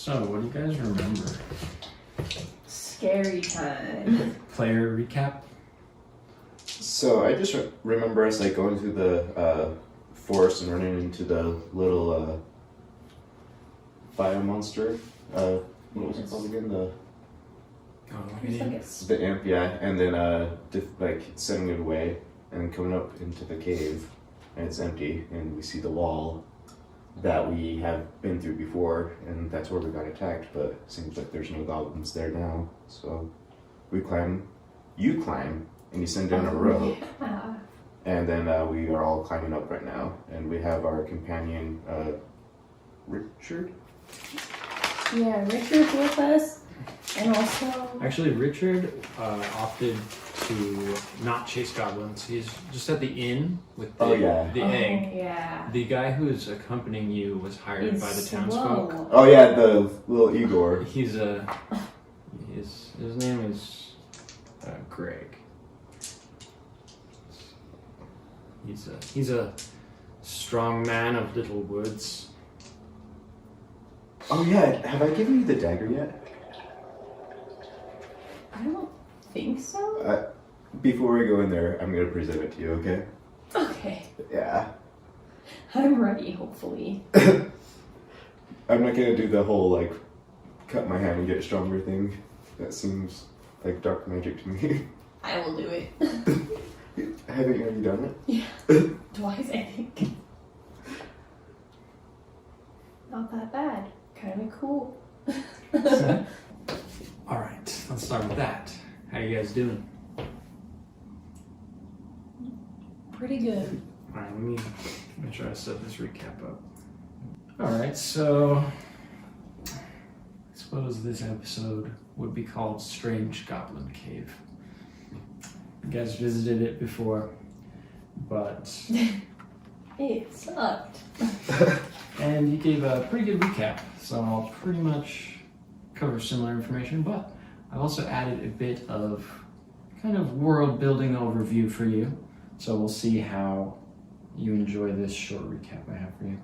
So, what do you guys remember? Scary time. Player recap? So I just remember us like going through the forest and running into the little fire monster. What was it called again? The imp, yeah. And then like sending it away and coming up into the cave, and it's empty, and we see the wall that we have been through before, and that's where we got attacked. But it seems like there's no goblins there now. So we climb. You climb. And you send down a rope, Yeah. and then we are all climbing up right now, and we have our companion, Richard? Yeah, Richard's with us, and also... Actually, Richard opted to not chase goblins. He's just at the inn with the egg. Yeah. The guy who's accompanying you was hired by the townsfolk. Oh yeah, the little Igor. He's his name is Greg. He's a strong man of little woods. Oh yeah, have I given you the dagger yet? I don't think so. Before we go in there, I'm gonna present it to you, okay? Okay. Yeah. I'm ready, hopefully. I'm not gonna do the whole like cut my hand and get stronger thing. That seems like dark magic to me. I will do it. Haven't you already done it? Yeah. Twice, I think. Not that bad. Kind of cool. Alright, let's start with that. How you guys doing? Pretty good. Alright, let me try to set this recap up. Alright, so I suppose this episode would be called Strange Goblin Cave. You guys visited it before, but... It sucked. And you gave a pretty good recap, so I'll pretty much cover similar information, but I've also added a bit of kind of world building overview for you, so we'll see how you enjoy this short recap I have for you.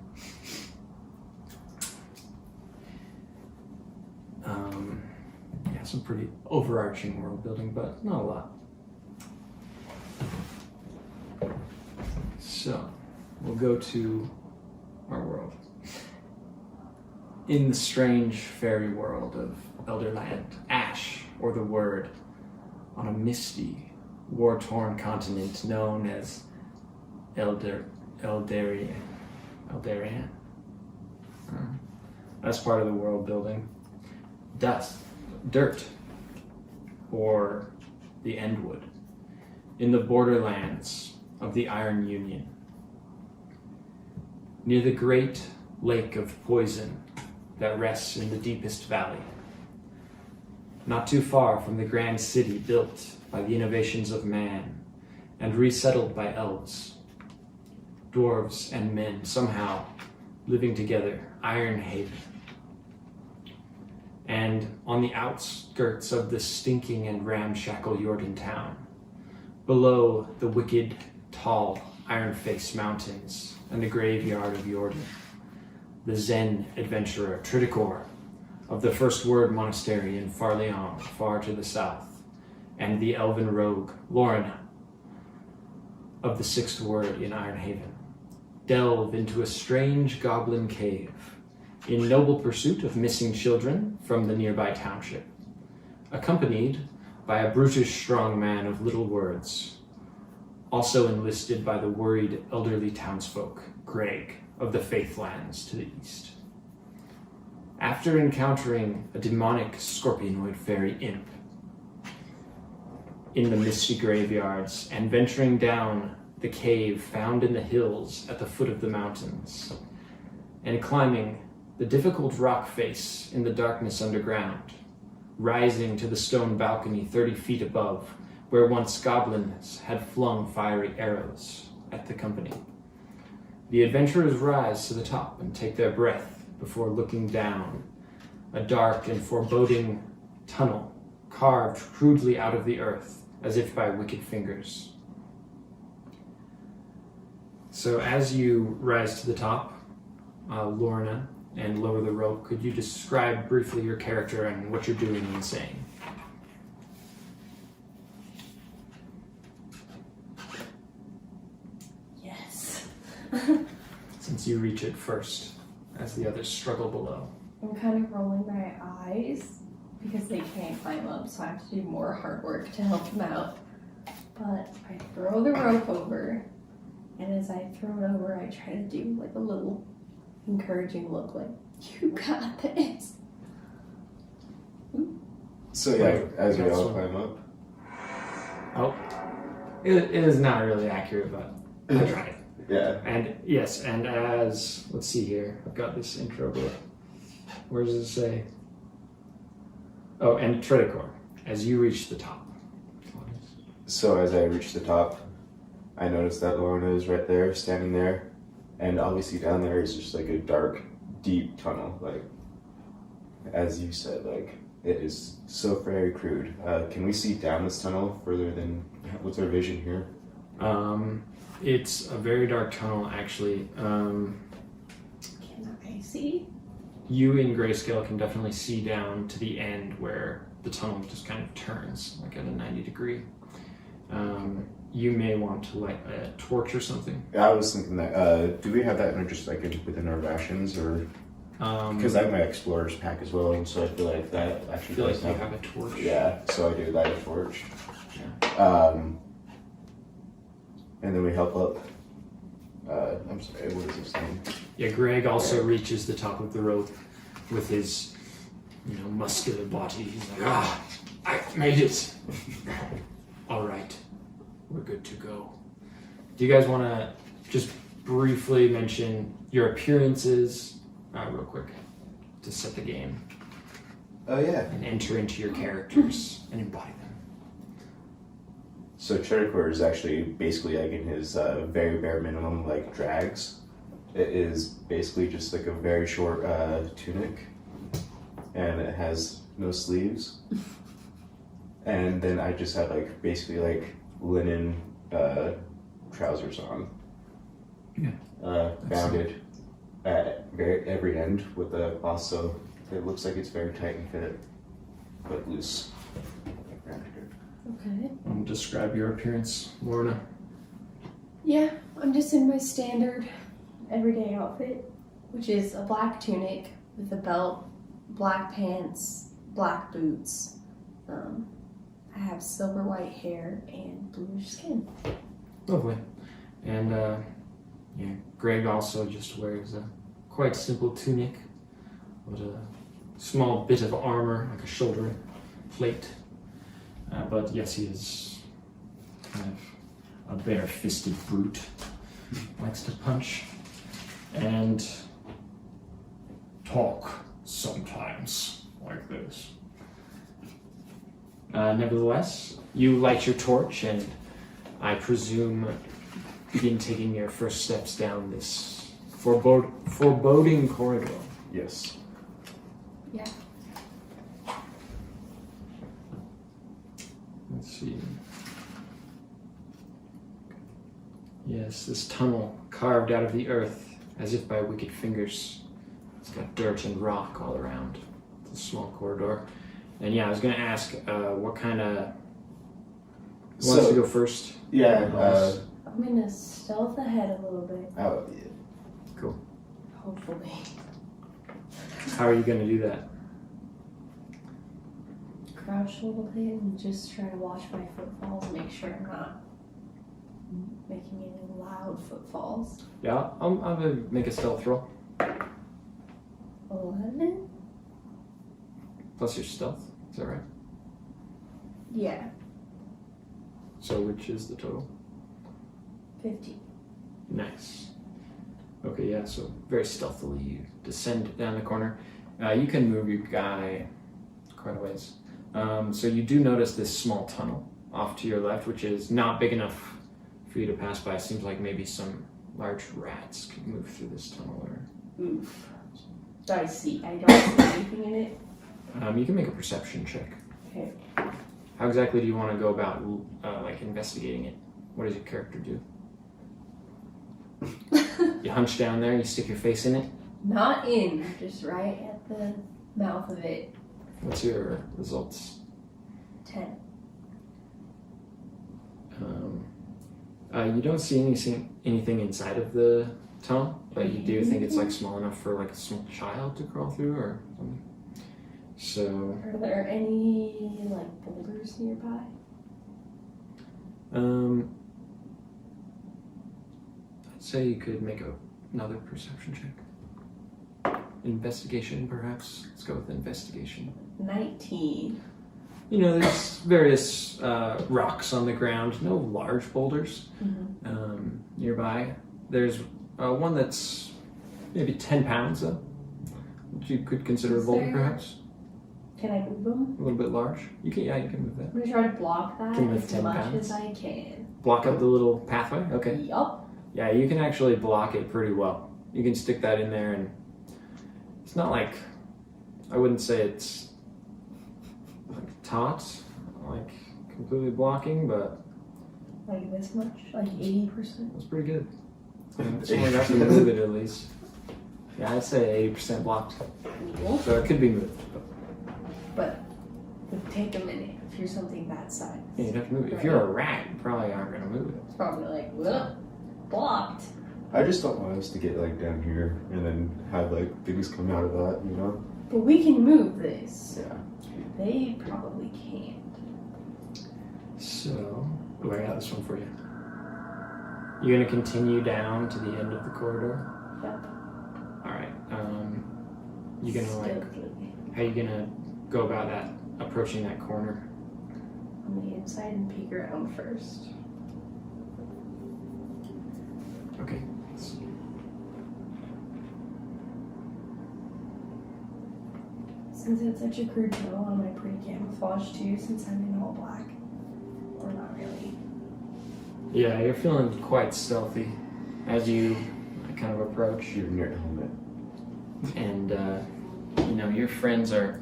Yeah, some pretty overarching world building, but not a lot. So, we'll go to our world. In the strange fairy world of Elderland, Ash, or the Word, on a misty, war-torn continent known as Eldarian. That's part of the world building. Dirt, or the Endwood, in the borderlands of the Iron Union. Near the great lake of poison that rests in the deepest valley. Not too far from the grand city built by the innovations of man and resettled by elves. Dwarves and men somehow living together, Iron Haven. And on the outskirts of the stinking and ramshackle Yordin town, below the wicked, tall, iron-faced mountains and the graveyard of Yordin, the Zen adventurer Triticor of the First Word Monastery in Farleon, far to the south, and the elven rogue Lorna of the Sixth Word in Iron Haven, delve into a strange goblin cave in noble pursuit of missing children from the nearby township, accompanied by a brutish strong man of little words, also enlisted by the worried elderly townsfolk, Greg of the Faithlands to the east. After encountering a demonic scorpionoid fairy imp in the misty graveyards and venturing down the cave found in the hills at the foot of the mountains, and climbing the difficult rock face in the darkness underground, rising to the stone balcony 30 feet above, where once goblins had flung fiery arrows at the company. The adventurers rise to the top and take their breath before looking down a dark and foreboding tunnel carved crudely out of the earth as if by wicked fingers. So as you rise to the top, Lorna and lower the rope. Could you describe briefly your character and what you're doing and saying? Yes. Since you reach it first, as the others struggle below. I'm kind of rolling my eyes because they can't climb up, so I have to do more hard work to help them out. But I throw the rope over, and as I throw it over, I try to do like a little encouraging look, like, you got this. So yeah, as we all climb up. Oh, it is not really accurate, but I tried. Yeah. And yes, and as, let's see here, I've got this intro book. Where does it say? Oh, and Triticor, as you reach the top. So as I reach the top, I notice that Lorna is right there, standing there, and obviously down there is just like a dark, deep tunnel. Like, as you said, like, it is so very crude. Can we see down this tunnel further than, what's our vision here? It's a very dark tunnel, actually. Can I see? You in Grayscale can definitely see down to the end where the tunnel just kind of turns, like at a 90-degree. You may want to light a torch or something. I was thinking that, do we have that just like within our rations, or? Because I have my explorer's pack as well, and so I feel like that actually feel does like you have a torch. Yeah, so I do light a torch. Yeah. And then we help up. I'm sorry, what is his name? Yeah, Greg also reaches the top of the rope with his, muscular body. He's like, I made it. All right, we're good to go. Do you guys want to just briefly mention your appearances real quick to set the game? Oh yeah. And enter into your characters and embody them. So Triticor is actually basically like in his very bare minimum like drags. It is basically just like a very short tunic, and it has no sleeves. And then I just have like basically like linen trousers on. Yeah. Bounded at every end with a cloth, so it looks like it's very tight and fit, but loose. Okay. Describe your appearance, Lorna. Yeah, I'm just in my standard everyday outfit, which is a black tunic with a belt, black pants, black boots. I have silver white hair and bluish skin. Lovely. And Greg also just wears a quite simple tunic with a small bit of armor, like a shoulder plate. But yes, he is kind of a bare-fisted brute. Likes to punch and talk sometimes like this. Nevertheless, you light your torch and I presume begin taking your first steps down this foreboding corridor. Yes. Yeah. Let's see. Yes, this tunnel carved out of the earth as if by wicked fingers. It's got dirt and rock all around. It's a small corridor. And yeah, I was going to ask what kind of... Who wants to go first? Yeah. I'm gonna stealth ahead a little bit, Oh, yeah. Cool. hopefully. How are you going to do that? Crouch a little bit and just try to watch my footfalls, make sure I'm not making any loud footfalls. Yeah, I'm going to make a stealth roll. 11? Plus your stealth. Is that right? Yeah, So which is the total? 50. Nice. Okay, yeah, so very stealthily you descend down the corner. You can move your guy quite a ways. So you do notice this small tunnel off to your left, which is not big enough for you to pass by. Seems like maybe some large rats could move through this tunnel. Or Oof. Do I see? I don't see anything in it. you can make a perception check. Okay. How exactly do you want to go about investigating it? What does your character do? You hunch down there, you stick your face in it. Not in, just right at the mouth of it. What's your results? 10. You don't see anything inside of the tunnel, but you do think it's like small enough for like a small child to crawl through or something. So. Are there any like boulders nearby? I'd say you could make another perception check. Investigation, perhaps. Let's go with investigation. 19. You know, there's various rocks on the ground, no large boulders nearby. There's one that's maybe 10 pounds, though, which you could consider a boulder, perhaps. Can I move them? A little bit large. You can move that. I'm going to try to block that Can you move as 10 much pounds? as I can. Block up the little pathway? Okay. Yup. Yeah, you can actually block it pretty well. You can stick that in there, and it's not like, I wouldn't say it's like taut, like completely blocking, but Like this much? Like 80%? that's pretty good. Someone got to move it at least. Yeah, I'd say 80% blocked. Cool. So it could be moved. But it would take a minute if you're something that size. Yeah, you'd have to move it. If you're a rat, you probably aren't going to move it. It's probably like, whoop, blocked. I just don't want us to get like down here and then have like things come out of that, you know? But we can move this. Yeah. They probably can't. So, I got this one for you. You're going to continue down to the end of the corridor? Yep. Alright. You going to like, Skillfully. how you going to go about that, approaching that corner? On the inside and peek around first. Okay. Since it's such a crude tunnel, am I pretty camouflaged too since I'm in all black? Or not really? Yeah, you're feeling quite stealthy as you kind of approach. You're in your helmet. And, you know, your friends they're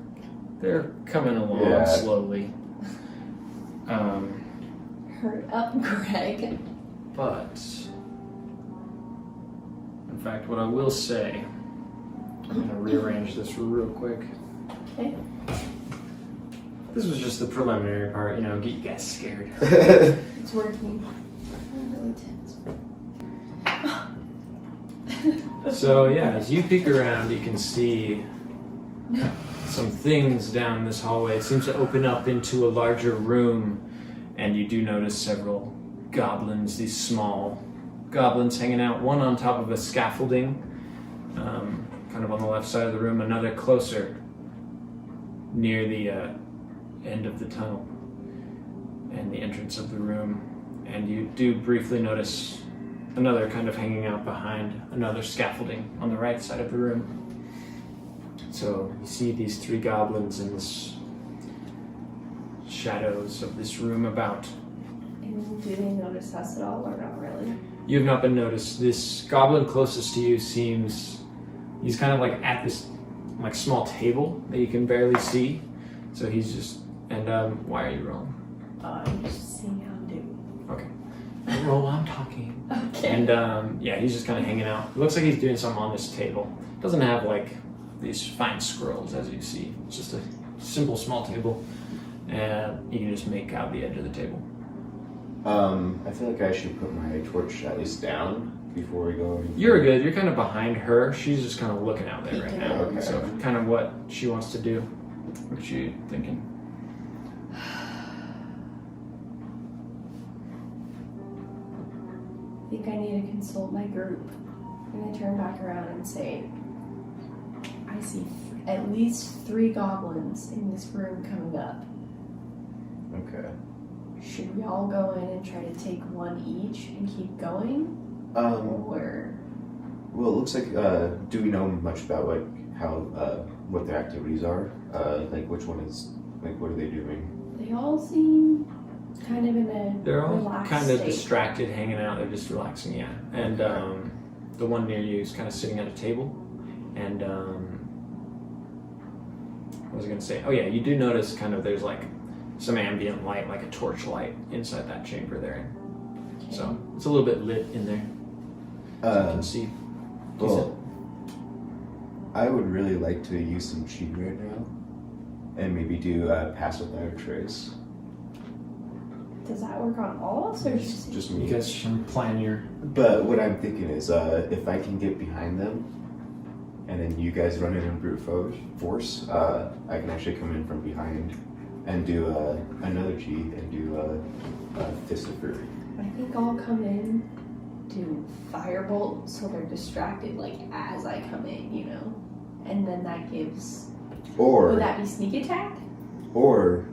coming along Yeah. slowly. Hurry up, Greg. But, in fact, what I will say, I'm going to rearrange this real quick. Okay. This was just the preliminary part, you know, get you guys scared. It's working. I'm really tense. So, yeah, as you peek around, you can see some things down this hallway. It seems to open up into a larger room, and you do notice several goblins, these small goblins hanging out, one on top of a scaffolding, kind of on the left side of the room, another closer near the end of the tunnel and the entrance of the room. And you do briefly notice another kind of hanging out behind another scaffolding on the right side of the room. So you see these three goblins in this shadows of this room about. And do they notice us at all or not really? You have not been noticed. This goblin closest to you he's kind of like at this like small table that you can barely see. So he's just, and why are you rolling? I'm just seeing how I'm doing. Okay. Roll while I'm talking. Okay. And yeah, he's just kind of hanging out. It looks like he's doing something on this table. Doesn't have like these fine scrolls as you see. It's just a simple small table. And you can just make out the edge of the table. I feel like I should put my torch at least down before we go. You're good. You're kind of behind her. She's just kind of looking out there right now. Okay. So kind of what she wants to do. What you thinking? I think I need to consult my group. I'm going to turn back around and say, I see at least 3 goblins in this room coming up. Okay. Should we all go in and try to take one each and keep going? Or Well, it looks like. Do we know much about what their activities are? Like which one is like what are they doing? they all seem kind of in a They're all relaxed kind of state. distracted, hanging out. They're just relaxing, yeah. And the one near you is kind of sitting at a table. And what was I going to say? Oh yeah, you do notice kind of there's like some ambient light, like a torch light inside that chamber there. Okay. So it's a little bit lit in there. So you can see. Well, I would really like to use some cheat right now, and maybe do pass without a trace. Does that work on all of us or Just You me. guys can plan your. But what I'm thinking is, if I can get behind them, and then you guys run in and brute force, I can actually come in from behind and do another G and do Fist of Fury. I think I'll come in, do Firebolt so they're distracted like as I come in, you know? And then that gives... Or, Would that be sneak attack? or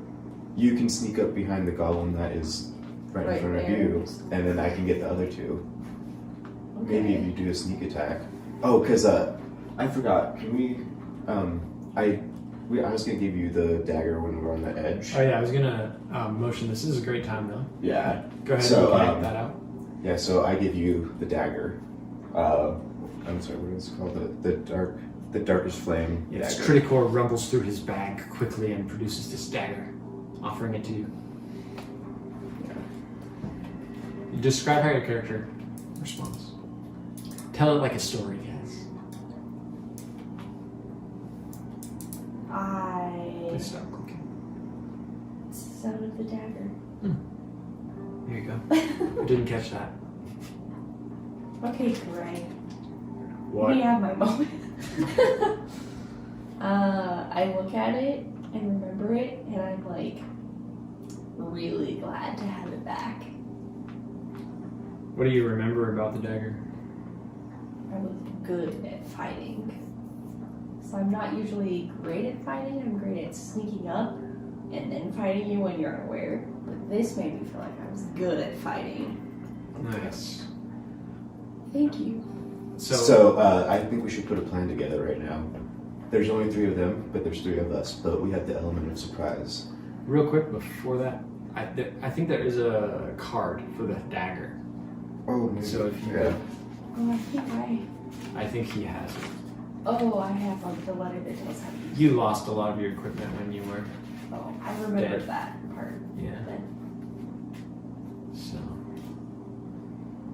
you can sneak up behind the goblin that is right in Right front of there. you, and then I can get the other two. Maybe if Okay. you do a sneak attack. Oh, because I forgot. Can we? I was gonna give you the dagger when we're on the edge. Oh yeah, I was gonna motion. This is a great time though. Yeah. Go ahead So, and point that out. Yeah. So I give you the dagger. I'm sorry. What is it called? The darkest flame. Yes, dagger. Criticore rumbles through his bag quickly and produces this dagger, offering it to you. Describe how your character responds. Tell it like a story, guys. Please stop clicking. Sound of the dagger. Here you go. I didn't catch that. Okay, Greg. What? Let me have my moment. I look at it and remember it, and I'm like really glad to have it back. What do you remember about the dagger? I was good at fighting. So I'm not usually great at fighting, I'm great at sneaking up and then fighting you when you're unaware. But this made me feel like I was good at fighting. Nice. Thank you. So, I think we should put a plan together right now. There's only 3 of them, but there's 3 of us. But we have the element of surprise. real quick before that, I think there is a card for the dagger. Oh, maybe. So if you, Yeah. Oh, I think he has it. I have like the letter that tells how to use You lost a lot of your equipment when you were, Oh, I remember Dead. that part. yeah. Then. So,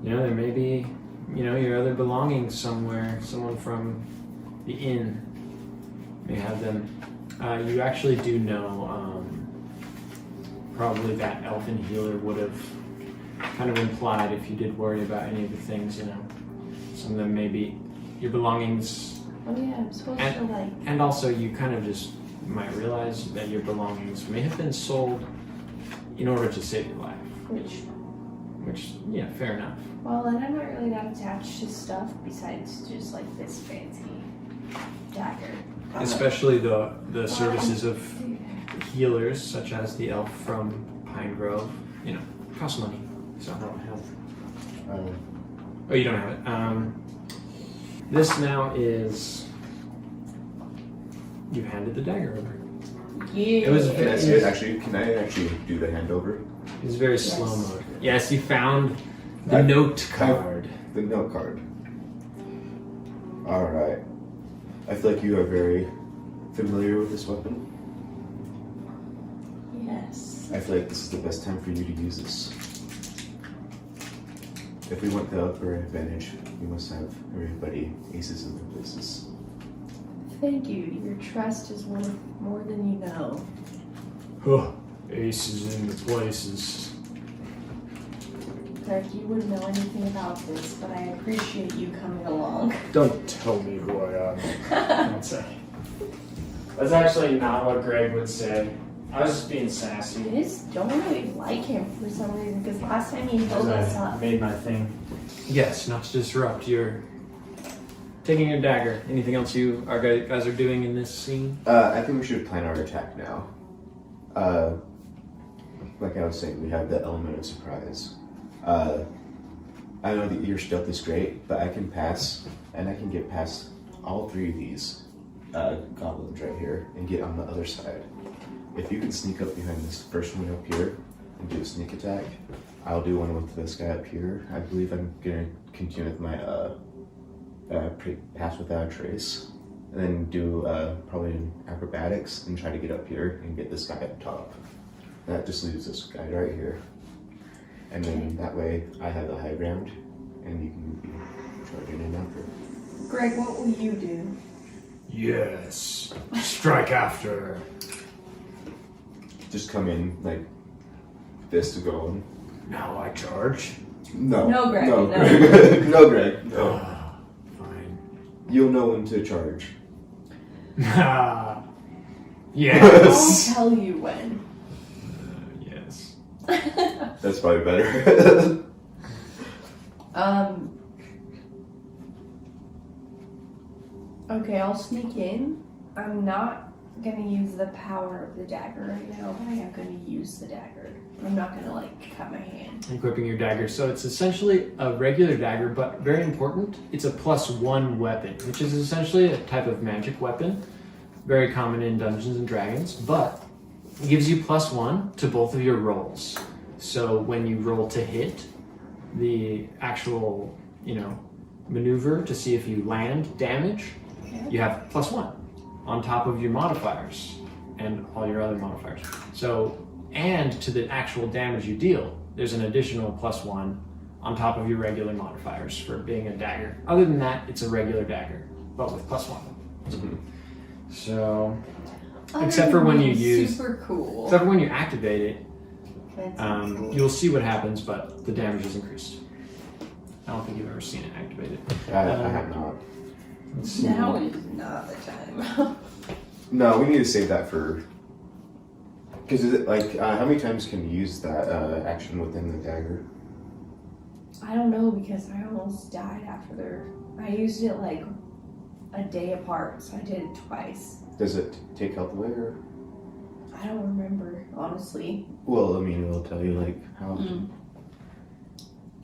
there may be, your other belongings somewhere. Someone from the inn may have them. You actually do know, probably that elfin healer would have kind of implied if you did worry about any of the things, some of them may be your belongings. Oh yeah, I'm supposed to like. And also, you kind of just might realize that your belongings may have been sold in order to save your life. Which, yeah, fair enough. Well, then I'm not really that attached to stuff besides just like this fancy dagger. Especially the services of healers, such as the elf from Pine Grove, cost money. So, oh, you don't have it. This now is. You handed the dagger over. Yeah. It was Can I see it actually? Can I actually do the handover? It was very Yes. slow mode. Yes, you found the I- note card. The note card. All right. I feel like you are very familiar with this weapon. Yes. I feel like this is the best time for you to use this. If we want the upper advantage, we must have everybody aces in their places. Thank you. Your trust is worth more than you know. Huh. Aces in the places. Greg, you wouldn't know anything about this, but I appreciate you coming along. Don't tell me who I am. One second. That's actually not what Greg would say. I was just being I sassy. just don't really like him for some reason, because last time he held us up. made my thing. Yes, not to disrupt. You're taking your dagger. Anything else you guys are doing in this scene? I think we should plan our attack now. Like I was saying, we have the element of surprise. I know that your stealth is great, but I can pass, and I can get past all 3 of these goblins right here and get on the other side. If you can sneak up behind this first one up here and do a sneak attack, I'll do one with this guy up here. I believe I'm gonna continue with my pass without a trace, and then do probably an acrobatics and try to get up here and get this guy up top. That just leaves this guy right here, and then that way I have the high ground, and you can be charging in after. Greg, what will you do? Yes. Strike after. Just come in like this to go on. Now I charge. No. No, Greg, No, no. no Greg. No. Fine. You'll know when to charge. Yes. I'll tell you when. Yes. That's probably better. Okay, I'll sneak in. I'm not gonna use the power of the dagger right now, but I am gonna use the dagger. I'm not gonna like cut my hand. Equipping your dagger. So it's essentially a regular dagger, but very important, it's a +1 weapon, which is essentially a type of magic weapon. Very common in Dungeons and Dragons, but it gives you +1 to both of your rolls. So when you roll to hit, the actual, maneuver to see if you land damage, you have +1 on top of your modifiers and all your other modifiers. So, and to the actual damage you deal, there's an additional +1 on top of your regular modifiers for being a dagger. Other than that, it's a regular dagger, but with +1. Mm-hmm. So, except for when you use, super cool. except for when you activate it, That's cool. you'll see what happens, but the damage is increased. I don't think you've ever seen it activated. I have not. Let's see. Now is not the time. No, we need to save that for. Because is it like how many times can you use that action within the dagger? I don't know because I almost died after I used it like a day apart, so I did it twice. Does it take health away or? I don't remember, honestly. Well, I mean, it'll tell you like how,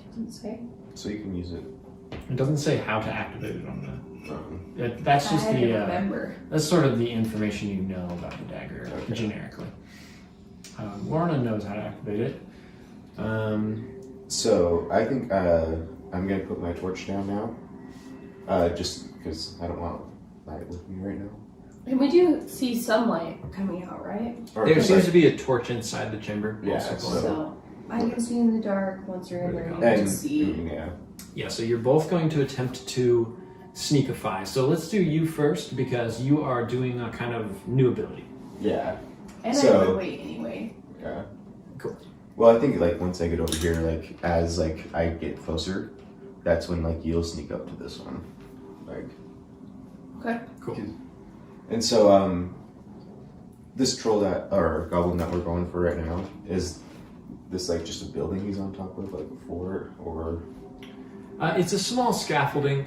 Doesn't say. so you can use it. It doesn't say how to activate it on that's I just had to the remember. that's sort of the information you know about the dagger Okay. generically. Lorna knows how to activate it. So I think I'm gonna put my torch down now, just because I don't want light with me right now. And we do see sunlight coming out, right? Or There just, seems like- to be a torch inside the chamber. Yeah, also going. So I can see in the dark once you're in there. You can and just see. yeah, Yeah, so you're both going to attempt to sneakify. So let's do you first because you are doing a kind of new ability. yeah, And So- I would wait anyway. yeah. Cool. Well, I think like once I get over here, like as like I get closer, that's when like you'll sneak up to this one, like. Okay. Cool. And so this troll or goblin that we're going for right now, is this like just a building he's on top of, like a fort, or? It's a small scaffolding,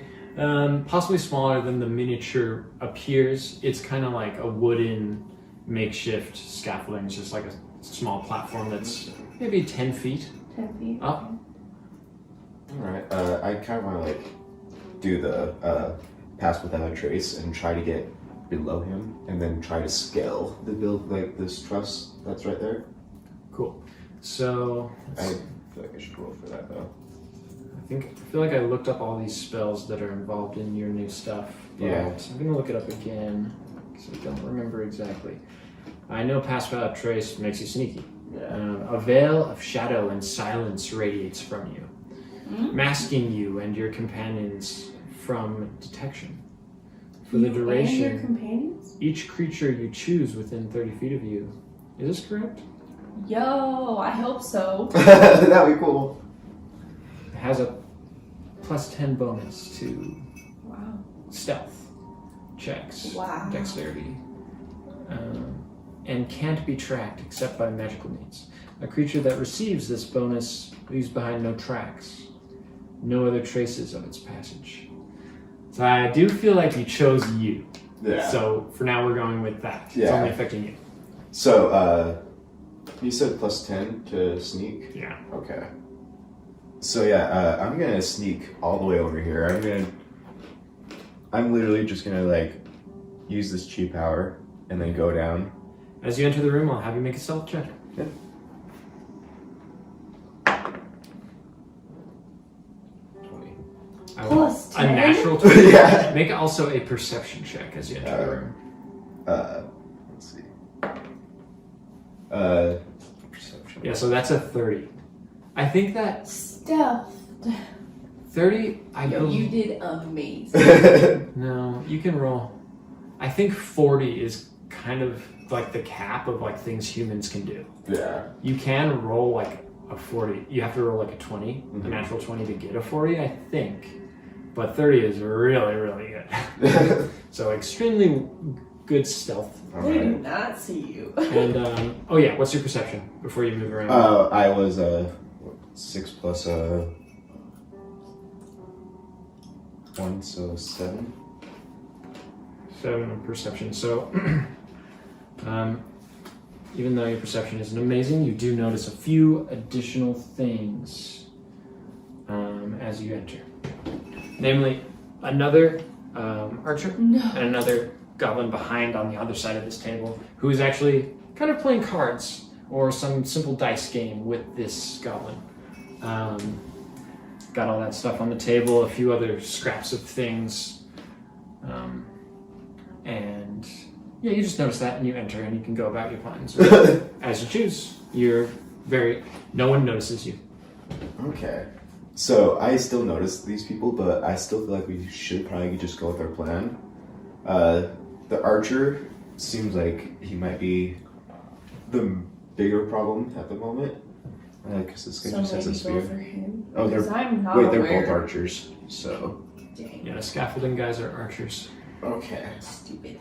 possibly smaller than the miniature appears. It's kind of like a wooden makeshift scaffolding. It's just like a small platform that's maybe 10 feet 10 feet. up. Alright, I kind of want to like do the pass without a trace and try to get below him and then try to scale the build, like this truss that's right there. Cool. So I feel like I should roll for that though. I feel like I looked up all these spells that are involved in your new stuff. But Yeah. I'm gonna look it up again because I don't remember exactly. I know Pass Without Trace makes you sneaky. Yeah. A veil of shadow and silence radiates from you, masking you and your companions from detection. For the You and your duration, companions? each creature you choose within 30 feet of you. Is this correct? Yo, I hope so. That'd be cool. It has a +10 bonus to Wow. stealth checks, Wow. dexterity, and can't be tracked except by magical means. A creature that receives this bonus leaves behind no tracks, no other traces of its passage. So I do feel like you chose you. Yeah. So for now we're going with that. It's Yeah. only affecting you. So, you said +10 to sneak? Yeah. Okay. So yeah, I'm gonna sneak all the way over here. I'm literally just gonna like use this chi power and then go down. As you enter the room, I'll have you make a stealth check. Yeah. I want Plus a 10? natural 20. Yeah. Make also a perception check as you enter the room. Let's see. Perception. Yeah, so that's a 30. I think that Stealth. 30, I Yo, believe. you did amazing. No, you can roll. I think 40 is kind of like the cap of like things humans can do. Yeah. You can roll like a 40. You have to roll like a 20, a Mhm. natural 20 to get a 40, I think. But 30 is really, really good. So extremely good stealth. All They do right. not see you. And oh yeah, what's your perception before you move around? I was 6 plus 1, so 7. 7 perception. So even though your perception isn't amazing, you do notice a few additional things as you enter. Namely, another archer No. and another goblin behind on the other side of this table who is actually kind of playing cards or some simple dice game with this goblin. Got all that stuff on the table, a few other scraps of things. And yeah, you just notice that and you enter and you can go about your plans as you choose. No one notices you. Okay. So I still notice these people, but I still feel like we should probably just go with our plan. The archer seems like he might be the bigger problem at the moment. Because this guy So just has a maybe go spear. for him. Oh, Because I'm not Wait, they're aware. both archers. So. Dang. Yeah, the scaffolding guys are archers. Okay. Stupid.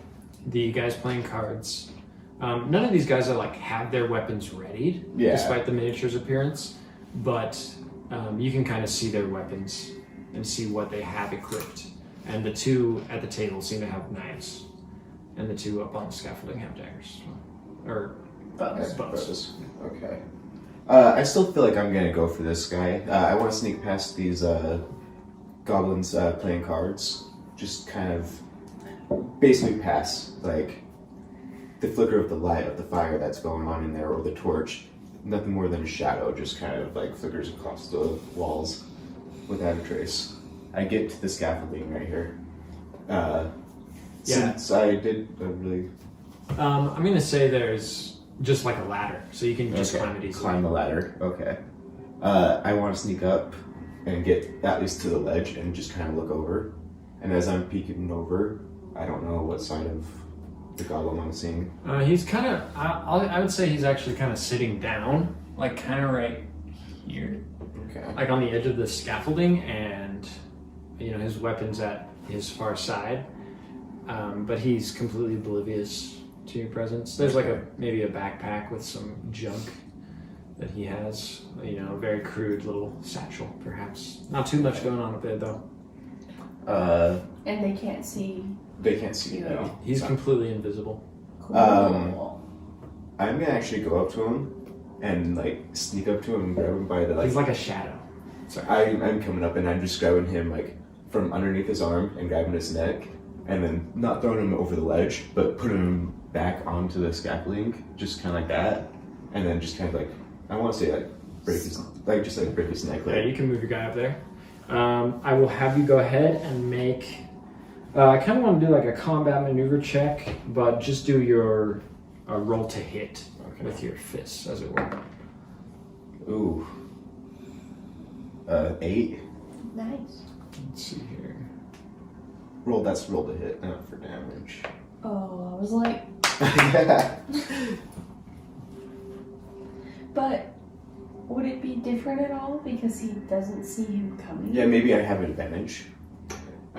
The guys playing cards. None of these guys are like have their weapons readied, Yeah. despite the miniature's appearance. But you can kind of see their weapons and see what they have equipped. And the two at the table seem to have knives, and the two up on the scaffolding have daggers or Bows. bows. Okay. I still feel like I'm gonna go for this guy. I want to sneak past these goblins playing cards. Just kind of basically pass, like the flicker of the light of the fire that's going on in there, or the torch. Nothing more than a shadow, just kind of like flickers across the walls without a trace. I get to the scaffolding right here. Since I did a really I'm gonna say there's just like a ladder, so you can just Okay, climb it easily. climb the ladder. Okay. I want to sneak up and get at least to the ledge and just kind of look over. And as I'm peeking over, I don't know what side of the goblin I'm seeing. He's kind of. I would say he's actually kind of sitting down, like kind of right here, Okay. like on the edge of the scaffolding, and his weapon's at his far side. But he's completely oblivious to your presence. There's like maybe a backpack with some junk that he has. A very crude little satchel, perhaps. Not too much going on up there though. And they can't see. They can't see me. Yeah. He's completely invisible. Cool. I'm gonna actually go up to him and like sneak up to him and grab him by the He's like a shadow. Sorry. I'm coming up and I'm just grabbing him like from underneath his arm and grabbing his neck, and then not throwing him over the ledge, but putting him back onto the scaffolding, just kind of like that, and then just kind of like I want to say like break his break his neck. Yeah, Like, you can move your guy up there. I will have you go ahead and make. I kind of want to do like a combat maneuver check, but just do your roll to hit with your fists, as it were. Ooh. 8. Nice. Let's see here. That's roll to hit, not for damage. Oh, I was like, but would it be different at all because he doesn't see you coming? Yeah, maybe I have an advantage.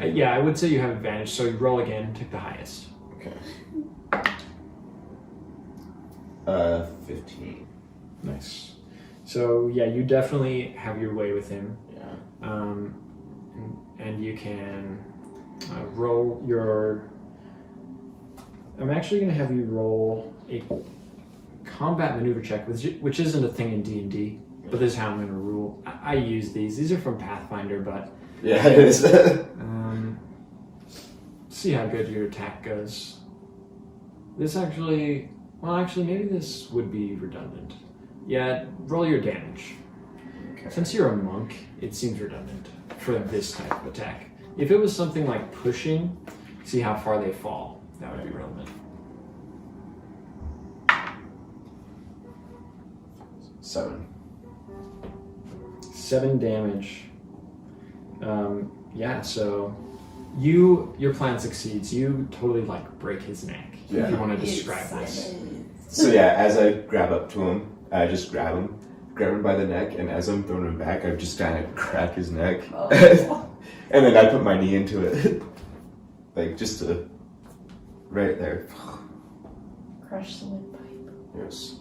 Yeah, I would say you have advantage, so you roll again, take the highest. Okay. 15. Nice. So yeah, you definitely have your way with him. Yeah. And you can roll your. I'm actually going to have you roll a combat maneuver check, which isn't a thing in D&D, but this is how I'm going to rule. I use these. These are from Pathfinder, but Yeah, it is. see how good your attack goes. This actually, maybe this would be redundant. Yeah, roll your damage. Okay. Since you're a monk, it seems redundant for this type of attack. If it was something like pushing, see how far they fall. That would be relevant. 7. 7 damage. Yeah, so Your plan succeeds. You totally like break his neck. Yeah. If you want to describe this. So yeah, as I grab up to him, I just grab him by the neck, and as I'm throwing him back, I just kind of crack his neck. Oh. And then I put my knee into it. Like, just to... right there. Crush the windpipe. Yes.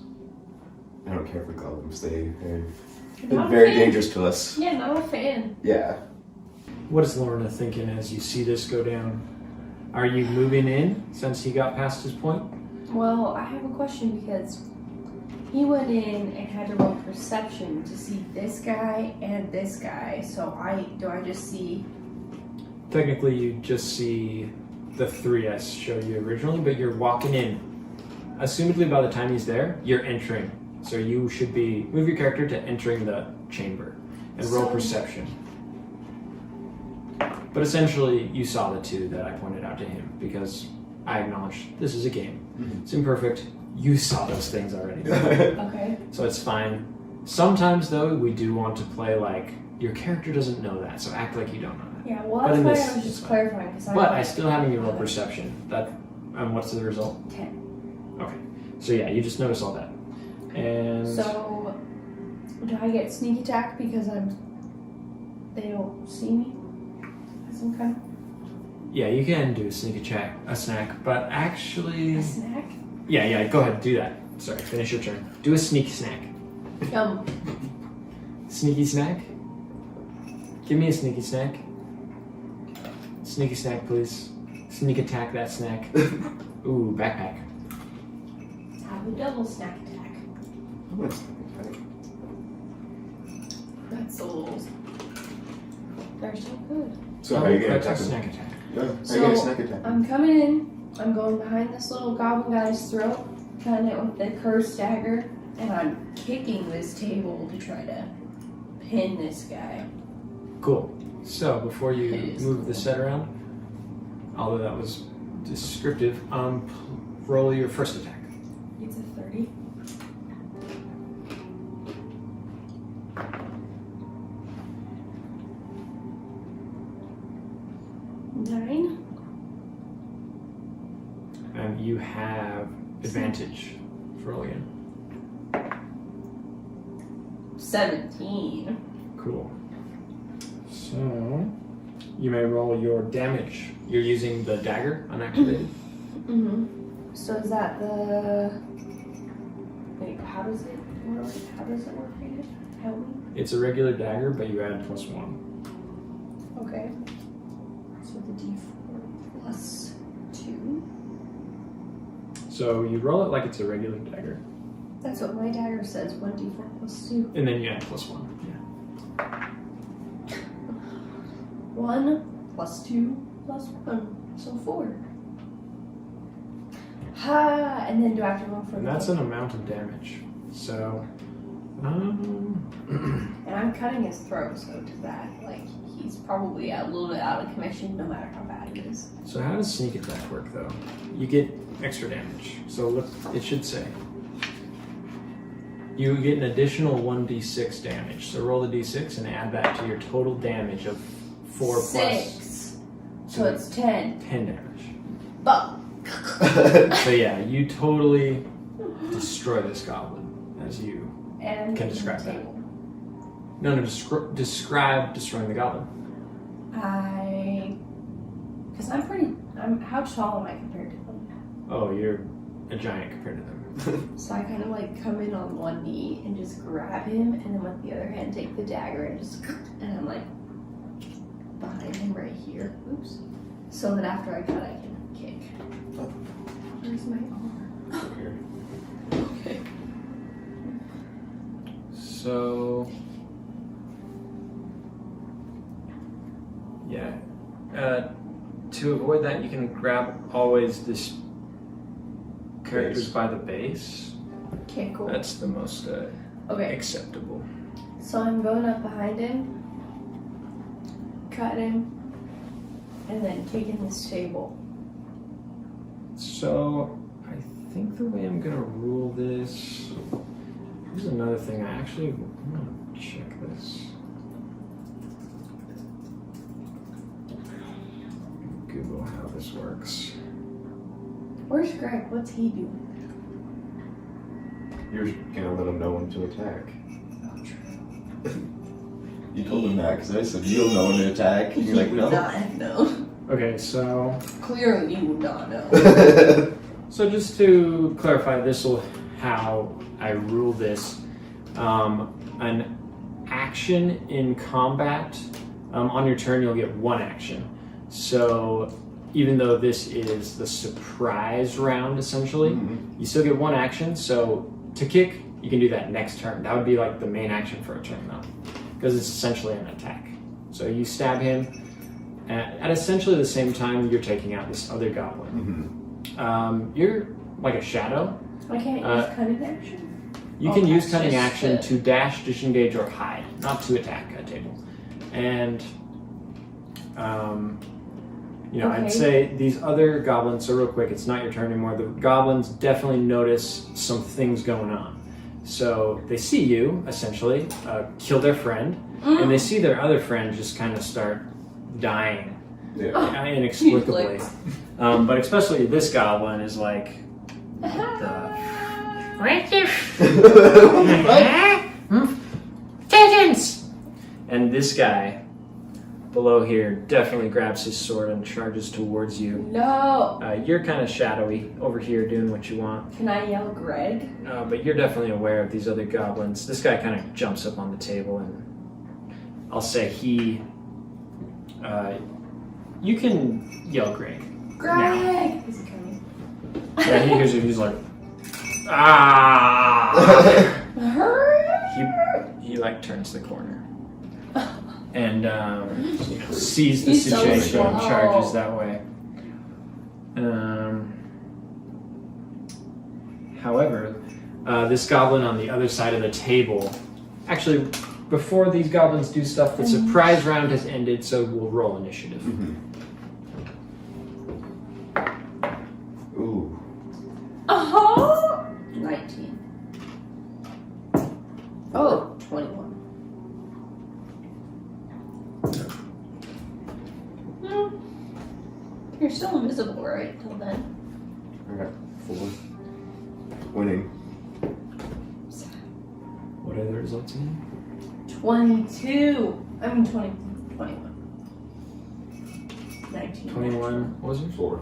I don't care for goblins. They're Not a very fan. dangerous to us. Yeah, not a fan. Yeah. What is Lorna thinking as you see this go down? Are you moving in since he got past his point? Well, I have a question because he went in and had to roll perception to see this guy and this guy. So do I just see? Technically, you just see the 3S show you originally, but you're walking in. Assumedly, by the time he's there, you're entering. So you should be move your character to entering the chamber and roll So- perception. But essentially, you saw the two that I pointed out to him because I acknowledged this is a game. Mhm. It's imperfect. You saw those things already. Okay. So it's fine. Sometimes, though, we do want to play like your character doesn't know that, so act like you don't know that. Yeah. Well, But that's in why this, I was it's just fine. clarifying because But I still having you roll perception. What's the result? 10. Okay. So yeah, you just notice all that. And So do I get sneak attack because they don't see me? Some kind yeah, you can do a snack, but of actually, a snack. yeah, go ahead, do that. Sorry, finish your turn. Do a sneak snack. Sneaky snack? Give me a sneaky snack. Sneaky snack, please. Sneak attack that snack. Ooh, backpack. Have a double snack attack. Pretzels. They're so good. So how are you gonna That's a attack him? snack attack. Yeah, how are you So, gonna snack attack him? I'm coming in. I'm going behind this little goblin guy's throat, cutting it with the cursed dagger, and I'm kicking this table to try to pin this guy. Cool. So before you It is move the cool. set around, although that was descriptive, roll your first attack. It's a 30. Nine. And you have advantage for roll again. 17. Cool. So you may roll your damage. You're using the dagger unactivated. Mm-hmm. So is that the? Wait, how does it work? How does it work again? Help me. It's a regular dagger, but you add +1. Okay. So the D4 plus 2. So you roll it like it's a regular dagger, That's what my dagger says. 1d4 plus 2. and then you add +1. Yeah. 1 plus 2 plus 1. So 4. Ha! And then do I have to roll for And the that's an amount of damage. So, And I'm cutting his throat, so to that, like, he's probably a little bit out of commission no matter how bad he is. so how does sneak attack work though? You get extra damage. So look, it should say you get an additional 1d6 damage. So roll the d6 and add that to your total damage of 4 plus 6. So it's 10. 10 damage. But So yeah, you totally destroy this goblin as you and Can describe the that. table. no describe destroying the goblin. Because how tall am I compared to them? Oh, you're a giant compared to them. So I kind of like come in on one knee and just grab him, and then with the other hand take the dagger and just, and I'm like behind him right here. Oops. So that after I cut, I can kick. Where's my arm? Here. Okay. So yeah, to avoid that, you can grab always this characters Base. by the base. Okay, cool. That's the most Okay. acceptable. So I'm going up behind him, cut him, and then kicking this table. So I think the way I'm gonna rule this. Here's another thing. I'm gonna check this. how this works. Where's Greg? What's he doing? You're gonna let him know when to attack. Oh, true. You told him that because I said you don't know when to attack. And you're like, He no. would not have known. Okay, so Clearly, you would not know. just to clarify, this will how I rule this. An action in combat, on your turn you'll get one action. So even though this is the surprise round essentially, you still get one action. So to kick, you can do that next turn. That would be like the main action for a turn though, because it's essentially an attack. So you stab him at essentially the same time you're taking out this other goblin. You're like a shadow. I can't use cunning action? You can use cunning action to dash, disengage, or hide, not to attack a table. And, I'd say these other goblins, so real quick, it's not your turn anymore. The goblins definitely notice some things going on. So they see you, essentially, kill their friend, and they see their other friend just kind of start dying inexplicably. But especially this goblin is like, what the... Pigeons! And this guy below here definitely grabs his sword and charges towards you. No! You're kind of shadowy over here doing what you want. Can I yell Greg? But you're definitely aware of these other goblins. This guy kind of jumps up on the table and I'll say he... you can yell Greg. Greg! Now. Is he coming? Yeah, he hears you. He's like, ah! he like turns the corner and sees the He's so situation and slow. charges that way. However, this goblin on the other side of the table, actually, before these goblins do stuff, the surprise round has ended, so we'll roll initiative. Ooh. 19. Oh, 21. You're still invisible, right? Till then. I got 4. Winning. What are the results again? 22. I mean 20. 21. 19. 21. What was it? 4.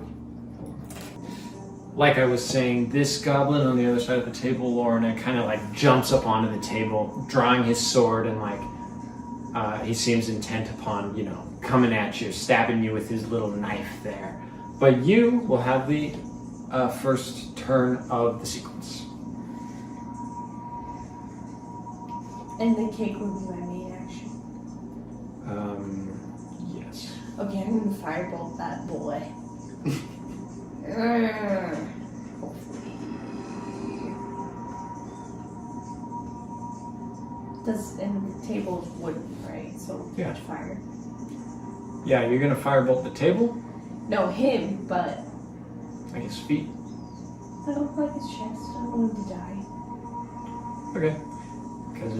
Like I was saying, this goblin on the other side of the table, Lorna, kind of like jumps up onto the table, drawing his sword, and like he seems intent upon, coming at you, stabbing you with his little knife there. But you will have the first turn of the sequence. And the cake will be my main action. Yes. Okay, I'm gonna firebolt that boy. Hopefully. And the table's wooden, right? So Yeah. much fire. Yeah, you're gonna firebolt the table, No, him, but like his feet. I don't like his chest. I don't want him to die. Okay. Because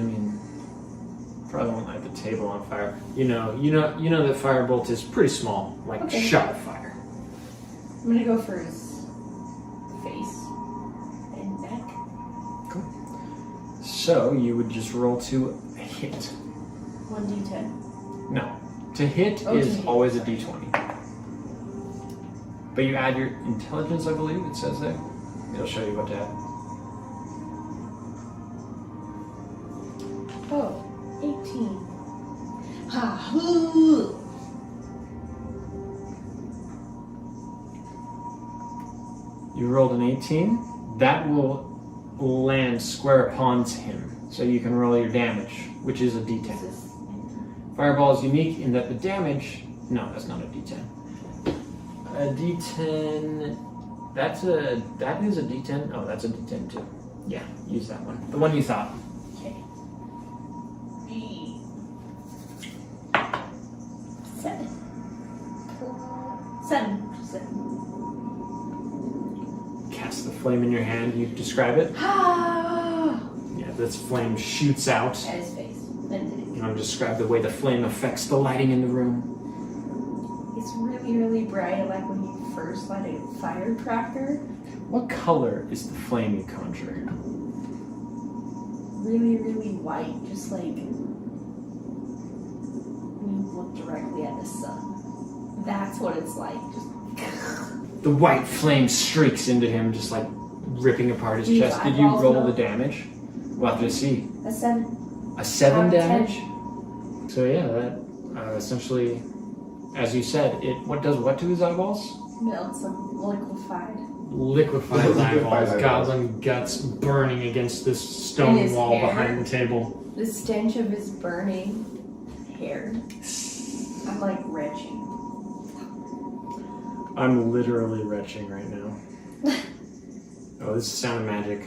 probably won't light the table on fire. You know that firebolt is pretty small, like Okay. shot fire. I'm gonna go for his face and neck. So you would just roll to hit. 1d10. No, to hit Oh, to is hit. always a d20. But you add your intelligence, I believe it says there. It'll show you what to add. Oh, 18. Ha! Hoo! You rolled an 18. That will land square upon him. So you can roll your damage, which is a d10. Fireball is unique in that the damage... No, that's not a d10. A d10... That is a d10? Oh, that's a d10 too. Yeah, use that one. The one you thought. Okay. 7. 7. Cast the flame in your hand. You describe it? Ah! Yeah, this flame shoots out. At his face. And You know, describe the way the flame affects the lighting in the room. It's really, really bright, like when you first light a firecracker. What color is the flame you conjure? Really, really white, just like when you look directly at the sun. That's what it's like. Just The white flame streaks into him, just like ripping apart his These chest. Did you eyeballs roll go- the damage? We'll have to see. a 7. A 7 Out of 10. damage? So yeah, that essentially, as you said, what does what to his eyeballs? Melts them, liquefied. Liquefied Liquefied eyeballs, eyeballs. goblin guts burning against this In stone his wall hair. behind the table. The stench of his burning hair. I'm like retching. I'm literally retching right now. Oh, this is sound of magic.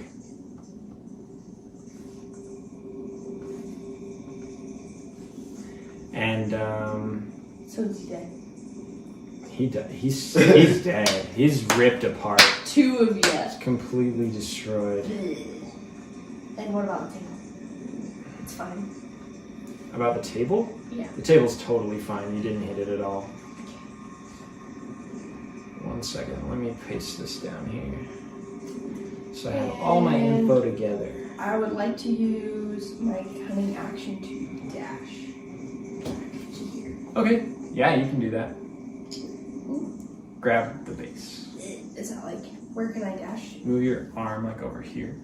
And So he's dead. he's dead. He's ripped apart. 2 of you. Completely destroyed. And what about the table? It's fine. About the table? Yeah. The table's totally fine. You didn't hit it at all. 1 second. Let me paste this down here. So I have all my And- info together. I would like to use my cunning action to dash to here. Okay. Yeah, you can do that. Grab the base. Is that like, where can I dash? Move your arm like over here.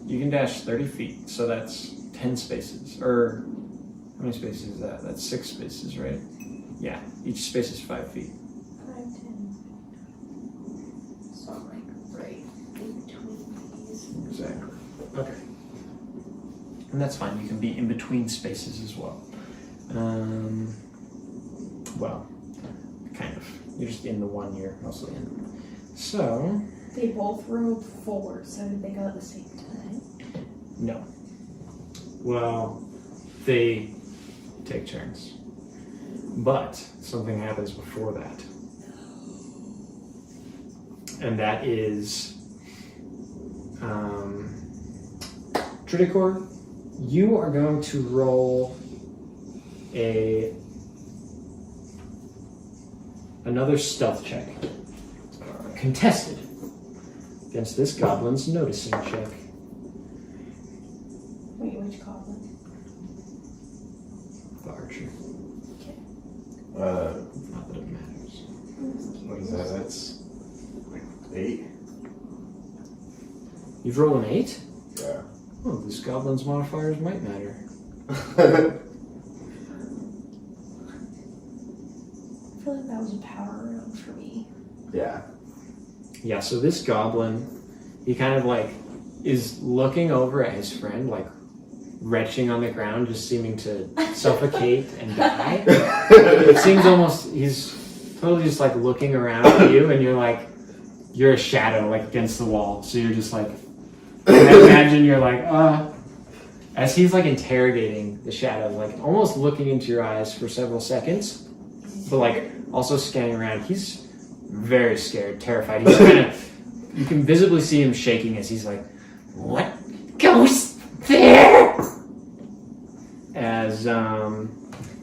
You can dash 30 feet, so that's 10 spaces. Or, how many spaces is that? That's 6 spaces, right? Yeah, each space is 5 feet. 5, 10. So I'm like right in between these. Exactly. Okay. And that's fine. You can be in between spaces as well. Well, kind of. You're just in the one you're mostly in. So, They both rode forward, so did they go at the same time? no. Well, they take turns. But something happens before that. And that is Triticor, you are going to roll another stealth check. Contested against this goblin's noticing check. Wait, which goblin? The archer. Not that it matters. What is that? That's like 8. You've rolled an 8? Yeah. Oh, this goblin's modifiers might matter. I feel like that was a power round for me. Yeah. Yeah, so this goblin, he kind of like is looking over at his friend, like retching on the ground, just seeming to suffocate and die. It seems almost, he's totally just like looking around at you, and you're a shadow like against the wall. So you're just like, I imagine you're like, as he's like interrogating the shadow, like almost looking into your eyes for several seconds, but like also scanning around. He's very scared, terrified. He's kind of, you can visibly see him shaking as he's like, what goes there? As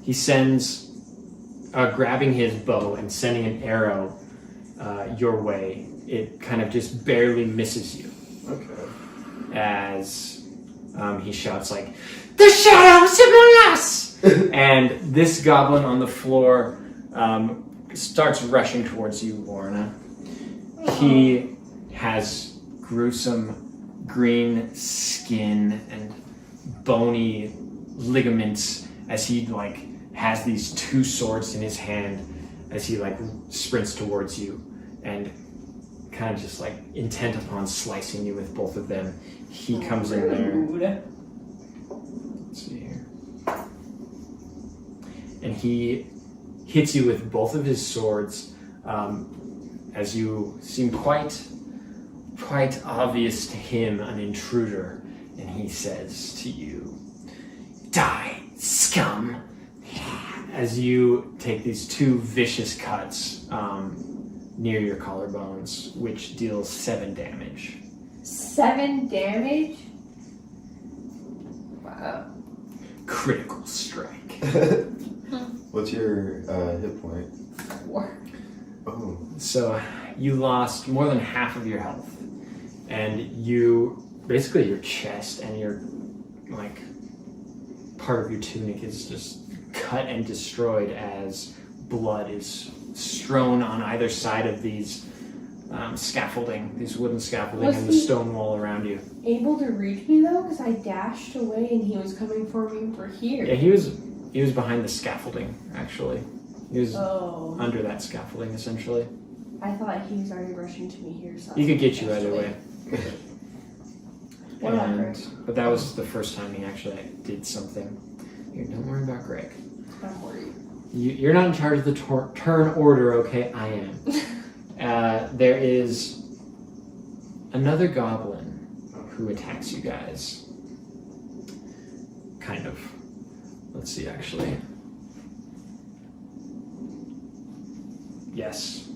he sends, grabbing his bow and sending an arrow your way. It kind of just barely misses you. Okay. As he shouts like, the shadows among us! And this goblin on the floor starts rushing towards you, Lorna. He has gruesome green skin and bony ligaments as he like has these 2 swords in his hand as he like sprints towards you and kind of just like intent upon slicing you with both of them. He comes in there. Rude. Let's see here. And he hits you with both of his swords as you seem quite obvious to him, an intruder. And he says to you, die, scum! As you take these 2 vicious cuts near your collarbones, which deals 7 damage. 7 damage? Wow. Critical strike. What's your hit point? 4. Oh. So you lost more than half of your health, and you basically your chest and your like part of your tunic is just cut and destroyed as blood is strewn on either side of these scaffolding, these wooden scaffolding, Was and the he- stone wall around you. Able to reach me though, because I dashed away and he was coming for me over here. Yeah, he was behind the scaffolding actually. He was Oh. under that scaffolding essentially. I thought he was already rushing to me here, so He could get you either way. What about Greg? But that was the first time he actually did something. Here, don't worry about Greg. I'm worried. You're not in charge of the turn order, okay? I am. There is another goblin who attacks you guys. Kind of. Let's see, actually. Yes.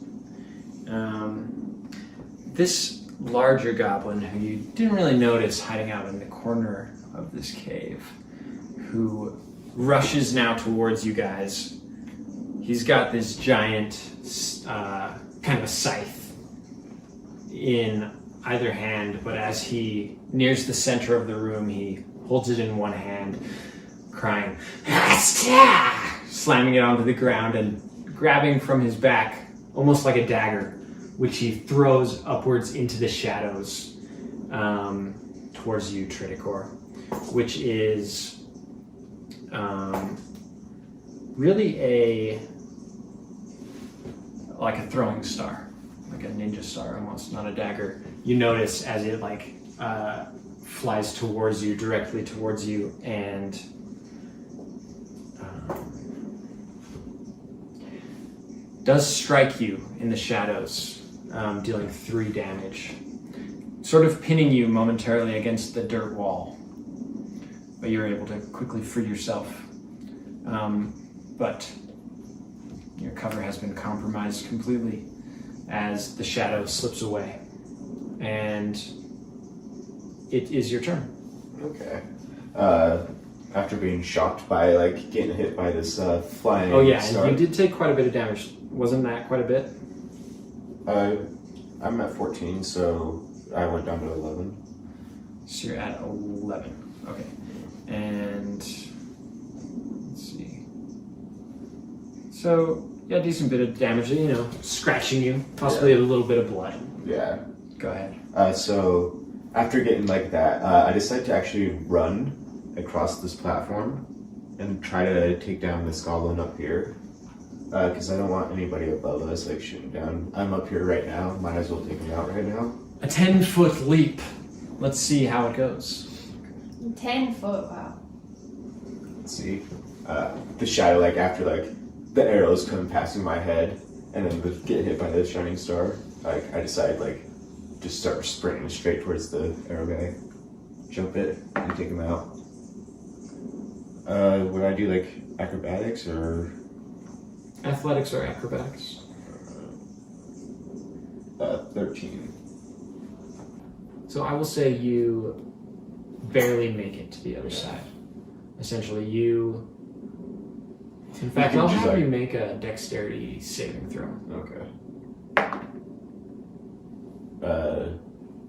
This larger goblin, who you didn't really notice hiding out in the corner of this cave, who rushes now towards you guys. He's got this giant kind of a scythe in either hand, but as he nears the center of the room, he holds it in one hand, crying, slamming it onto the ground and grabbing from his back, almost like a dagger, which he throws upwards into the shadows towards you, Triticor, which is really like a throwing star, like a ninja star almost, not a dagger. You notice as it flies towards you, directly towards you, and does strike you in the shadows, dealing 3 damage, sort of pinning you momentarily against the dirt wall. But you're able to quickly free yourself. But your cover has been compromised completely as the shadow slips away. And it is your turn. Okay. After being shocked by getting hit by this flying Oh yeah, star. and you did take quite a bit of damage. Wasn't that quite a bit? I'm at 14, so I went down to 11. So you're at 11. Okay. And let's see. So yeah, decent bit of damage, scratching you, possibly a little bit of blood. Yeah. Go ahead. So after getting like that, I decided to actually run across this platform and try to take down this goblin up here. Because I don't want anybody above us shooting down. I'm up here right now. Might as well take him out right now. A 10-foot leap. Let's see how it goes. 10 foot, wow. Let's see. The shadow, after the arrows come passing my head, and then get hit by the shining star. I decide just start sprinting straight towards the arrow guy, jump it, and take him out. Would I do acrobatics or Athletics or acrobatics? 13? So I will say you barely make it to the other side. Essentially, you... In fact, I'll have you make a dexterity saving throw. Okay.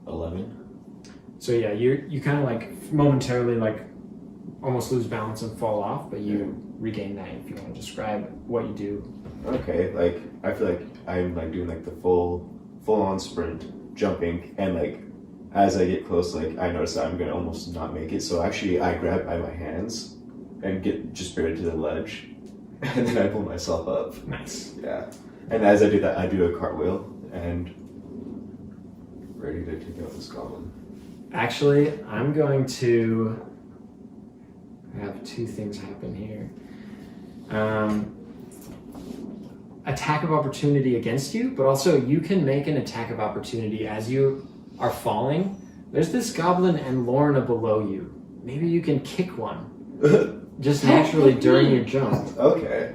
11. So yeah, you kind of momentarily almost lose balance and fall off, but you regain that. If you want to describe what you do. Okay, I feel like I'm doing the full on sprint, jumping, and as I get close, I notice that I'm gonna almost not make it. So actually, I grab by my hands and get just buried to the ledge, and then I pull myself up. Nice. Yeah, and as I do that, I do a cartwheel and ready to take out this goblin. Actually, I'm going to have 2 things happen here. Attack of opportunity against you, but also you can make an attack of opportunity as you are falling. There's this goblin and Lorna below you. Maybe you can kick one just naturally during your jump. Okay.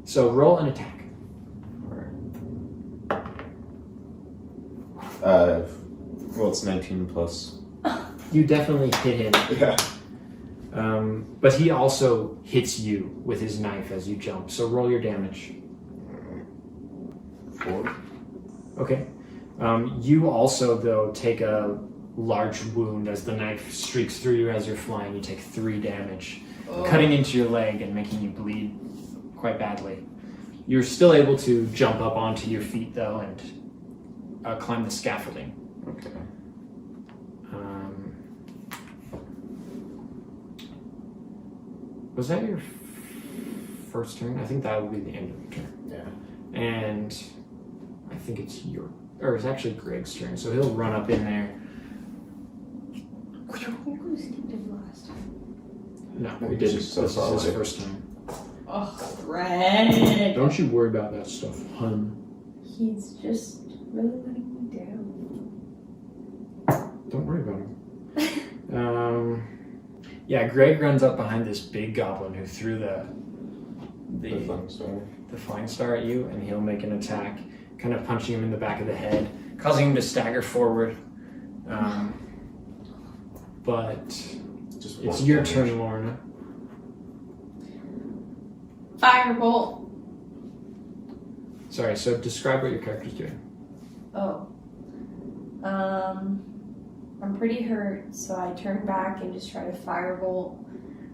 So roll an attack. Well, it's 19 plus. You definitely hit him. Yeah. But he also hits you with his knife as you jump. So roll your damage. 4. Okay. You also, though, take a large wound as the knife streaks through you as you're flying. You take 3 damage, cutting into your leg and making you bleed quite badly. You're still able to jump up onto your feet, though, and climb the scaffolding. Okay. Was that your first turn? I think that would be the end of your turn. Yeah. And I think it's it's actually Greg's turn, so he'll run up in there. I think we skipped it last time. No, No, we he's didn't. just so This far is his away. first time. Oh, Greg! Don't you worry about that stuff, hun. He's just really letting me down. Don't worry about him. Yeah, Greg runs up behind this big goblin who threw the flying star at you, and he'll make an attack, kind of punching him in the back of the head, causing him to stagger forward. But Just it's one your damage. turn, Lorna. Firebolt! Sorry, so describe what your character's doing. Oh. I'm pretty hurt, so I turn back and just try to firebolt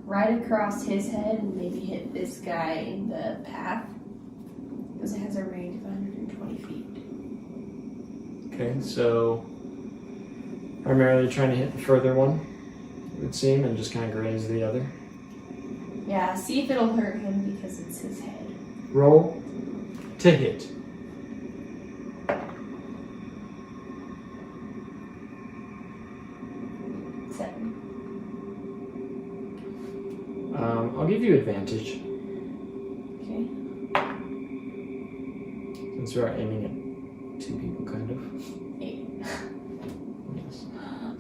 right across his head and maybe hit this guy in the path. Because it has a range of 120 feet. Okay, so primarily trying to hit the further one, it would seem, and just kind of graze the other. Yeah, see if it'll hurt him because it's his head. Roll to hit. I'll give you advantage Okay. since we are aiming at 2 people, kind of. 8. Yes.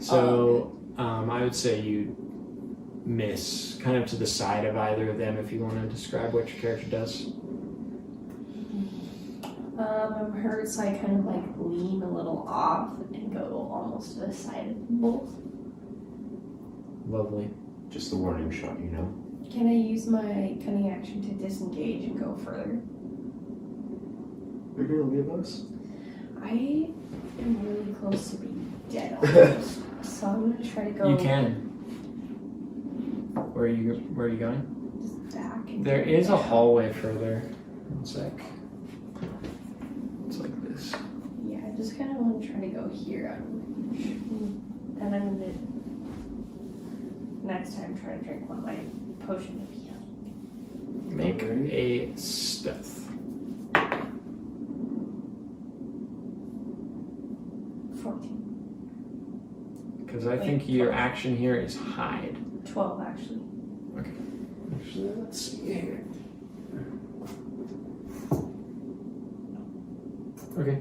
So I would say you miss, kind of to the side of either of them, if you want to describe what your character does. I'm hurt, so I kind of like lean a little off and go almost to the side of them both. Lovely. Just the warning shot, you know? Can I use my cunning action to disengage and go further? You're gonna leave us? I am really close to being dead almost, so I'm gonna try to go. You can. Where are you going? Just back. And There go is a down. hallway further. One sec. It's like this. Yeah, I just kind of want to try to go here out of reach. And I'm gonna next time try to drink one of my potion of healing. Make a stealth. 14. Because I Wait, think your 12. action here is hide. 12 actually. Okay. Actually, let's see here. Okay.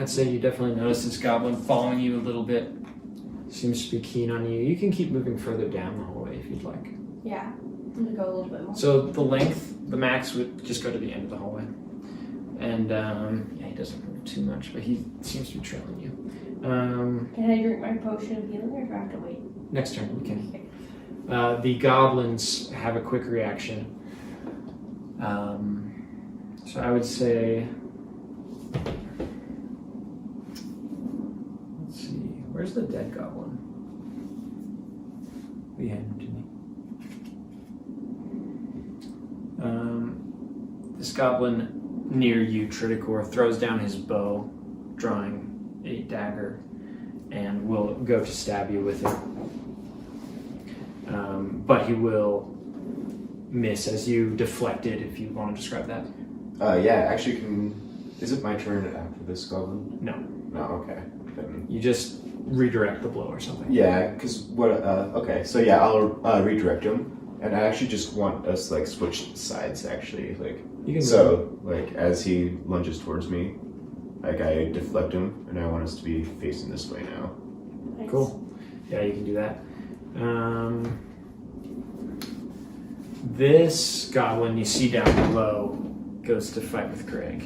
I'd say you definitely notice this goblin following you a little bit. Seems to be keen on you. You can keep moving further down the hallway if you'd like. Yeah, I'm gonna go a little bit more. So the length, the max would just go to the end of the hallway. And yeah, he doesn't move too much, but he seems to be trailing you. Can I drink my potion of healing or do I have to wait? Next turn, you can. The goblins have a quick reaction. So I would say, let's see, where's the dead goblin? We had him, didn't he? This goblin near you, Triticor, throws down his bow, drawing a dagger, and will go to stab you with it. But he will miss as you deflect it, if you want to describe that. Yeah, actually, is it my turn after this goblin? No. No, okay. Then, You just redirect the blow or something. yeah, because what, okay, so yeah, I'll redirect him. And I actually just want us, like, switch sides, actually. Like, You can so, like, as he lunges towards me, like, I deflect him, and I want us to be facing this way now. Nice. Cool. Yeah, you can do that. This goblin you see down below goes to fight with Greg,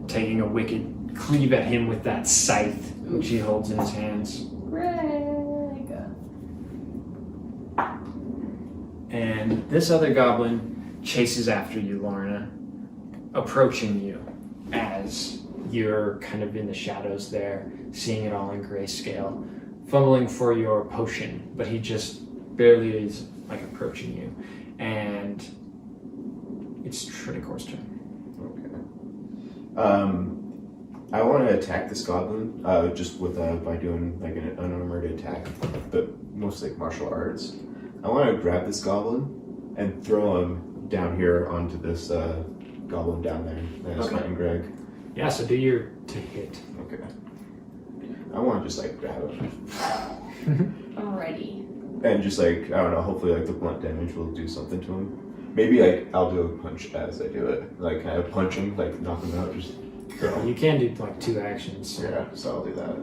taking a wicked cleave at him with that scythe, which he holds in his hands. Greg. And this other goblin chases after you, Lorna, approaching you as you're kind of in the shadows there, seeing it all in grayscale, fumbling for your potion, but he just barely is like approaching you. And it's Tridicor's turn. Okay. I want to attack this goblin just with by doing like an unarmored attack, but mostly like martial arts. I want to grab this goblin and throw him down here onto this goblin down there that's fighting Greg. Yeah, so do your to hit. Okay. I want to just like grab him I'm ready. and just like, I don't know, hopefully like the blunt damage will do something to him. Maybe like I'll do a punch as I do it. Like kind of punch him, like knock him out, just throw. You can do like 2 actions Yeah, so I'll do that.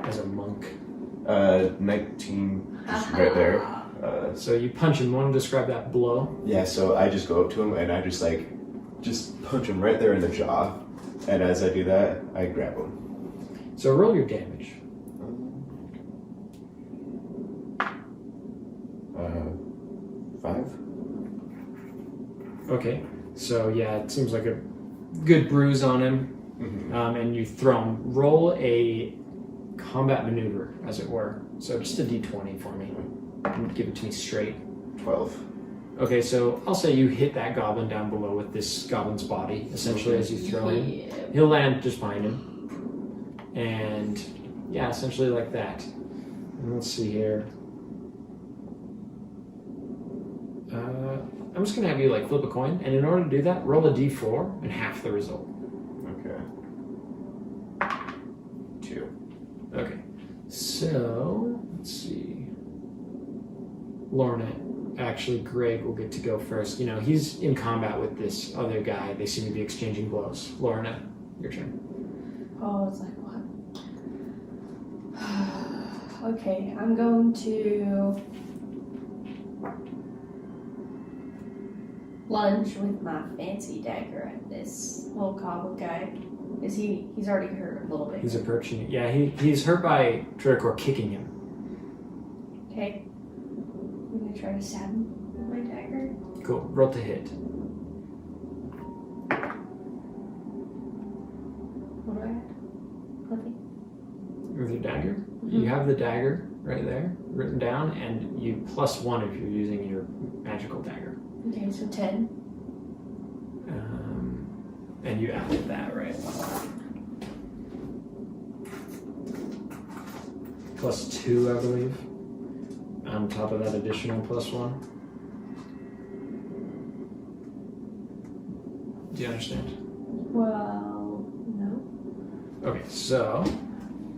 as a monk. 19 just right there. So you punch him. Want to describe that blow? Yeah, so I just go up to him and I just like, just punch him right there in the jaw. And as I do that, I grab him. So roll your damage. 5. Okay. So yeah, it seems like a good bruise on him. Mm-hmm. And you throw him. Roll a combat maneuver, as it were. So just a d20 for me. And give it to me straight. 12. Okay, so I'll say you hit that goblin down below with this goblin's body, essentially, as you throw him. Yeah. He'll land just behind him. And yeah, essentially like that. And let's see here. I'm just gonna have you like flip a coin, and in order to do that, roll a d4 and half the result. Okay. 2. Okay, so let's see. Lorna, actually, Greg will get to go first. You know, he's in combat with this other guy. They seem to be exchanging blows. Lorna, your turn. Oh, it's like what? Okay, I'm going to lunge with my fancy dagger at this little goblin guy. He's already hurt a little bit. He's approaching you. Yeah, he's hurt by Tridacor kicking him. Okay. I'm gonna try to stab him with my dagger. Cool. Roll to hit. What do I have? Nothing. With your dagger? Mm-hmm. You have the dagger right there, written down, and you +1 if you're using your magical dagger. Okay, so 10. And you added that, right? +2, I believe. On top of that additional +1. Do you understand? Well, no. Okay, so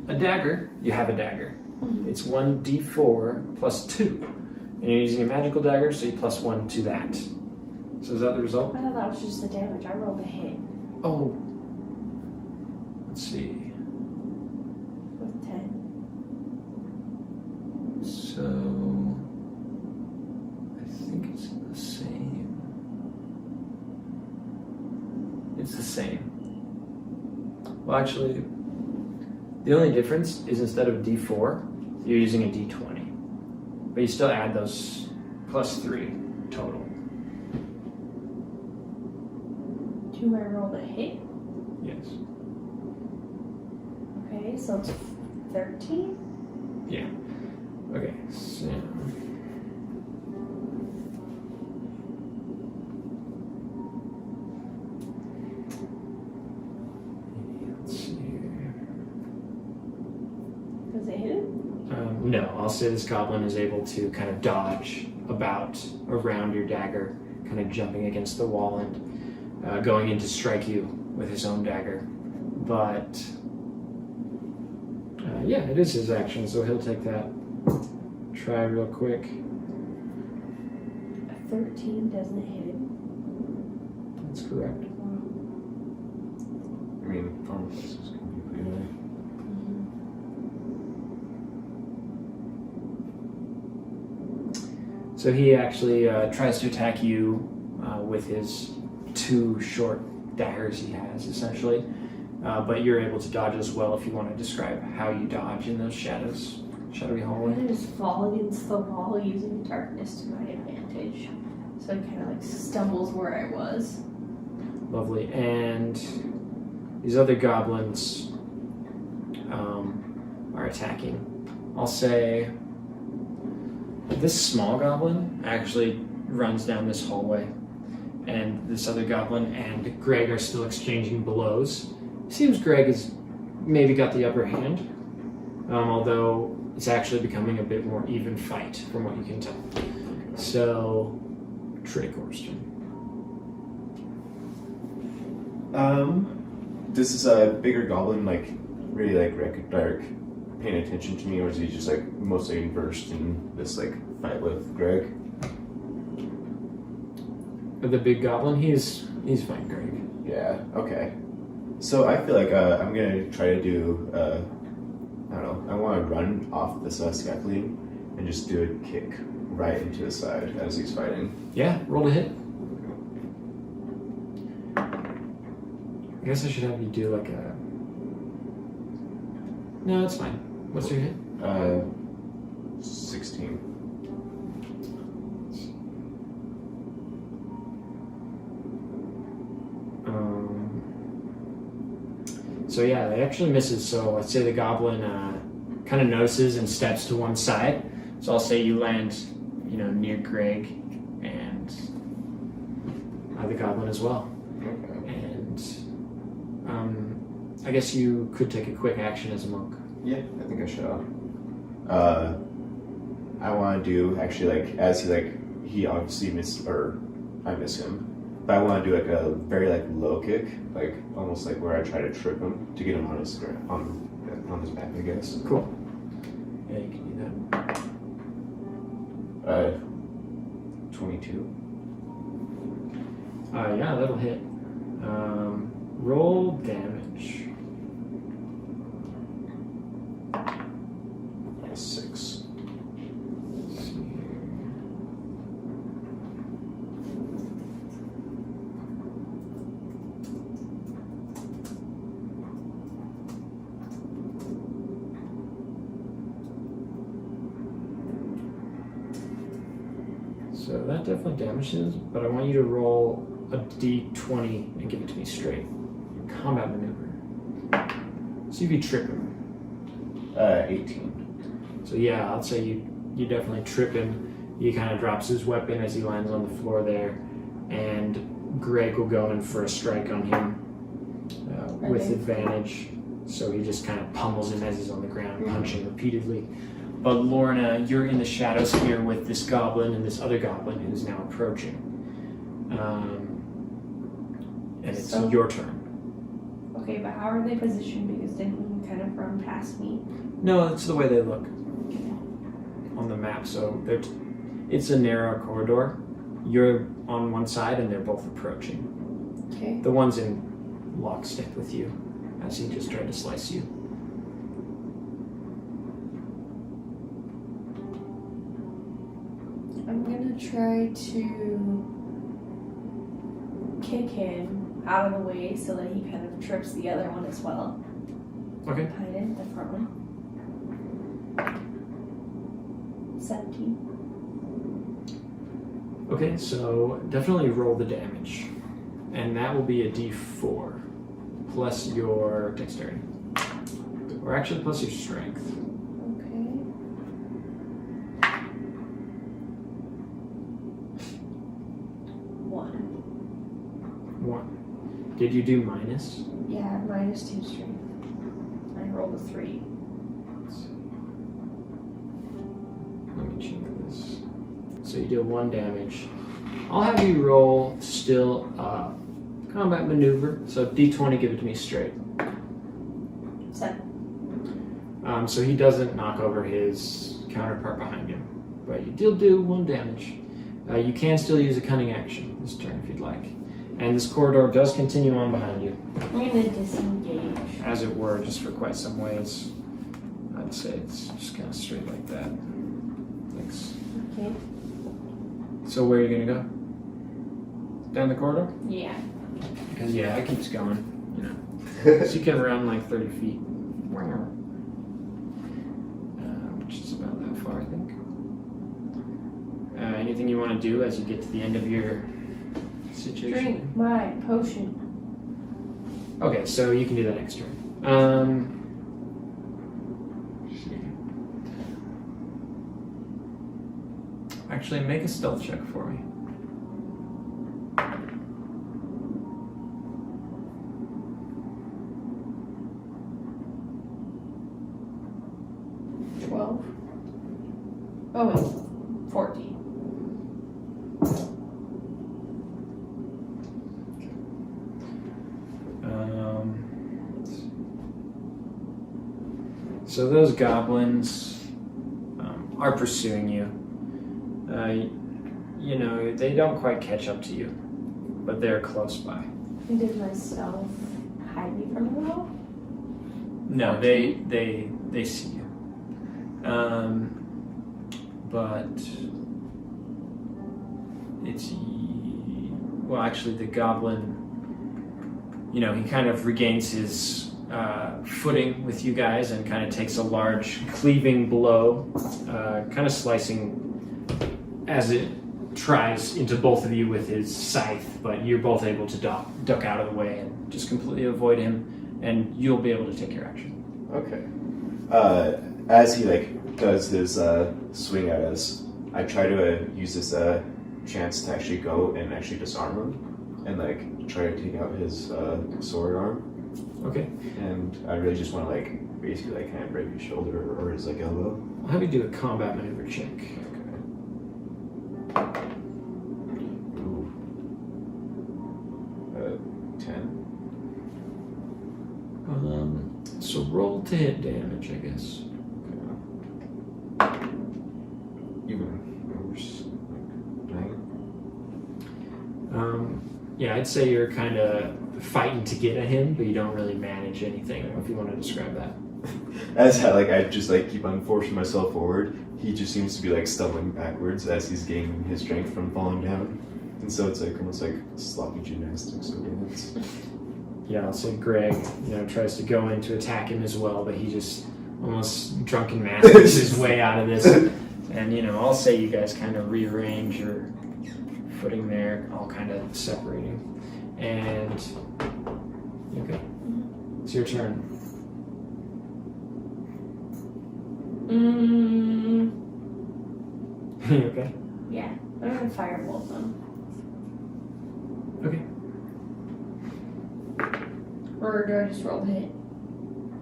a dagger, you have a dagger. Mhm. It's 1d4 +2. And you're using a magical dagger, so you +1 to that. So is that the result? I thought that was just the damage. I rolled a hit Oh. Let's see. with 10. So I think it's the same. It's the same. Well, actually, the only difference is instead of D4, you're using a D20. But you still add those +3 total. Do I roll a hit? Yes. Okay, so it's 13? Yeah. Okay, so. Let's see here. Does it hit him? No, I'll say this goblin is able to kind of dodge about around your dagger, kind of jumping against the wall and going in to strike you with his own dagger. But yeah, it is his action, so he'll take that. Try real quick. A 13 doesn't hit him. That's correct. I mean, armor classes can be pretty high. So he actually tries to attack you with his 2 short daggers he has, essentially. but you're able to dodge as well if you want to describe how you dodge in those shadowy I'm hallway. gonna just fall against the wall using darkness to my advantage. So it kind of like stumbles where I was. Lovely. And these other goblins are attacking. I'll say this small goblin actually runs down this hallway, and this other goblin and Greg are still exchanging blows. Seems Greg has maybe got the upper hand, although it's actually becoming a bit more even fight from what you can tell. So, Tricorsten. This is a bigger goblin, like really like dark, paying attention to me, or is he just like mostly versed in this like fight with Greg? The big goblin, he's fine, Greg. Yeah. Okay. So I feel like I'm gonna try to do I don't know. I want to run off this scaffolding and just do a kick right into the side as he's fighting. Yeah, roll to hit. I guess I should have you do like a... No, it's fine. What's your hit? 16. So yeah, it actually misses. So I'd say the goblin kind of notices and steps to one side. So I'll say you land, near Greg and the goblin as well. Okay. And I guess you could take a quick action as a monk. Yeah, I think I shall. I want to do actually like as he obviously I miss him. But I want to do like a very like low kick, like almost like where I try to trip him to get him on his back, I guess. Cool. Yeah, you can do that. 22. Yeah, that'll hit. Roll damage. 6. So that definitely damages, but I want you to roll a d20 and give it to me straight. Combat maneuver. See if you trip him. 18. So yeah, I'd say you definitely trip him. He kind of drops his weapon as he lands on the floor there, and Greg will go in for a strike on him with advantage. So he just kind of pummels him as he's on the ground, punching repeatedly. But Lorna, you're in the shadows here with this goblin and this other goblin who's now approaching. And it's your turn. Okay, but how are they positioned? Because didn't you kind of run past me? No, that's the way they look on the map. So it's a narrow corridor. You're on one side and they're both approaching. Okay. The one's in lockstep with you as he just tried to slice you. I'm gonna try to kick him out of the way so that he kind of trips the other one as well. Okay. Behind it, the front one. 17. Okay, so definitely roll the damage. And that will be a d4 plus your dexterity. Or actually plus your strength. Okay. 1. Did you do minus? Yeah, -2 strength. I rolled a 3. Let me check this. So you did 1 damage. I'll have you roll still combat maneuver. So d20, give it to me straight. 7. So he doesn't knock over his counterpart behind him, but you did do 1 damage. You can still use a cunning action this turn if you'd like. And this corridor does continue on behind you, I'm gonna disengage. as it were, just for quite some ways. I'd say it's just kind of straight like that. Thanks. Okay. So where are you gonna go? Down the corridor? Yeah. Because yeah, it keeps going. So you can run like 30 feet. Which is about that far, I think. Anything you want to do as you get to the end of your situation? Drink my potion. Okay, so you can do that next turn. Actually, make a stealth check for me. Oh wait, 14. So those goblins are pursuing you. You know, they don't quite catch up to you, but they're close by. And did my stealth hide me from them all? No, they see you. But it's, well, actually the goblin, you know, he kind of regains his footing with you guys and kind of takes a large cleaving blow, kind of slicing as it tries into both of you with his scythe, but you're both able to duck out of the way and just completely avoid him, and you'll be able to take your action. Okay. As he does his swing at us, I try to use this chance to actually go and actually disarm him and try to take out his sword arm. Okay. And I really just want to basically kind of break his shoulder or his elbow. I'll have you do a combat maneuver check. Okay. Ooh. 10. So roll to hit damage, I guess. Okay. Even worse. 9. Yeah, I'd say you're kind of fighting to get at him, but you don't really manage anything, if you want to describe that. As I just keep on forcing myself forward, he just seems to be stumbling backwards as he's gaining his strength from falling down. And so it's almost like sloppy gymnastics over dance. Yeah, I'll say Greg, tries to go in to attack him as well, but he just almost drunken masters his way out of this. And, I'll say you guys kind of rearrange your footing there, all kind of separating. And, okay, it's your turn. You okay? Yeah, I'm gonna firebolt them. Okay. Or do I just roll to hit?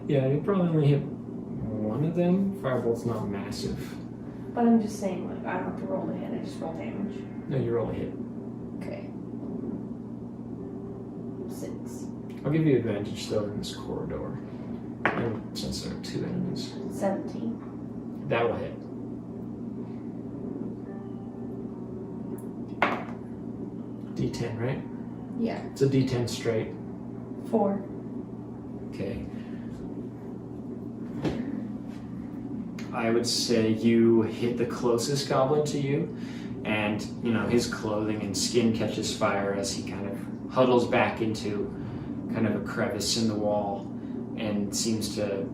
Yeah, you probably only hit one of them. Firebolt's not massive. But I'm just saying, I don't have to roll to hit, I just roll damage. No, you roll a hit. Okay. 6. I'll give you advantage though in this corridor. And since there are 2 enemies. 17. That will hit. D10, right? Yeah. It's a D10 straight. 4. Okay. I would say you hit the closest goblin to you, and his clothing and skin catches fire as he kind of huddles back into kind of a crevice in the wall and seems to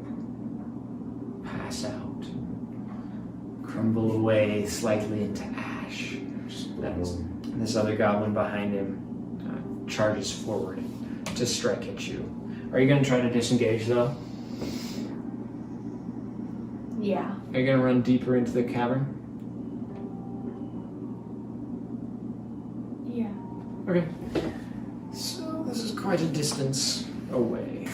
pass out, crumble away slightly into ash. And this other goblin behind him charges forward to strike at you. Are you going to try to disengage though? Yeah. Are you going to run deeper into the cavern? Yeah. Okay. So this is quite a distance away.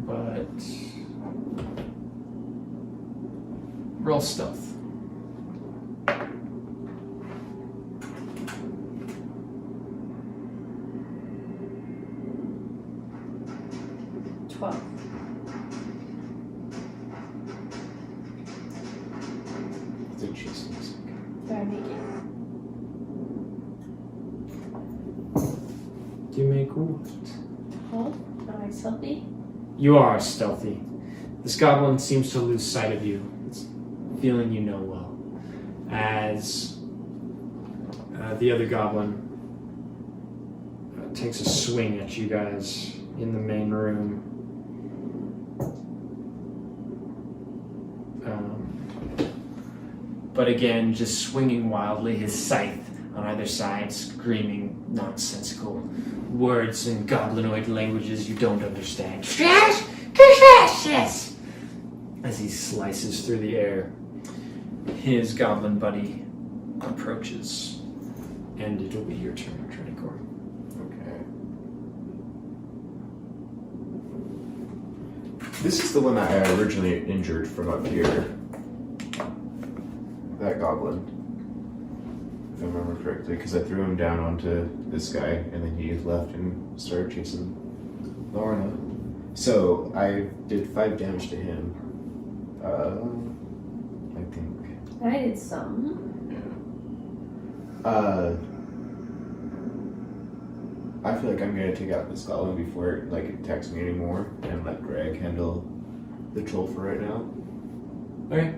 But roll stealth. Did I make it? Do you make what? Hold. Am I stealthy? You are stealthy. This goblin seems to lose sight of you. It's feeling you know well, as the other goblin takes a swing at you guys in the main room. But again, just swinging wildly, his scythe on either side, screaming nonsensical words in goblinoid languages you don't understand. As he slices through the air, his goblin buddy approaches, and it'll be your turn, Trinicor. Okay. This is the one that I originally injured from up here. That goblin, if I remember correctly, because I threw him down onto this guy, and then he left and started chasing Lorna. So I did 5 damage to him. I think. I did some. I feel like I'm gonna take out this goblin before it attacks me anymore, and let Greg handle the troll for right now. Okay.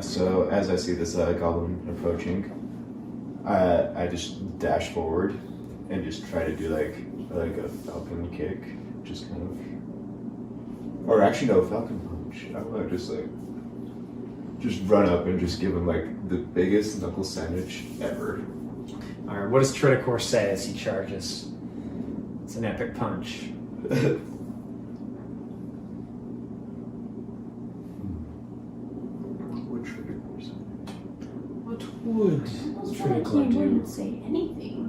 So as I see this goblin approaching, I just dash forward and just try to do like a falcon kick, just kind of, or actually no, falcon punch. I want to just run up and just give him the biggest knuckle sandwich ever. All right. What does Trinicor say as he charges? It's an epic punch. What would Trinicor He do? wouldn't say anything.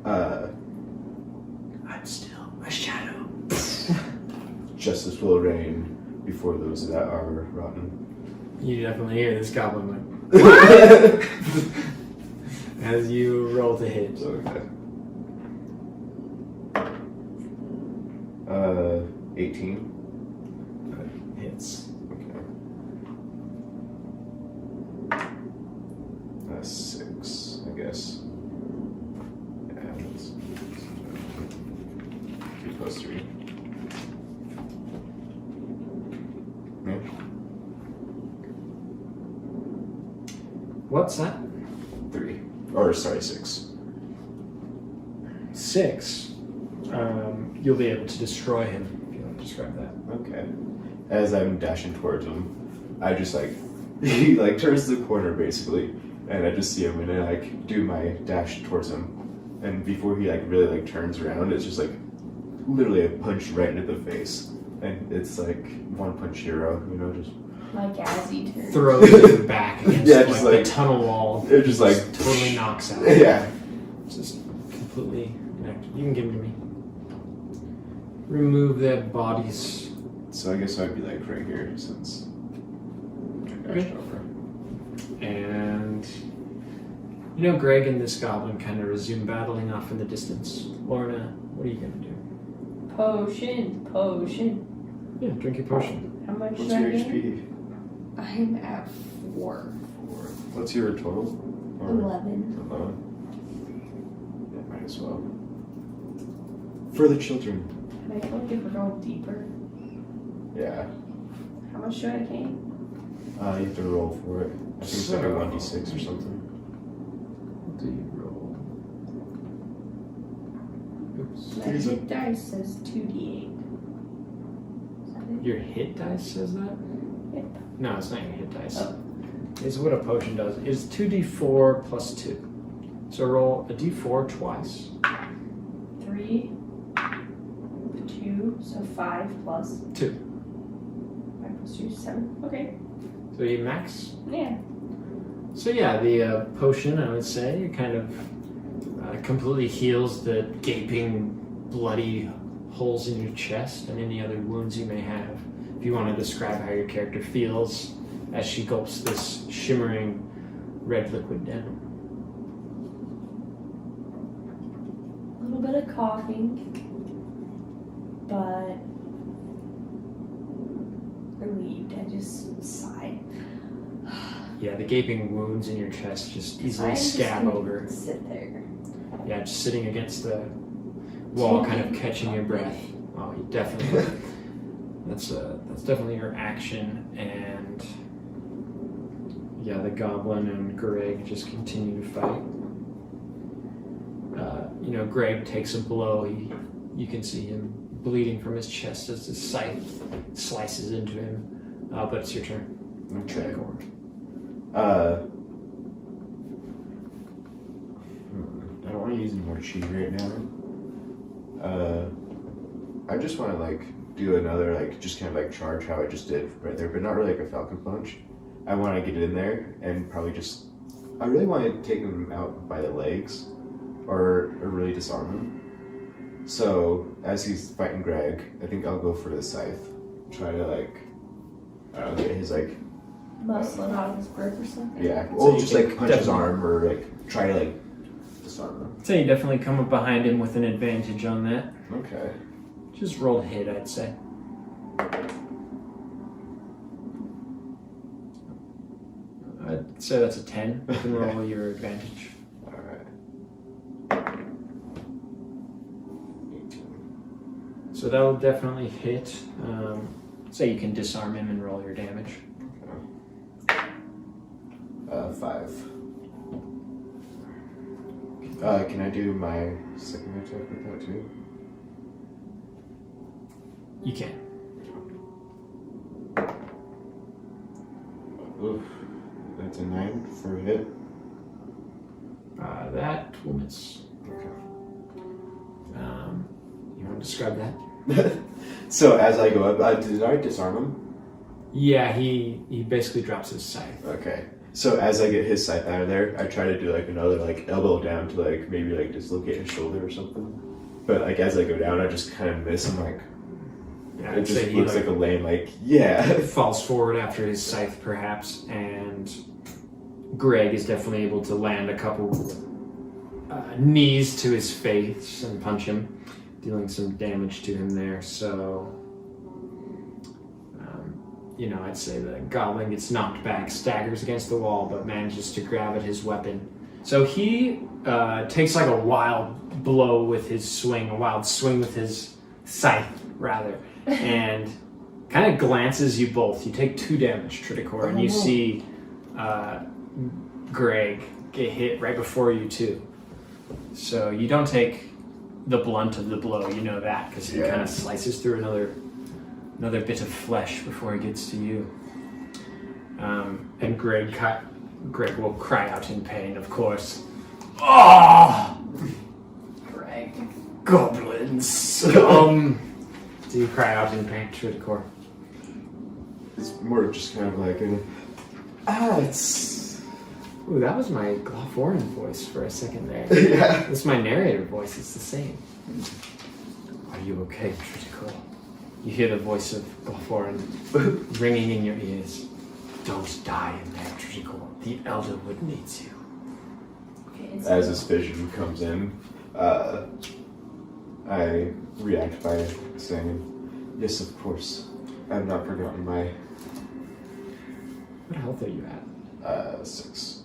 I'm still a shadow. Justice will reign before those that are rotten. You definitely hear this goblin as you roll to hit. Okay. 18. Hits. Okay. 6, I guess. Yeah, that's 2 plus 3. Yeah. What's that? 3. Or, sorry, 6. 6. You'll be able to destroy him, if you want to describe that. Okay. As I'm dashing towards him, I just he turns the corner basically, and I just see him, and I do my dash towards him, and before he really turns around, it's just literally a punch right into the face, and it's one punch hero, just. Like as he turns. Throws him back against Yeah, just the tunnel wall. It just totally knocks out. Yeah. Just completely inactive. You can give him to me. Remove their bodies. So I guess I'd be right here since I dashed over. And Greg and this goblin kind of resume battling off in the distance. Lorna, what are you gonna do? Potion. Yeah, drink your potion. How much What's do I your get? HP? I'm at 4. 4. What's your total? 11. 11. Yeah, might as well. For the children. Can I go roll deeper? Yeah. How much do I gain? You have to roll for it. I think it's a 1d6 or something. What do you roll? Oops. My hit dice says 2d8. Is that it? Your hit dice says that? Yep. No, it's not your hit dice. Oh. It's what a potion does. It's 2d4 plus 2. So roll a d4 twice. 3, 2, so 5 plus 2. 5 plus 2 is 7. Okay. So you max. Yeah. So yeah, the potion, I would say, kind of completely heals the gaping, bloody holes in your chest and any other wounds you may have. If you want to describe how your character feels as she gulps this shimmering red liquid down. A little bit of coughing, but relieved. I just sigh. Yeah, the gaping wounds in your chest just easily I'm just scab gonna over. Sit there. Yeah, just sitting against the wall, kind of catching your breath. Oh, you definitely. that's definitely your action, and yeah, the goblin and Greg just continue to fight. Greg takes a blow. You can see him bleeding from his chest as the scythe slices into him. But it's your turn. Okay. I don't want to use any more chi right now. I just want to like do another like just kind of like charge how I just did right there, but not really like a falcon punch. I want to get in there and probably just. I really want to take him out by the legs, or really disarm him. So as he's fighting Greg, I think I'll go for the scythe. Try to like, I don't know, get his like. Muscle it out of his grip or something? Yeah, So or you just can like punch his arm or like try to like disarm him. So you definitely come up behind him with an advantage on that. Okay. Just roll hit, I'd say. I'd say that's a 10. You can roll your advantage. Alright. 18. So that'll definitely hit. Say you can disarm him and roll your damage. 5. Can I do my second attack with that too? You can. Oof. That's a 9 for a hit. That will miss. Okay. You want to describe that? So as I go up, did I disarm him? Yeah, he basically drops his scythe. Okay. So as I get his scythe out of there, I try to do like another like elbow down to like maybe like dislocate his shoulder or something. But like as I go down, I just kind of miss. I'm like, Yeah, it I'd just say he looks like a lame like yeah. falls forward after his scythe, perhaps, and Greg is definitely able to land a couple knees to his face and punch him, dealing some damage to him there. So, I'd say the goblin gets knocked back, staggers against the wall, but manages to grab at his weapon. So he takes like a wild blow with his swing, a wild swing with his scythe, rather, and kind of glances you both. You take 2 damage, Triticor, and you see Greg get hit right before you too. So you don't take the blunt of the blow, you know that, because he kind of slices through another bit of flesh before he gets to you. And Greg will cry out in pain, of course. Oh! Greg. Goblins! Do you cry out in pain, Triticor? It's more just kind of like it's. Ooh, that was my Glafforan voice for a second there. Yeah. That's my narrator voice, it's the same. Are you okay, Triticor? You hear the voice of Glafforan ringing in your ears. Don't die in there, Triticor. The Elderwood needs you. Okay, As this vision comes in, I react by saying, "Yes, of course. I've not forgotten my What health are you at? 6."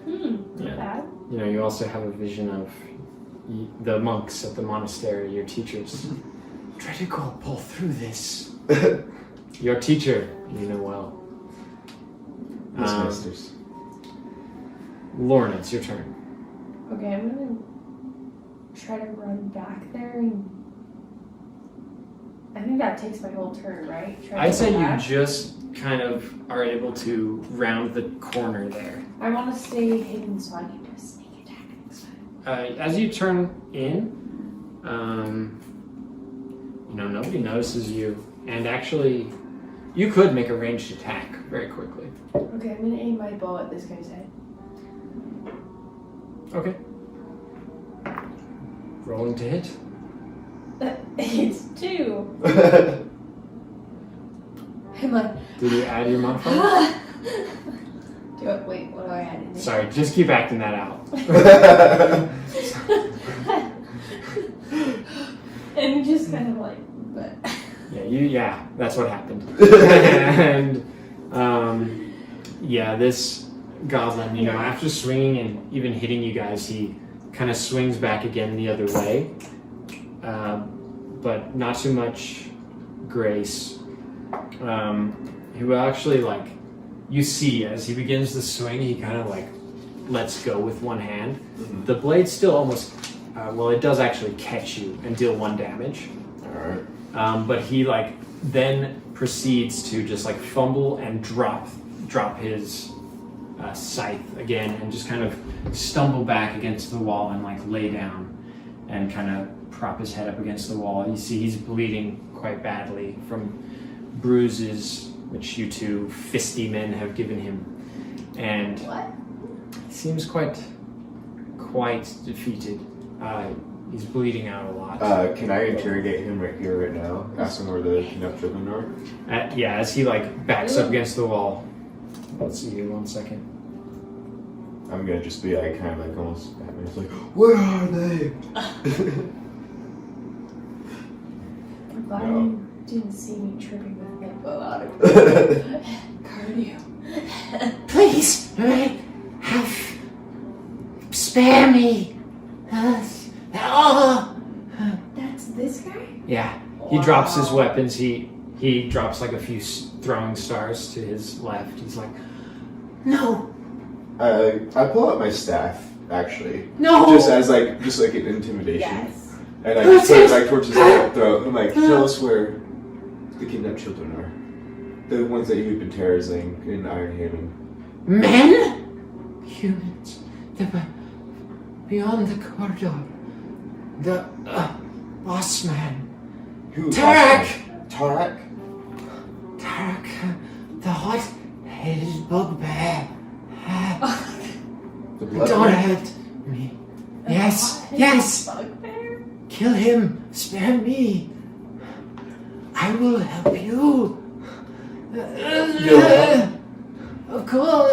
Not bad. You also have a vision of the monks at the monastery, your teachers. Triticor, pull through this. Your teacher, you know well. Yes, masters. Lorna, it's your turn. Okay, I'm gonna try to run back there, and I think that takes my whole turn, right? I'd say you just kind of are able to round the corner there. I want to stay hidden so I can do a sneak attack next time. As you turn in, nobody notices you, and actually, you could make a ranged attack very quickly. Okay, I'm gonna aim my bow at this guy's head. Okay. Rolling to hit. It's 2. I'm like, Did you add your modifier? wait, what do I add in there? Sorry, just keep acting that out. And just kind of like, but. Yeah, that's what happened. And, this goblin, after swinging and even hitting you guys, he kind of swings back again the other way. But not too much grace. He will actually, like, you see as he begins to swing, he kind of, like, lets go with one hand. Mm-hmm. The blade still almost, it does actually catch you and deal 1 damage. Alright. But he, like, then proceeds to just, like, fumble and drop his scythe again and just kind of stumble back against the wall and, like, lay down and kind of prop his head up against the wall. You see he's bleeding quite badly from bruises which you two fisty men have given him. And What? he seems quite defeated. He's bleeding out a lot. Can I interrogate him right here, right now? Ask him where the kidnapped children are? Yeah, as he, like, backs up against the wall. Let's see here, 1 second. I'm gonna just be like, kind of like almost Batman. It's like, where are they? I'm glad No. you didn't see me tripping with my bow out of cardio. Please, spare me. That's this guy? Yeah, he drops his Wow. weapons. He drops like a few throwing stars to his left. He's like, no, I pull out my staff, actually. no. Just like an intimidation. Yes. And I just put it like towards his throat. I'm like, tell us where the kidnapped children are. The ones that you've been terrorizing in Ironhaven. Men, humans, beyond the corridor. The boss man. Who? Tarak! Tarak? Tarak, the hot-headed bugbear. The blood Don't man? hurt me. Yes, yes. Bugbear? Kill him. Spare me. I will help you. Of course.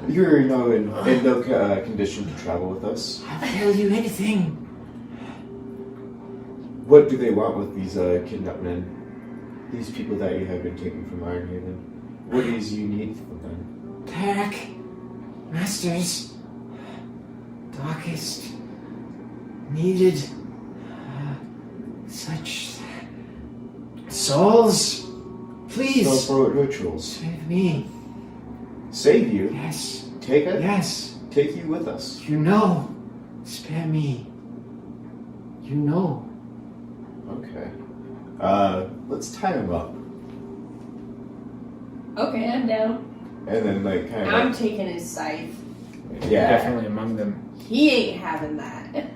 You're in no condition to travel with us. I'll tell you anything. What do they want with these kidnapped men? These people that you have been taking from Ironhaven? What is you need from them? Tarak, masters, darkest, needed such souls. Please, Self-wrote rituals. save me. Save you? Yes, Take it? yes. Take you with us. You know, spare me. You know. Okay. Let's tie him up. Okay, I'm down. And then like kind I'm of taking his scythe. yeah. Definitely among them. He ain't having that.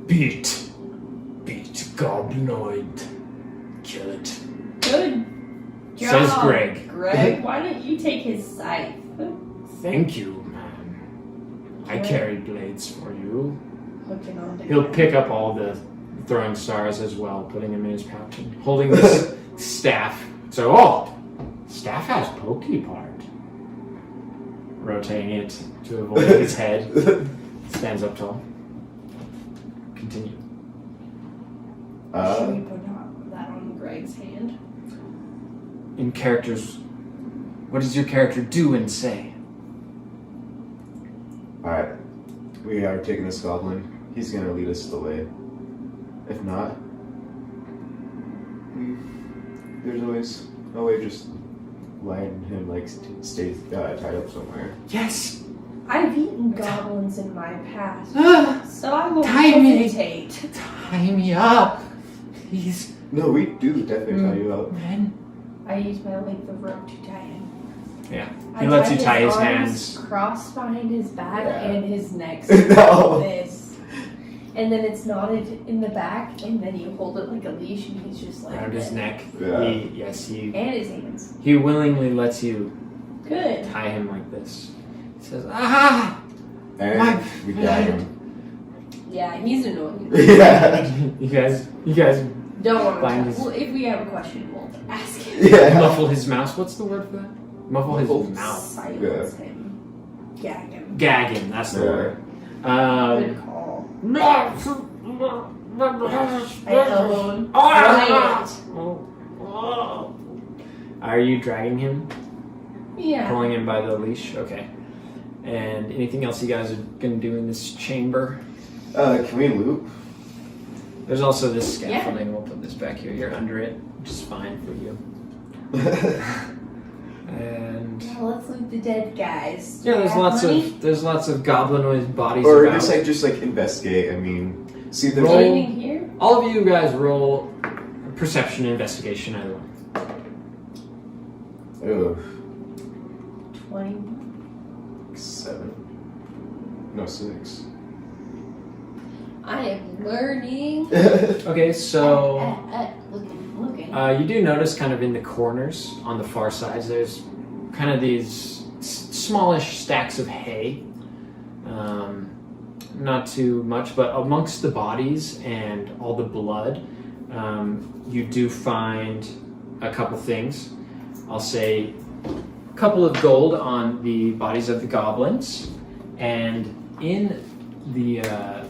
Beat Goblinoid. Kill it. Good job. Says Greg. Greg, why don't you take his scythe? Thank you, man. I carry blades for you. Hooking on to He'll Greg. pick up all the throwing stars as well, putting them in his pouch and holding this staff. So, staff has pokey part. Rotating it to avoid his head. Stands up tall. Continue. Should we put that on Greg's hand? In characters, what does your character do and say? Alright. We are taking this goblin. He's gonna lead us the way. If not, there's always a way just letting him like stay tied up somewhere. Yes. I've eaten goblins in my past, so I will Tie me. hesitate. Tie me up, please, No, we do definitely tie you up. man. I use my length of rope to tie him. Yeah. I He lets you tie his arms hands. crossed behind his back Yeah. and his neck. No. Like this. And then it's knotted in the back, and then you hold it like a leash, and he's just like Around his this. neck. Yeah. He And his hands. he willingly lets you Good. tie him like this. He says, "Ah!" And My we tie him. Yeah, he's annoying. Yeah. You guys Don't want Find to. his- Well, if we have a question, we'll ask him. Yeah. muffle his mouth. What's the word for that? Muffle his Muffle. mouth. Silence him. Gag him. Gag him. That's the Yeah. word. Good call. I elbow him. Right. Are you dragging him? Yeah. Pulling him by the leash? Okay. And anything else you guys are going to do in this chamber? Can we loop? There's also this scaffolding. We'll put this back here. You're under it, which is fine for you. And Well, let's loot the dead guys. yeah, there's Have money? lots of goblinoid bodies Or about. just like investigate. I mean, see if there's Roll. like. Anything here? All of you guys roll perception and investigation, either one. Ugh, 20. 7. No, 6. I am learning. Okay, so Looking. you do notice kind of in the corners on the far sides, there's kind of these smallish stacks of hay. Not too much, but amongst the bodies and all the blood, you do find a couple things. I'll say a couple of gold on the bodies of the goblins, and in the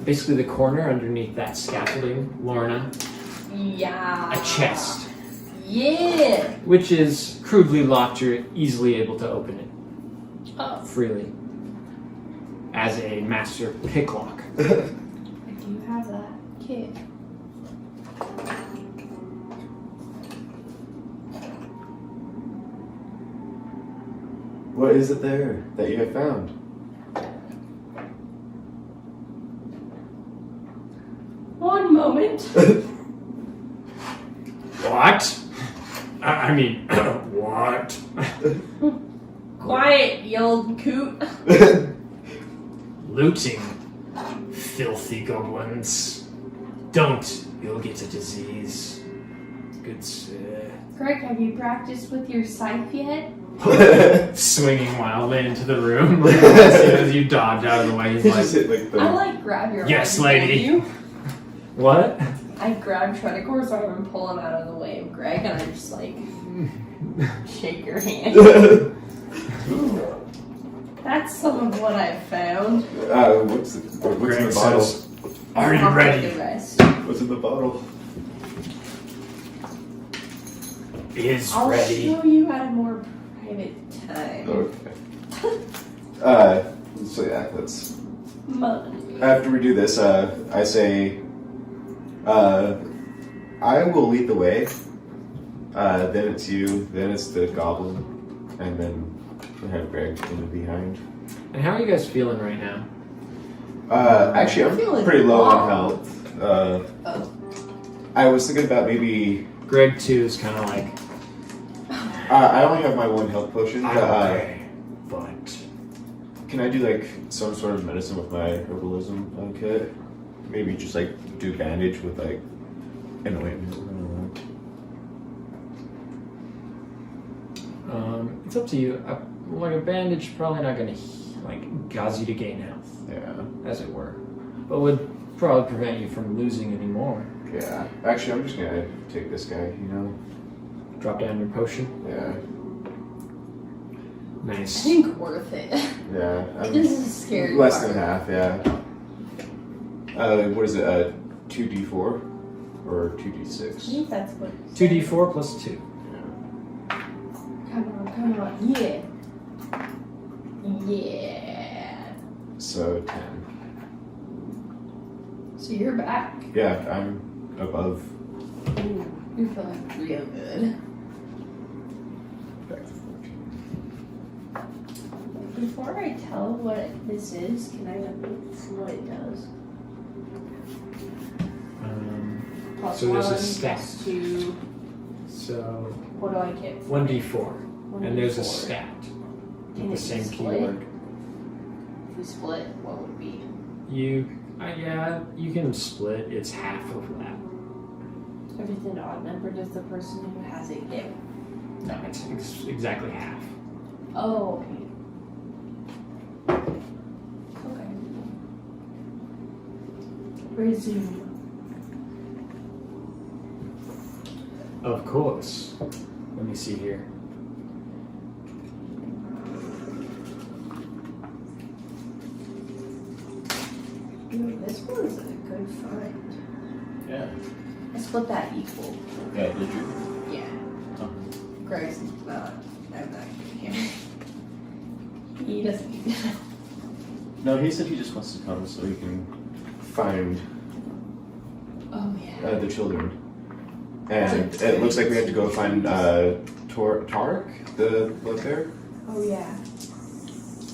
basically the corner underneath that scaffolding, Lorna, Yeah. a chest, Yeah. which is crudely locked. You're easily able to open it Oh, freely as a master picklock. I do have that kit. What is it there that you have found? One moment. What? I mean, what? Quiet, you old coot. Looting, filthy goblins. Don't, you'll get a disease. Good sir. Greg, have you practiced with your scythe yet? Swinging wildly into the room. As soon as you dodge out of the way, he's Just like, hit like I the. like grab your Yes, arm and lady. pull you. what? I grab Tredecor's arm and pull him out of the way of Greg, and I just like shake your hand. That's some of what I've found. What's in Greg the bottle? says, are you I'll take ready? the rest. What's in the bottle? Is I'll ready. show you at a more private time. Okay. So yeah, let's. Money. After we do this, I say, I will lead the way. Then it's you. Then it's the goblin, and then we have Greg in the behind. And how are you guys feeling right now? Actually, I'm Feeling pretty low on low. health. Oh. I was thinking about maybe. Greg too is kind of like, I only have my 1 health potion. But, but can I do like some sort of medicine with my herbalism kit? Maybe just like do bandage with like an ointment. I don't know. it's up to you. Like a bandage, probably not going to like cause you to gain health, Yeah. as it were, but would probably prevent you from losing any more. Yeah. Actually, I'm just gonna take this guy. You know. Drop down your potion. Yeah. I Nice. think worth it. Yeah. This is a scary Less part. than half. Yeah. What is it? 2d4 or I 2d6? think that's what. 2d4 plus 2. Come on. Yeah. Yeah. So 10. So you're back. Yeah, I'm above. Ooh, you're feeling real good. Back to 14. Before I tell what this is, can I know what it does? Plus So there's a 1, stat. plus 2. So What do I get? 1d4, and there's a 1d4. stat Can with the it same split? keyword. If we split, what would it be? Yeah, you can split. It's half of that. If it's an odd number, does the person who has it get? No, it's exactly half. Oh, okay. Okay. Resume. Of course. Let me see here. Ooh, this one's a good find. Yeah. I split that equal. Yeah. Did you? Yeah. Greg's not. I'm not giving him. He doesn't need to know. No, he said he just wants to come so he can find Oh, yeah. the children. That's And a it looks like we have to go find Tark, the blood bear, Oh yeah.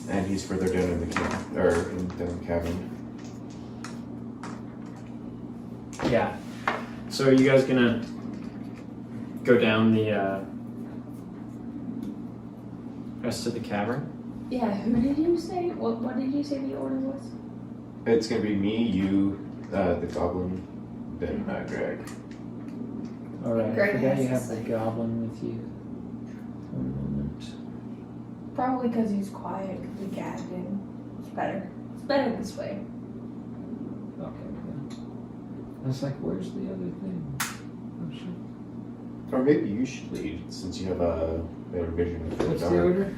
and he's further down in the down the cabin. Yeah. So are you guys gonna go down the rest of the cavern? Yeah, who did you say? What did you say the order was? It's gonna be me, you, the goblin, then Greg. Alright, I Greg forgot has you to have the say. goblin with you. One moment. Probably because he's quiet, because we gagged him. It's better. It's better this way. Okay, good. I was like, where's the other thing? Oh shit. Or maybe you should lead, since you have a better vision of the What's dark. the order?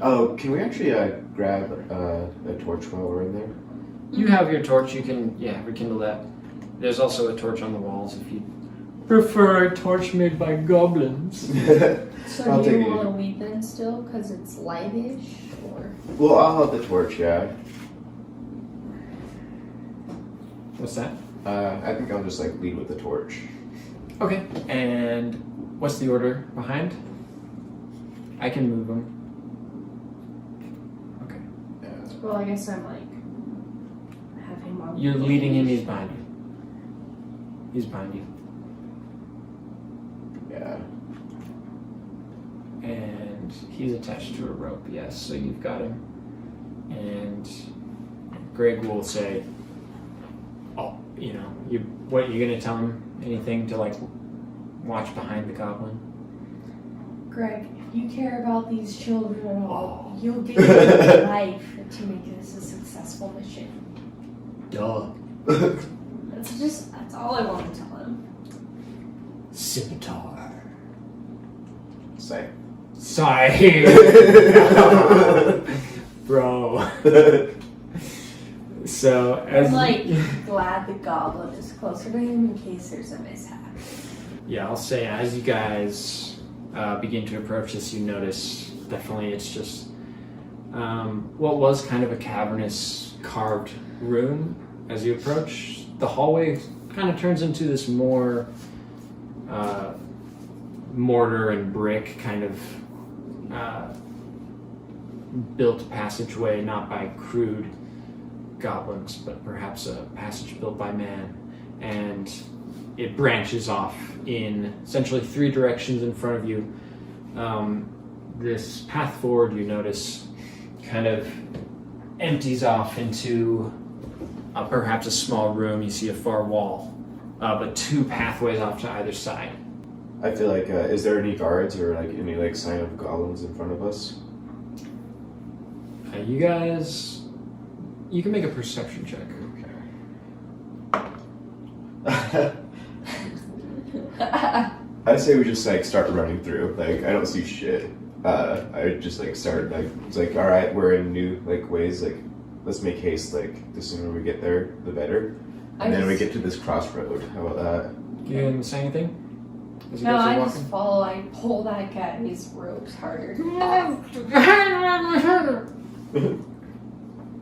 Oh, can we actually grab a torch while we're in there? You have your torch, you can, rekindle that. There's also a torch on the walls if you prefer a torch made by goblins. So I'll do you take it. want to lead then still, because it's lightish, or? Well, I'll have the torch, yeah. What's that? I think I'll just lead with the torch. Okay, and what's the order behind? I can move them. Okay. Well, I guess I'm have him on. You're leading him, he's behind you. He's behind you. Yeah. And he's attached to a rope, yes, so you've got him. And Greg will say, what you're gonna tell him? Anything to watch behind the goblin? Greg, if you care about these children at all, you'll give your life to make this a successful mission. Duh. That's all I want to tell him. Scimitar. Say. Sorry. Bro. So, as I'm glad the goblin is closer to him in case there's a mishap. yeah, I'll say as you guys begin to approach this, you notice definitely it's just what was kind of a cavernous carved room. As you approach, the hallway kind of turns into this more mortar and brick kind of built passageway, not by crude goblins, but perhaps a passage built by man. And it branches off in essentially three directions in front of you. This path forward, you notice, kind of empties off into perhaps a small room. You see a far wall, but two pathways off to either side. I feel is there any guards or any sign of goblins in front of us? You guys, you can make a perception check. Okay. I say we just start running through. I don't see shit. I just start it's all right, we're in new ways. Let's make haste. The sooner we get there, the better. And then we get to this crossroad. How about that? You didn't say anything? As you No, guys are I walking? just follow. I pull that guy's ropes harder.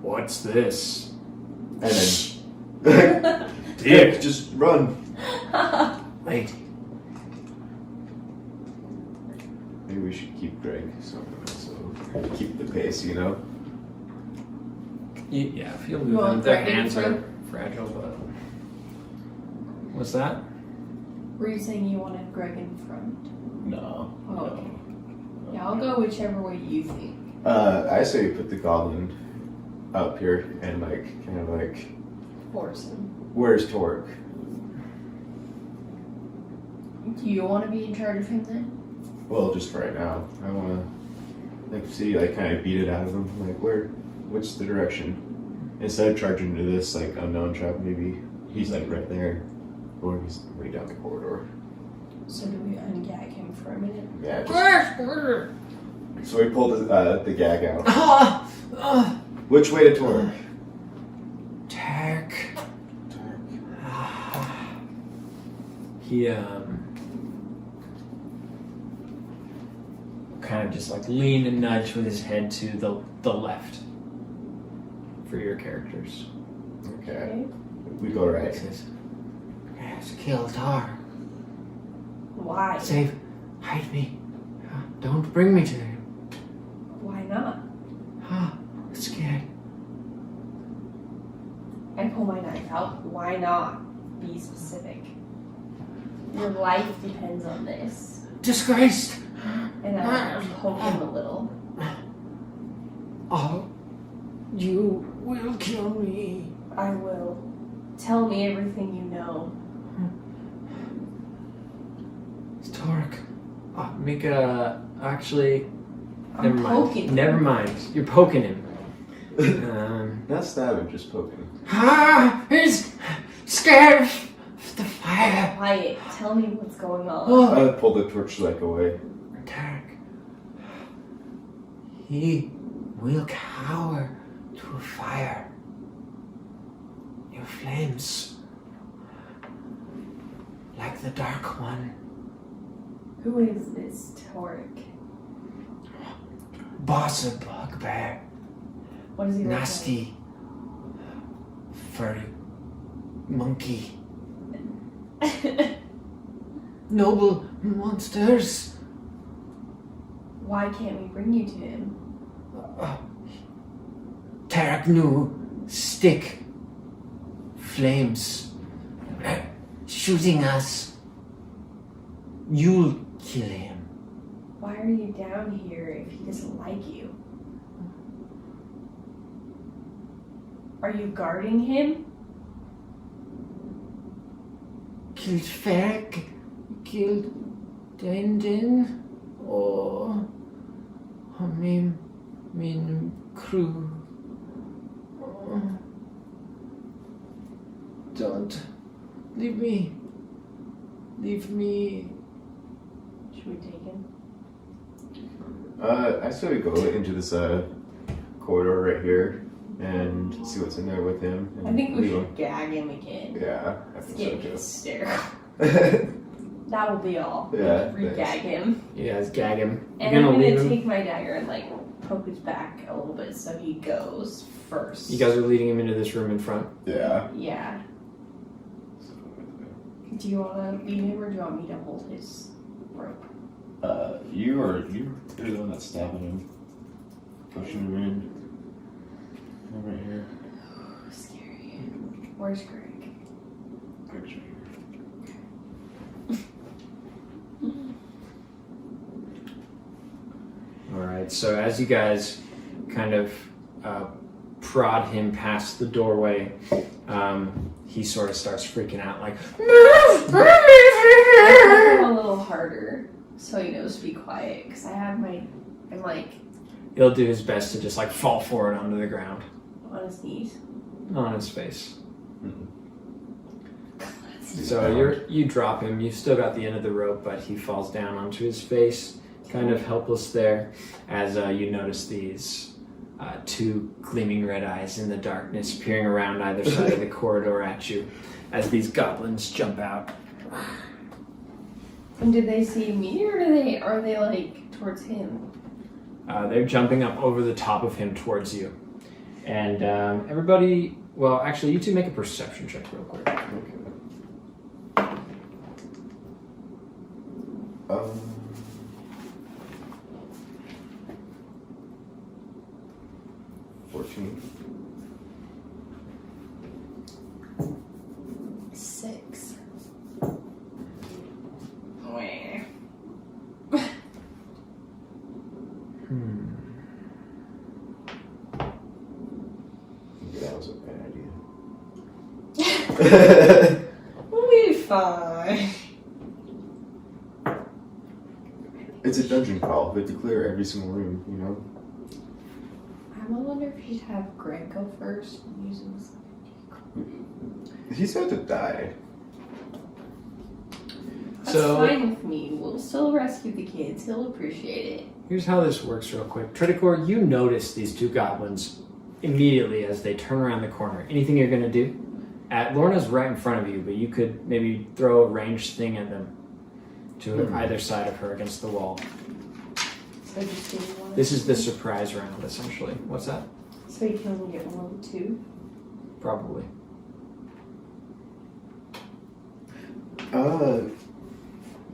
What's this? And then, Dick. just run. Wait. Maybe we should keep Greg, so keep the pace, Yeah, if you'll You move want them. Their Greg in hands are front? fragile, but... What's that? Were you saying you wanted Greg in front? No. Oh, okay. Yeah, I'll go whichever way you think. I say we put the goblin up here and Force him. where's Torque? Do you want to be in charge of him then? Well, just for right now. I want to see kind of beat it out of him. What's the direction? Instead of charging into this unknown trap, maybe he's right there, or he's way down the corridor. So do we ungag him for a minute? Yeah. So we pulled the gag out. Which way to Torque? Tech. He kind of just lean and nudge with his head to the left for your characters. Okay. We go right. He says, "Yes, kill Tar. Why? Hide me. Don't bring me to him. Why not? I'm scared. I pull my knife out. Why not? Be specific. Your life depends on this. Disgraced. And I poke him a little. Oh, you will kill me. I will. Tell me everything you know. It's Torek. Make a... Actually... I'm poking him. Never mind. You're poking him. Not stabbing, just poking. He's scared of the fire. Quiet. Tell me what's going on. Oh, I pull the torchlight away. Tarek. He will cower to a fire. Your flames. Like the Dark One. Who is this Torek? Boss of Bugbear. What does he look Nasty. Furry. Monkey. like? Noble monsters. Why can't we bring you to him? Tarek knew. Stick. Flames. Shooting us. You'll kill him. Why are you down here if he doesn't like you? Are you guarding him? Killed Ferric. Killed Dendin. Or min crew. Don't leave me. Leave me. Should we take him? I say we go into this corridor right here and see what's in there with him. And I think we leave should gag him again. Yeah, I It's think getting so hysterical. too. That will be all. Yeah, Re-gag him. You guys gag him. And You're I'm gonna leave gonna him? take my dagger and like poke his back a little bit so he goes first. You guys are leading him into this room in front. Yeah. Yeah. Do you wanna lead him or do you want me to hold his rope? You're the one that's stabbing him. Pushing him in. I'm right here. Oh, scary. Where's Greg? Greg's right here. Alright, so as you guys kind of prod him past the doorway, he sort of starts freaking out like, I poke him a little harder so he knows to be quiet because I'm like he'll do his best to just like fall forward onto the ground on his knees. on his face. Mm-hmm. So you drop him, you've still got the end of the rope, but he falls down onto his face, kind of helpless there, as you notice these two gleaming red eyes in the darkness peering around either side of the corridor at you as these goblins jump out. And did they see me or are they like towards him? They're jumping up over the top of him towards you. And everybody, well, actually, you two make a perception check real quick. Okay. 14. 6. That was a bad idea. We'll be fine. It's a dungeon crawl. We have to clear every single room, you know? I wonder if you should have Greg go first and use him as He's about to die. That's So- fine with me. We'll still rescue the kids. He'll appreciate it. Here's how this works real quick. Triticor, you notice these two goblins immediately as they turn around the corner. Anything you're going to do? Lorna's right in front of you, but you could maybe throw a ranged thing at them to either side of her against the wall. So just do one. This is the surprise round, essentially. What's that? So you can only get 1, 2.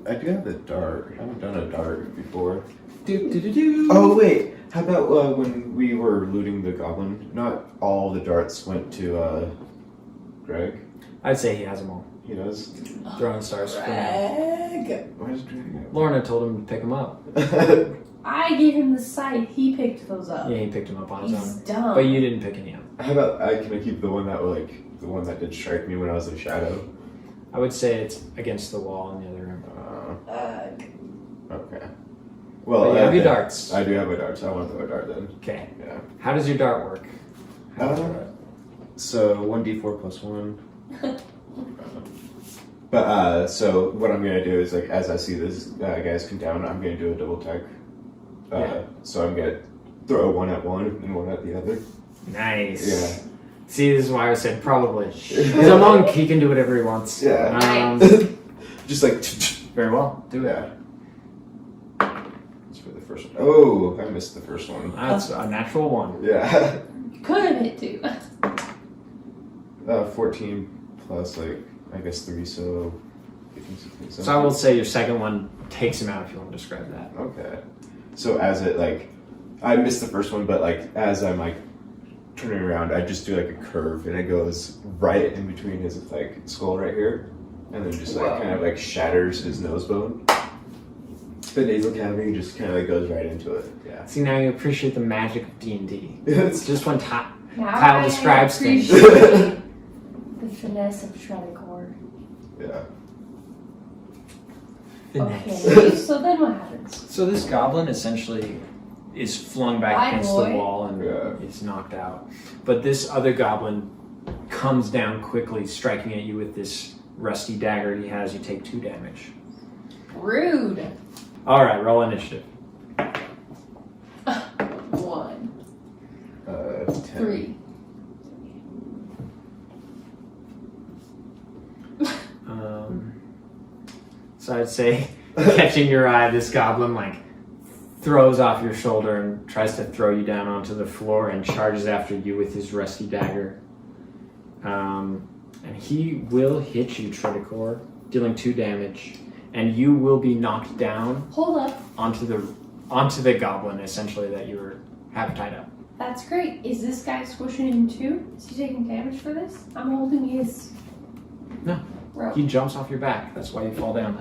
I do have the dart. I haven't done a dart before. Do. Oh wait, how about when we were looting the goblin? Not all the darts went to Greg. I'd say he has them all. He does. Throwing stars. Greg. Where's Greg? Lorna told him to pick them up. I gave him the scythe. He picked those up. Yeah, he picked them up on his He's own. dumb. But you didn't pick any up. How about can I keep the one that did strike me when I was in shadow? I would say it's against the wall in the other room. Okay. Well, But you have your darts. I do have my darts. I want to throw a dart then. Okay. Yeah. How does your dart work? How do you throw it? So 1d4 plus 1. But so what I'm gonna do is like as I see this guys come down, I'm gonna do a double attack. So I'm gonna throw one at one and one at the other. Nice. Yeah. See, this is why I said probably. He's a monk. He can do whatever he wants. Yeah. Just like. Very well. Do it. Yeah. That's for the first one. Oh, I missed the first one. That's a natural one. Yeah. Could have hit two. 14 plus I guess 3, so 15, 16, 17. So I will say your second one takes him out if you want to describe that. Okay. So as it I missed the first one, but as I'm turning around, I just do a curve and it goes right in between his skull right here, and then just kind of shatters his nose bone. The nasal cavity just kind of goes right into it. Yeah. See, now you appreciate the magic of D&D. It's It's just when Now Kyle I describes things. appreciate the finesse of shredded core. yeah. Okay, so then what happens? So this goblin essentially is flung back Bye, against boy. the wall and Yeah. is knocked out. But this other goblin comes down quickly, striking at you with this rusty dagger he has. You take 2 damage. Rude. All right, roll initiative. 1, 10. 3. So I'd say, catching your eye, this goblin throws off your shoulder and tries to throw you down onto the floor and charges after you with his rusty dagger. And he will hit you, Triticor, dealing 2 damage, and you will be knocked down Hold up. onto the goblin, essentially, that you have tied up. That's great. Is this guy squishing him too? Is he taking damage for this? I'm holding his No. rope. He jumps off your back. That's why you fall down.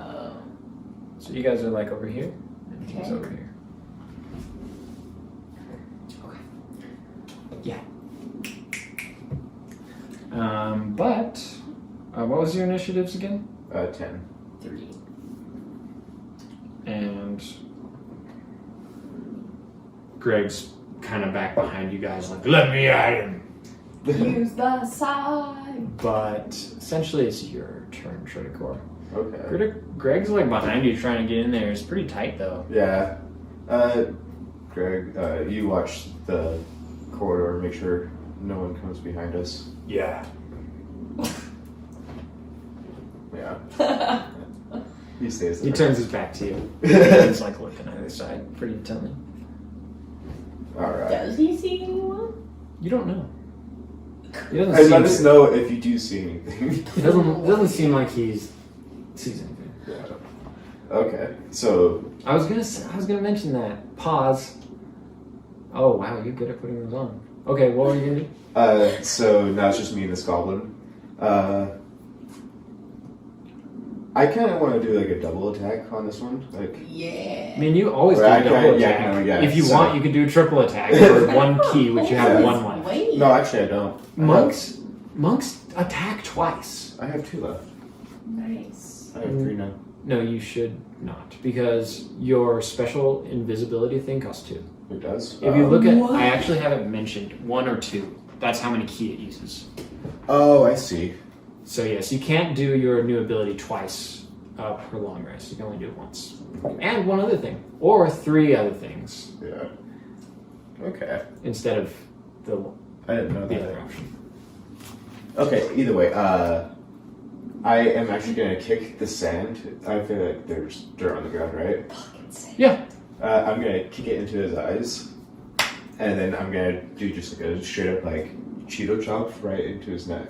So you guys are over here, and he's Okay. over here. Okay. Yeah. But what was your initiatives again? 10. 3. And Greg's kind of back behind you guys, let me at him. Use the side. But essentially, it's your turn, Triticor. Okay. Greg's behind you, trying to get in there. It's pretty tight, though. Yeah. Greg, you watch the corridor, make sure no one comes behind us. Yeah. Yeah. He stays there. He turns his back to you. He's looking at the side pretty intently. Alright. Does he see anyone? You don't know. He doesn't And seem let us to. know if you do see anything. It doesn't seem like he's sees anything. Yeah. Okay. So I was gonna mention that. Pause. Oh wow, you're good at putting those on. Okay, what were you gonna do? so now it's just me and this goblin. I kind of want to do a double attack on this one. Yeah. I mean, you always do Or a I double can- yeah, attack. yeah, If you so- want, you can do a triple attack for 1 key, which you have 1 left. Wait. No, actually I don't. Monks attack twice. I have 2 left. Nice. I have 3 now. No, you should not, because your special invisibility thing costs 2. It does. If you look at, What? I actually have it mentioned 1 or 2. That's how many key it uses. Oh, I see. So yes, you can't do your new ability twice per long rest. You can only do it once. And 1 other thing, or 3 other things Yeah. Okay. instead of the I didn't know the that. other option. Okay. Either way, I am actually gonna kick the sand. I feel like there's dirt on the ground, right? Fucking sick. Yeah. I'm gonna kick it into his eyes, and then I'm gonna do just a straight up Cheeto chop right into his neck.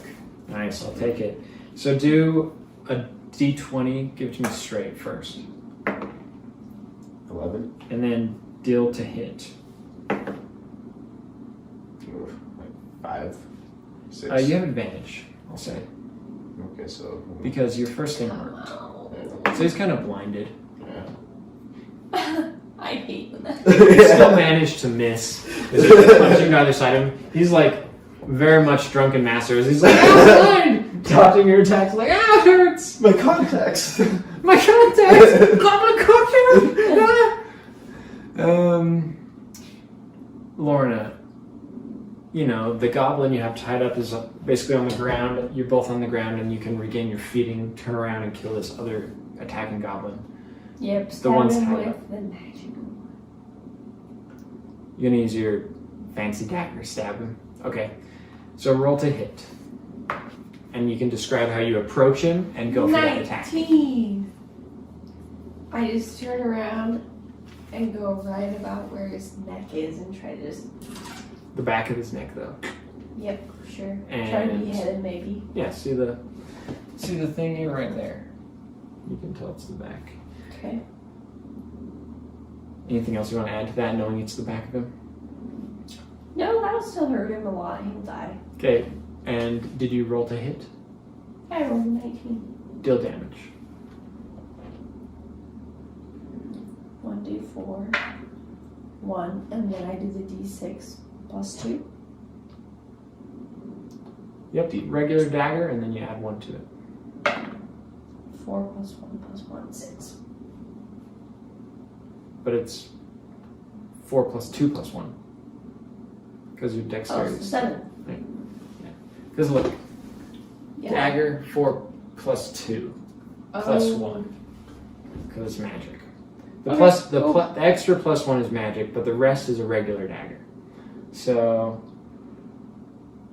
Nice. I'll take it. So do a D20, give it to me straight first. 11. And then deal to hit. Oof, like 5, 6. You have advantage, I'll say. Okay, so Because your first thing worked. Oh. So he's kind of blinded. yeah. I hate when that. Still managed to miss. As he's punching to either side of him. He's like very much drunken master. As he's like, dodging your attacks, like, it hurts! My contacts. My contacts! Goblin contacts! Lorna, you know, the goblin you have tied up is basically on the ground. You're both on the ground and you can regain your feeding, turn around and kill this other attacking goblin. Yep, The one's stab him tied with up. the magic. You're gonna use your fancy dagger, stab him. Okay, so roll to hit. And you can describe how you approach him and go for that attack. 19. I just turn around and go right about where his neck is and try to just. The back of his neck, though. Yep, sure. Try to And- behead him, maybe. Yeah, see the thingy right there. You can tell it's the back. Okay. Anything else you want to add to that, knowing it's the back of him? No, that'll still hurt him a lot. He'll die. Okay, and did you roll to hit? I rolled a 19. Deal damage. 1d4. 1, and then I do the d6 plus 2. Yep, regular dagger, and then you add 1 to it. 4 plus 1 plus 1, 6. But it's 4 plus 2 plus 1. Because your Oh, dexterity is 7. Because look, Yeah. dagger 4 plus 2 plus Oh. 1. Because it's magic. The Okay, plus the, cool. the extra plus 1 is magic, but the rest is a regular dagger. So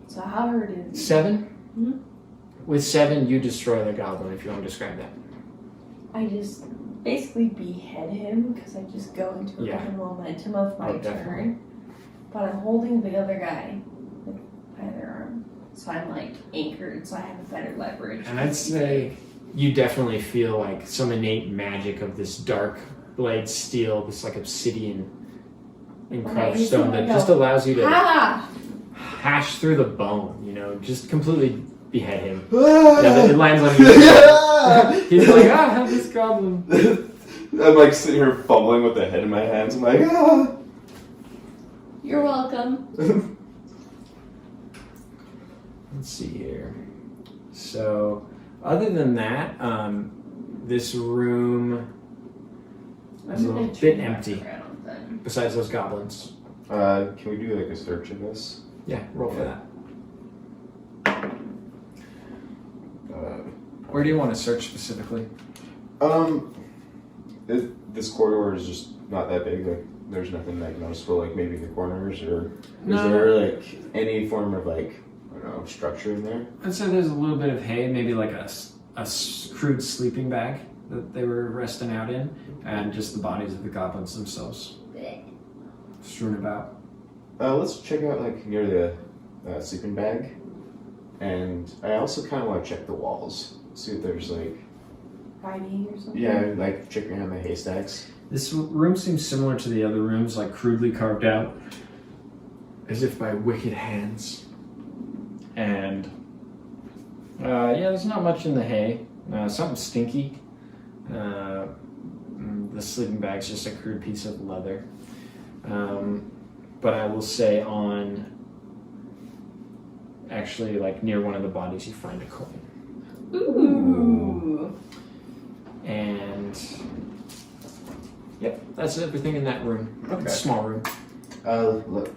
So how hurt is he? 7. Mhm. With 7, you destroy the goblin. If you want to describe that. I just basically behead him because I just go into Yeah. the momentum of my Oh, definitely. turn. But I'm holding the other guy with either arm. So I'm like anchored, so I have a better leverage. And I'd say you definitely feel like some innate magic of this dark blade steel, this like obsidian and Okay, crushed he's stone gonna that go, just allows you to Ah! hash through the bone, you know, just completely behead him. Ah! Yeah, it lands on you. Yeah! He's like, have this goblin. I'm like sitting here fumbling with the head in my hands. I'm like, ah! You're welcome. Let's see here. So, other than that, this room is a gonna little turn bit back empty, around then. besides those goblins. Can we do like a search of this? Yeah, roll for that. Uh, Where do you want to search specifically? This corridor is just not that big. Like, there's nothing like noticeable. Like maybe the corners, or No. is there like any form of like I don't know structure in there? I'd say there's a little bit of hay, maybe like a crude sleeping bag that they were resting out in, and just the bodies of the goblins themselves strewn about. Let's check out like near the sleeping bag, and I also kind of want to check the walls, see if there's like Writing or something? like check around the haystacks. This room seems similar to the other rooms, like crudely carved out, as if by wicked hands. And there's not much in the hay. Something stinky. The sleeping bag's just a crude piece of leather. But I will say actually like near one of the bodies you find a coin. Ooh. And yep, that's everything in that room. Okay. It's a small room.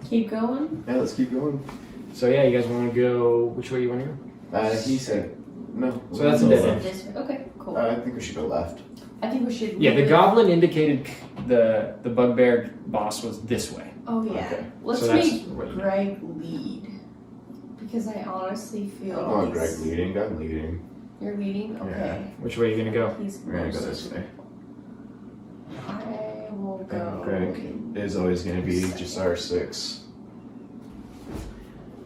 Keep going. Let's keep going. So yeah, you guys want to go? Which way you want to go? He said no. So that's a dead end. This way. Okay, cool. I think we should go left. I think we should. Yeah, the move. goblin indicated the bugbear boss was this way. Oh yeah. Okay. Let's So that's make what you- Greg lead because I honestly feel. Oh, he's- Greg leading. I'm leading. You're leading. Okay. Which way are you gonna go? He's We're gonna go most- this way. I will go. Greg is always gonna be just our 6.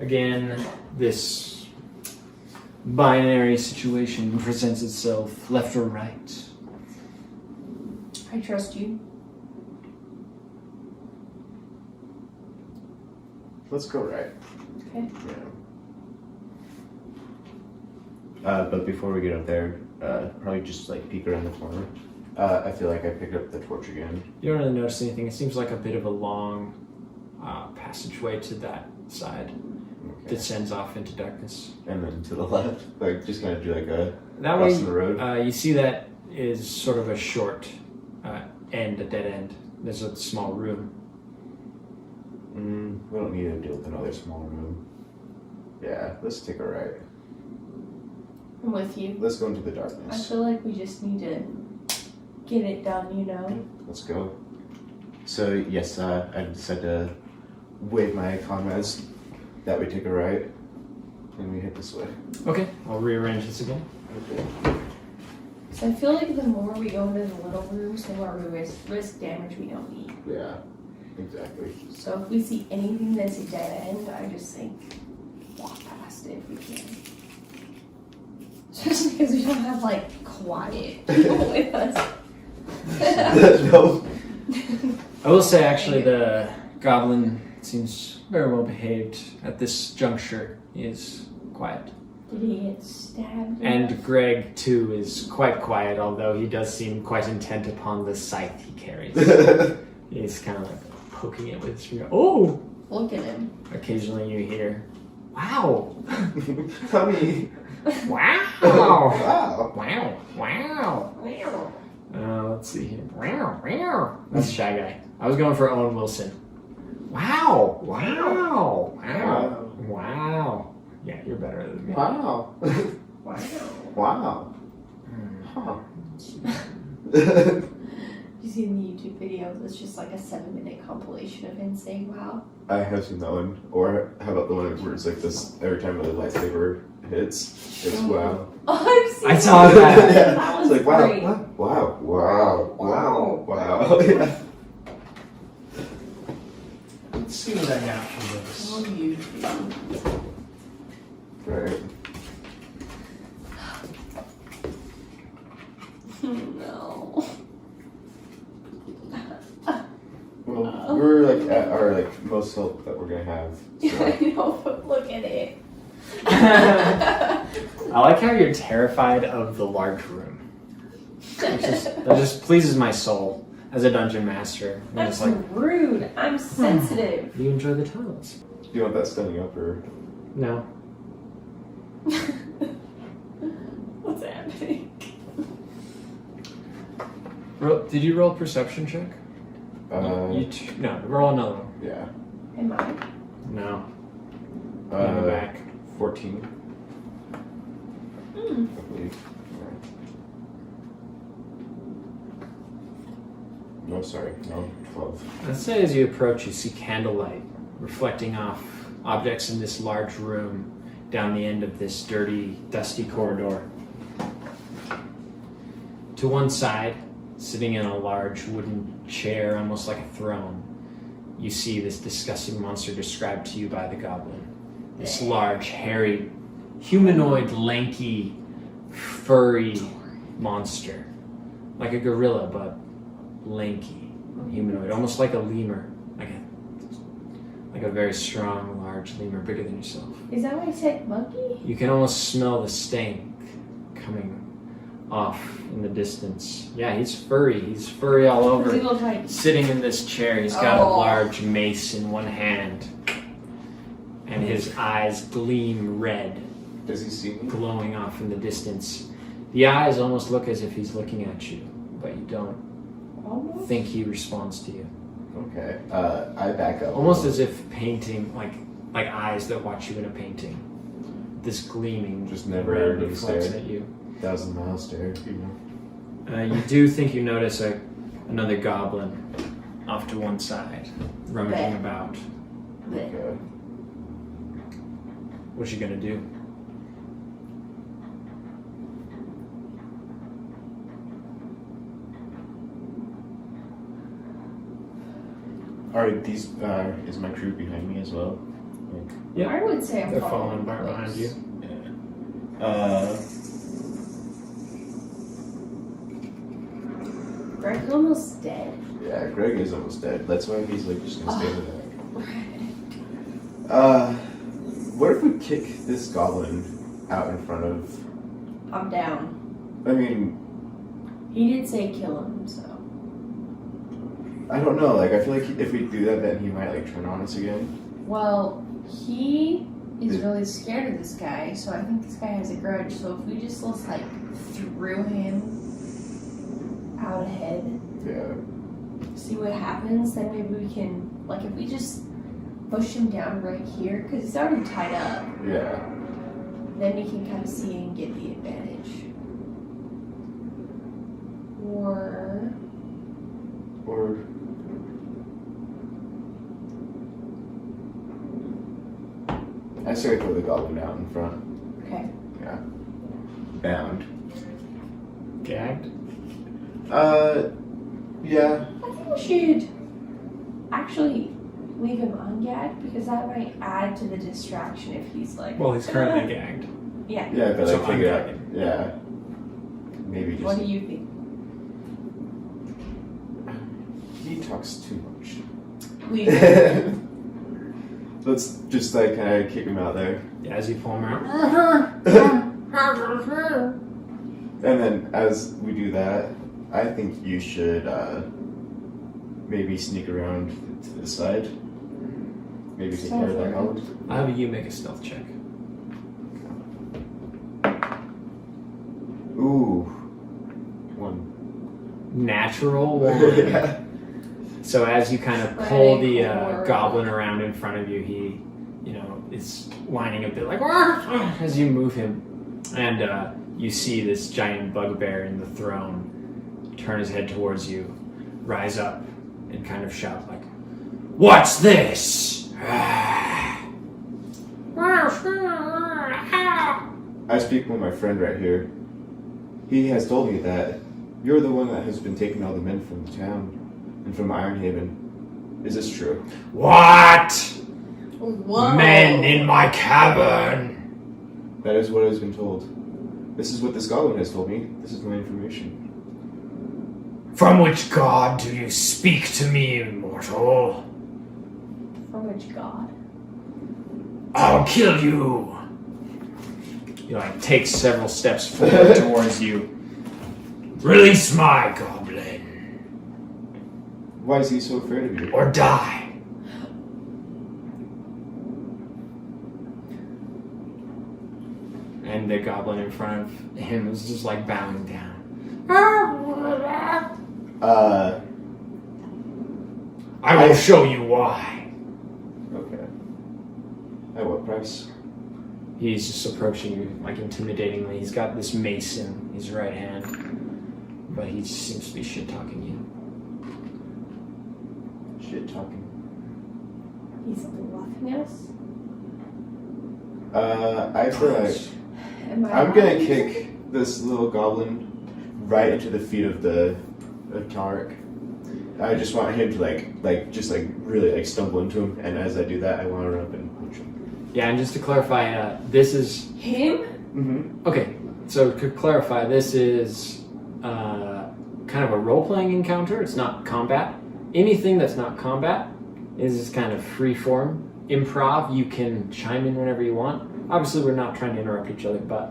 Again, this binary situation presents itself, left or right. I trust you. Let's go right. Okay. Yeah. But before we get up there, probably just like peek around the corner. I feel like I picked up the torch again. You don't really notice anything. It seems like a bit of a long passageway to that side. Okay. Descends off into darkness. And then to the left, like just kind of do like a That way, crossing the road. you see that is sort of a short end, a dead end. There's a small room. We don't need to deal with another small room. Yeah, let's take a right. I'm with you. Let's go into the I darkness. feel like we just need to get it done, you know? Let's go. So yes, I decided to wave my comrades that we take a right and we head this way. Okay, I'll rearrange this again. Okay. So I feel like the more we go into the little rooms, the more we risk damage we don't need. Yeah, exactly. So if we see anything that's a dead end, I just think walk past it if we can. Especially because we don't have like quiet people with us. No. I will say, actually, the goblin seems very well behaved at this juncture. He is quiet. Did he get stabbed? And Greg, too, is quite quiet, although he does seem quite intent upon the scythe he carries. He's kind of like poking it with his finger. Oh! Look at him. Occasionally you hear, wow! Tommy. Wow! Wow. Wow! Wow! Let's see here. Wow! Wow! That's Shy Guy. I was going for Owen Wilson. Wow! Wow! Wow! Wow! Yeah, you're better than me. Wow. Wow. Wow. Huh. You see in the YouTube videos, it's just like a 7-minute compilation of him saying wow. I have seen that one. Or how about the one where it's like this every time the lightsaber hits, it's wow. Oh, I've seen I saw that. Yeah. That was It's like wow, great. wow, wow, wow, wow. Yeah. Let's see what I got from this. On YouTube. Right. No. Well, we're like at our like most help that we're gonna have. So. I know, but look at it. I like how you're terrified of the large room. That just pleases my soul as a dungeon master. I'm That's just like, rude. I'm sensitive. you enjoy the tunnels. Do you want that standing up or? No. What's happening? Did you roll a perception check? No, roll another one. Yeah. Am I? No. Go back. 14. Hmm. I believe. Yeah. No, sorry. No, 12. Let's say as you approach, you see candlelight reflecting off objects in this large room down the end of this dirty, dusty corridor. To one side, sitting in a large wooden chair, almost like a throne, you see this disgusting monster described to you by the goblin. This large, hairy, humanoid, lanky, furry monster. Like a gorilla, but lanky, humanoid, almost like a lemur. Like a very strong, large lemur, bigger than yourself. Is that why I said monkey? You can almost smell the stank coming off in the distance. Yeah, he's furry. He's furry all over. Does he look like... Sitting in this chair, he's got a Oh. large mace in one hand. And his eyes gleam red, Does he see me? glowing off in the distance. The eyes almost look as if he's looking at you, but you don't Almost? think he responds to you. Okay. I back up. Almost as if painting, like eyes that watch you in a painting. This gleaming Just never red ending reflects stare. at you. 1,000-mile stare. You do think you notice another goblin off to one side, rummaging Bet. about. Okay. What you gonna do? Alright, these is my crew behind me as well? Like, Yep. I would say I'm They're following following right behind close. you. yeah. Greg's almost dead. Yeah, Greg is almost dead. That's why he's like just gonna stay in the back. What if we kick this goblin out in front of? I'm down. I mean, He did say kill him, so. I don't know. Like, I feel like if we do that, then he might like turn on us again. Well, he is really scared of this guy, so I think this guy has a grudge. So if we just like threw him out ahead, Yeah. see what happens, then maybe we can, like, if we just push him down right here, because he's already tied up, Yeah. then we can kind of see and get the advantage. Or I say we throw the goblin out in front. okay, Yeah. Bound. Gagged? Yeah. I think we should actually leave him ungagged because that might add to the distraction if he's like. Well, he's currently gagged. Yeah. Yeah, but So like take it out. ungag. Yeah. Maybe just. What do you think? He talks too much. Leave him. Let's just like kind of kick him out there. Yeah, as you pull him out. And then as we do that, I think you should maybe sneak around to the side. Maybe take care of that goblin. I'll have you make a stealth check. Ooh. 1. Natural one. Yeah. So as you kind of pull the goblin around in front of you, he, is whining a bit like as you move him, and you see this giant bugbear in the throne turn his head towards you, rise up, and kind of shout like, "What's this?" I speak with my friend right here. He has told me that you're the one that has been taking all the men from the town and from Ironhaven. Is this true? What? Whoa. Men in my cabin. That is what has been told. This is what this goblin has told me. This is my information. From which god do you speak to me, mortal? From which god? I'll kill you. He takes several steps forward towards you. Release my goblin, Why is he so afraid of you? or die. And the goblin in front of him is just bowing down. I will show you why. Okay. At what price? He's just approaching you intimidatingly. He's got this mace in his right hand, but he just seems to be shit-talking you. Shit talking. He's bluffing us? I feel like I'm gonna kick this little goblin right into the feet of Tarek. I just want him to really stumble into him, and as I do that, I want to run up and punch him. Yeah, and just to clarify, this is... Him? Mm-hmm. Okay, so to clarify, this is kind of a role-playing encounter. It's not combat. Anything that's not combat is kind of free-form improv. You can chime in whenever you want. Obviously, we're not trying to interrupt each other, but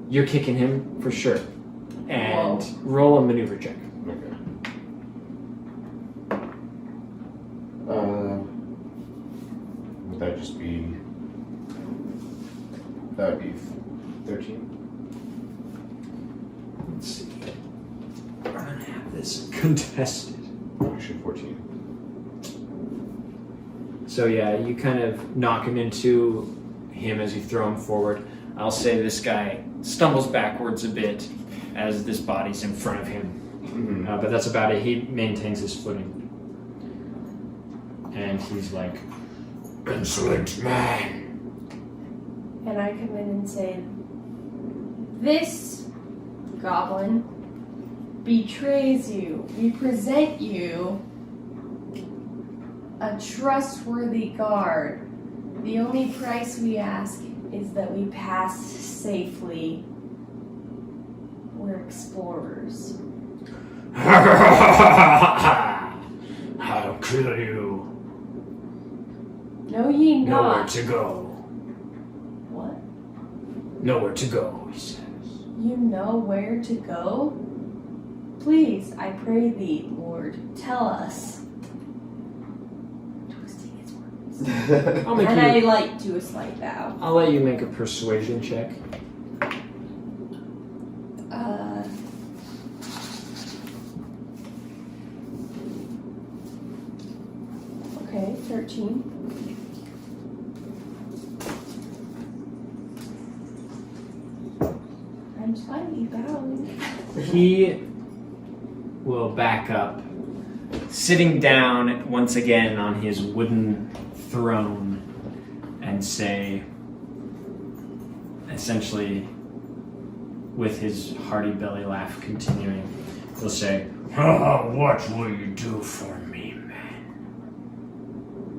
you're kicking him for sure. And roll a maneuver check. Okay. Would that just be... That would be 13? Let's see. I'm going to have this contested. Actually, 14. So yeah, you kind of knock him into him as you throw him forward. I'll say this guy stumbles backwards a bit as this body's in front of him. Mm-hmm. But that's about it. He maintains his footing. And he's like, "Insolent man." And I come in and say, this goblin betrays you. We present you a trustworthy guard. The only price we ask is that we pass safely. We're explorers. I'll kill you. No, ye Nowhere not. to go. What? Nowhere to go, he says. You know where to go? Please, I pray thee, Lord, tell us. Twisting his words. And I do a slight bow. I'll let you make a persuasion check. Okay, 13. I'm slightly bowing. He will back up, sitting down once again on his wooden throne, and say, essentially, with his hearty belly laugh continuing, he'll say, "Oh, what will you do for me, man?"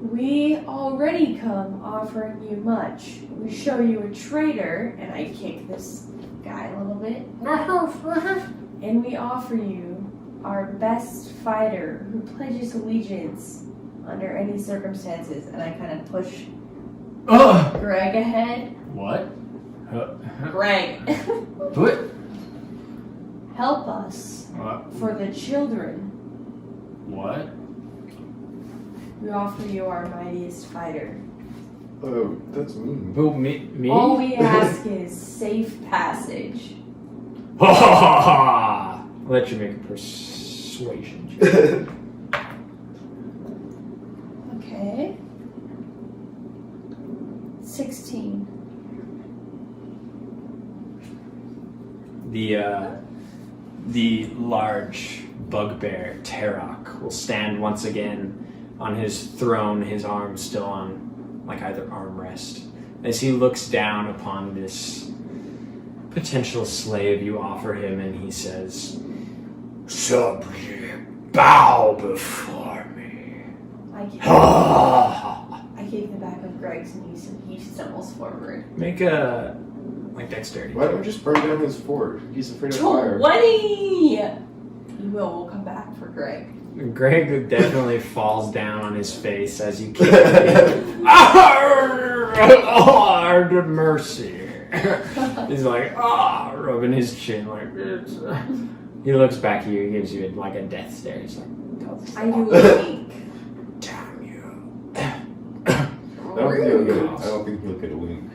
We already come offering you much. We show you a traitor, and I kick this guy a little bit. And we offer you our best fighter who pledges allegiance under any circumstances. And I kind of push Greg ahead. What? Greg, What? help us for the children. What? We offer you our mightiest fighter. Oh, that's mean. Who, me? All we ask is safe passage. Ha ha ha ha! I'll let you make a persuasion check. Okay. 16. The large bugbear Tarok will stand once again on his throne, his arms still on like either armrest, as he looks down upon this potential slave you offer him, and he says, "Subject, bow before me." I kick the back of Greg's knees and he stumbles forward. Make a dexterity. Why don't we just burn down his fort? He's afraid of fire. 20! You will. We'll come back for Greg. Greg definitely falls down on his face as you kick him. Lord mercy. He's like, rubbing his chin like this. He looks back at you, he gives you like a death stare. He's like, I do a wink. damn you. I don't think he'll get a wink.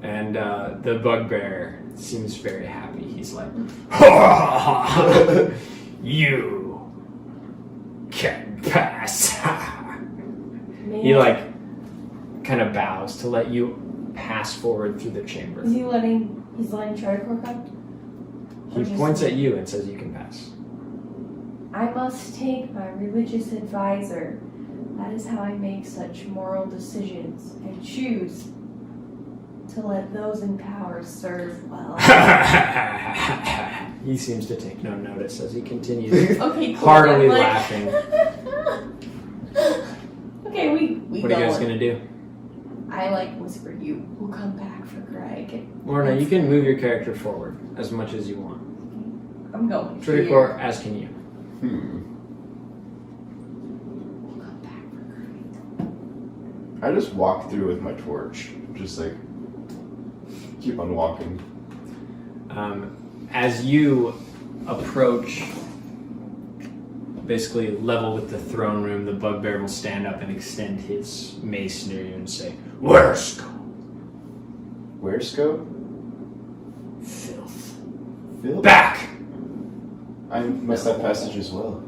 And the bugbear seems very happy. He's like, you can pass. He kind of bows to let you pass forward through the chamber. Is he letting Tricorn come? He points at you and says you can pass. I must take my religious advisor. That is how I make such moral decisions and choose to let those in power serve well. He seems to take no notice as he continues Okay, cool. heartily laughing. Okay, we What are you guys gonna do? I whisper you. We'll come back for Greg. Lorna, you can move your character forward as much as you want. I'm going. Triticor, as can you. We'll come back for Greg. I just walk through with my torch. Just keep on walking. As you approach, basically level with the throne room, the bugbear will stand up and extend his mace near you and say, "Where's go? Where's go? Filth. Phil? Back!" I must have passage as well.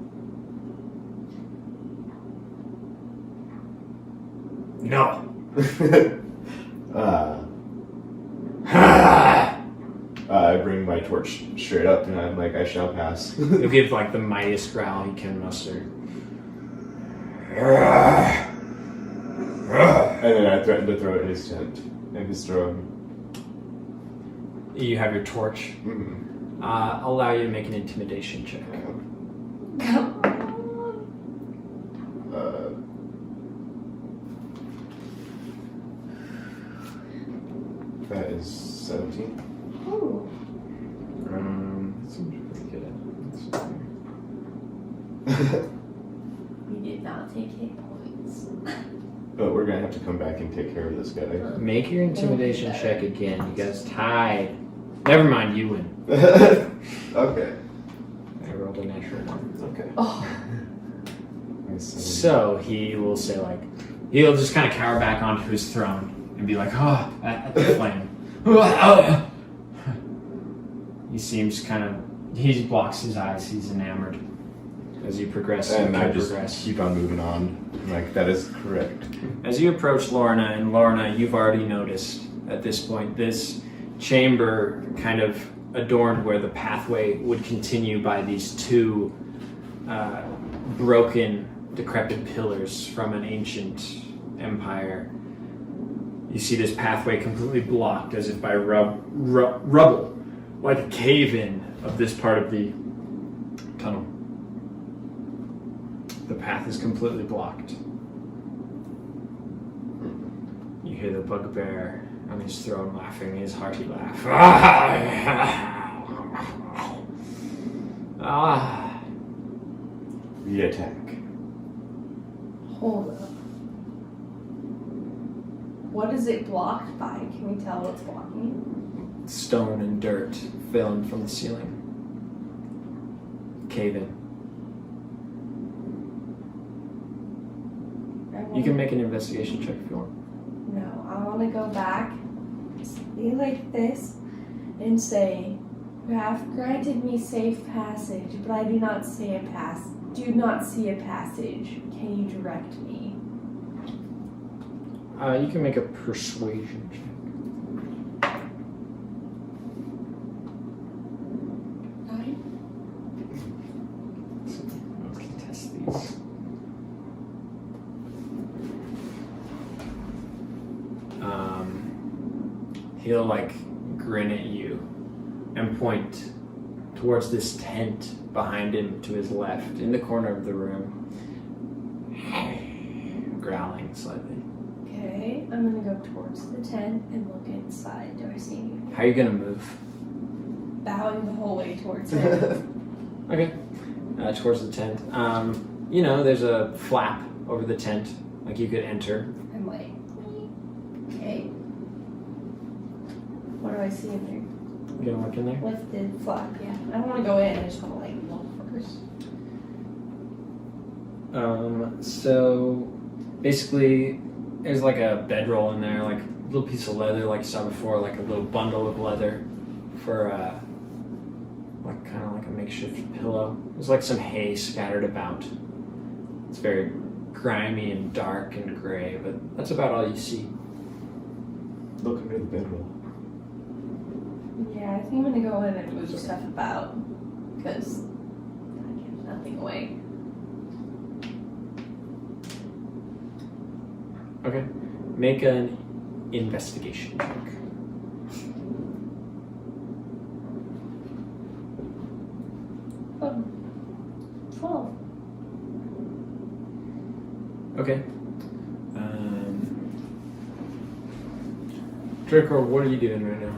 No. I bring my torch straight up and I'm like, I shall pass. He'll give the mightiest growl he can muster. And then I threaten to throw it in his tent. In his throne. You have your torch. Mm-hmm. I'll allow you to make an intimidation check. Come on. 17. Ooh. That seems pretty good. We did not take hit points. But we're gonna have to come back and take care of this guy. Make your intimidation check again. You guys tied. Never mind, you win. Okay. I rolled a natural one. Okay. Oh. So he will say he'll just kind of cower back onto his throne and be like, at the flame. He seems he blocks his eyes. He's enamored as you progress. And I just progress. keep on moving on. Like, that is correct. As you approach Lorna, and Lorna, you've already noticed at this point, this chamber kind of adorned where the pathway would continue by these two broken, decrepit pillars from an ancient empire. You see this pathway completely blocked as if by rubble, like a cave-in of this part of the tunnel. The path is completely blocked. You hear the bugbear on his throne laughing his hearty laugh. The attack. Hold up. What is it blocked by? Can we tell what's blocking? Stone and dirt filling from the ceiling. Cave in. You can make an investigation check if you want. No, I want to go back, be like this, and say, "You have granted me safe passage, but I do not see a passage. Can you direct me?" You can make a persuasion check. 9. We can test these. He'll grin at you and point towards this tent behind him to his left in the corner of the room, growling slightly. Okay, I'm gonna go towards the tent and look inside. Do I see anything? How are you gonna move? Bowing the whole way towards it. Okay. Towards the tent. There's a flap over the tent, you could enter. I'm like, okay. What do I see in there? You gonna look in there? Lifted flap, yeah. I don't want to go in. I just want to look first. So basically, there's a bedroll in there, a little piece of leather, like you saw before, a little bundle of leather for kind of like a makeshift pillow. There's some hay scattered about. It's very grimy and dark and gray, but that's about all you see. Look under the bedroll. Yeah, I think I'm gonna go in and move stuff about because I give nothing away. Okay. Make an investigation check. Oh, 12. Okay. Draco, what are you doing right now?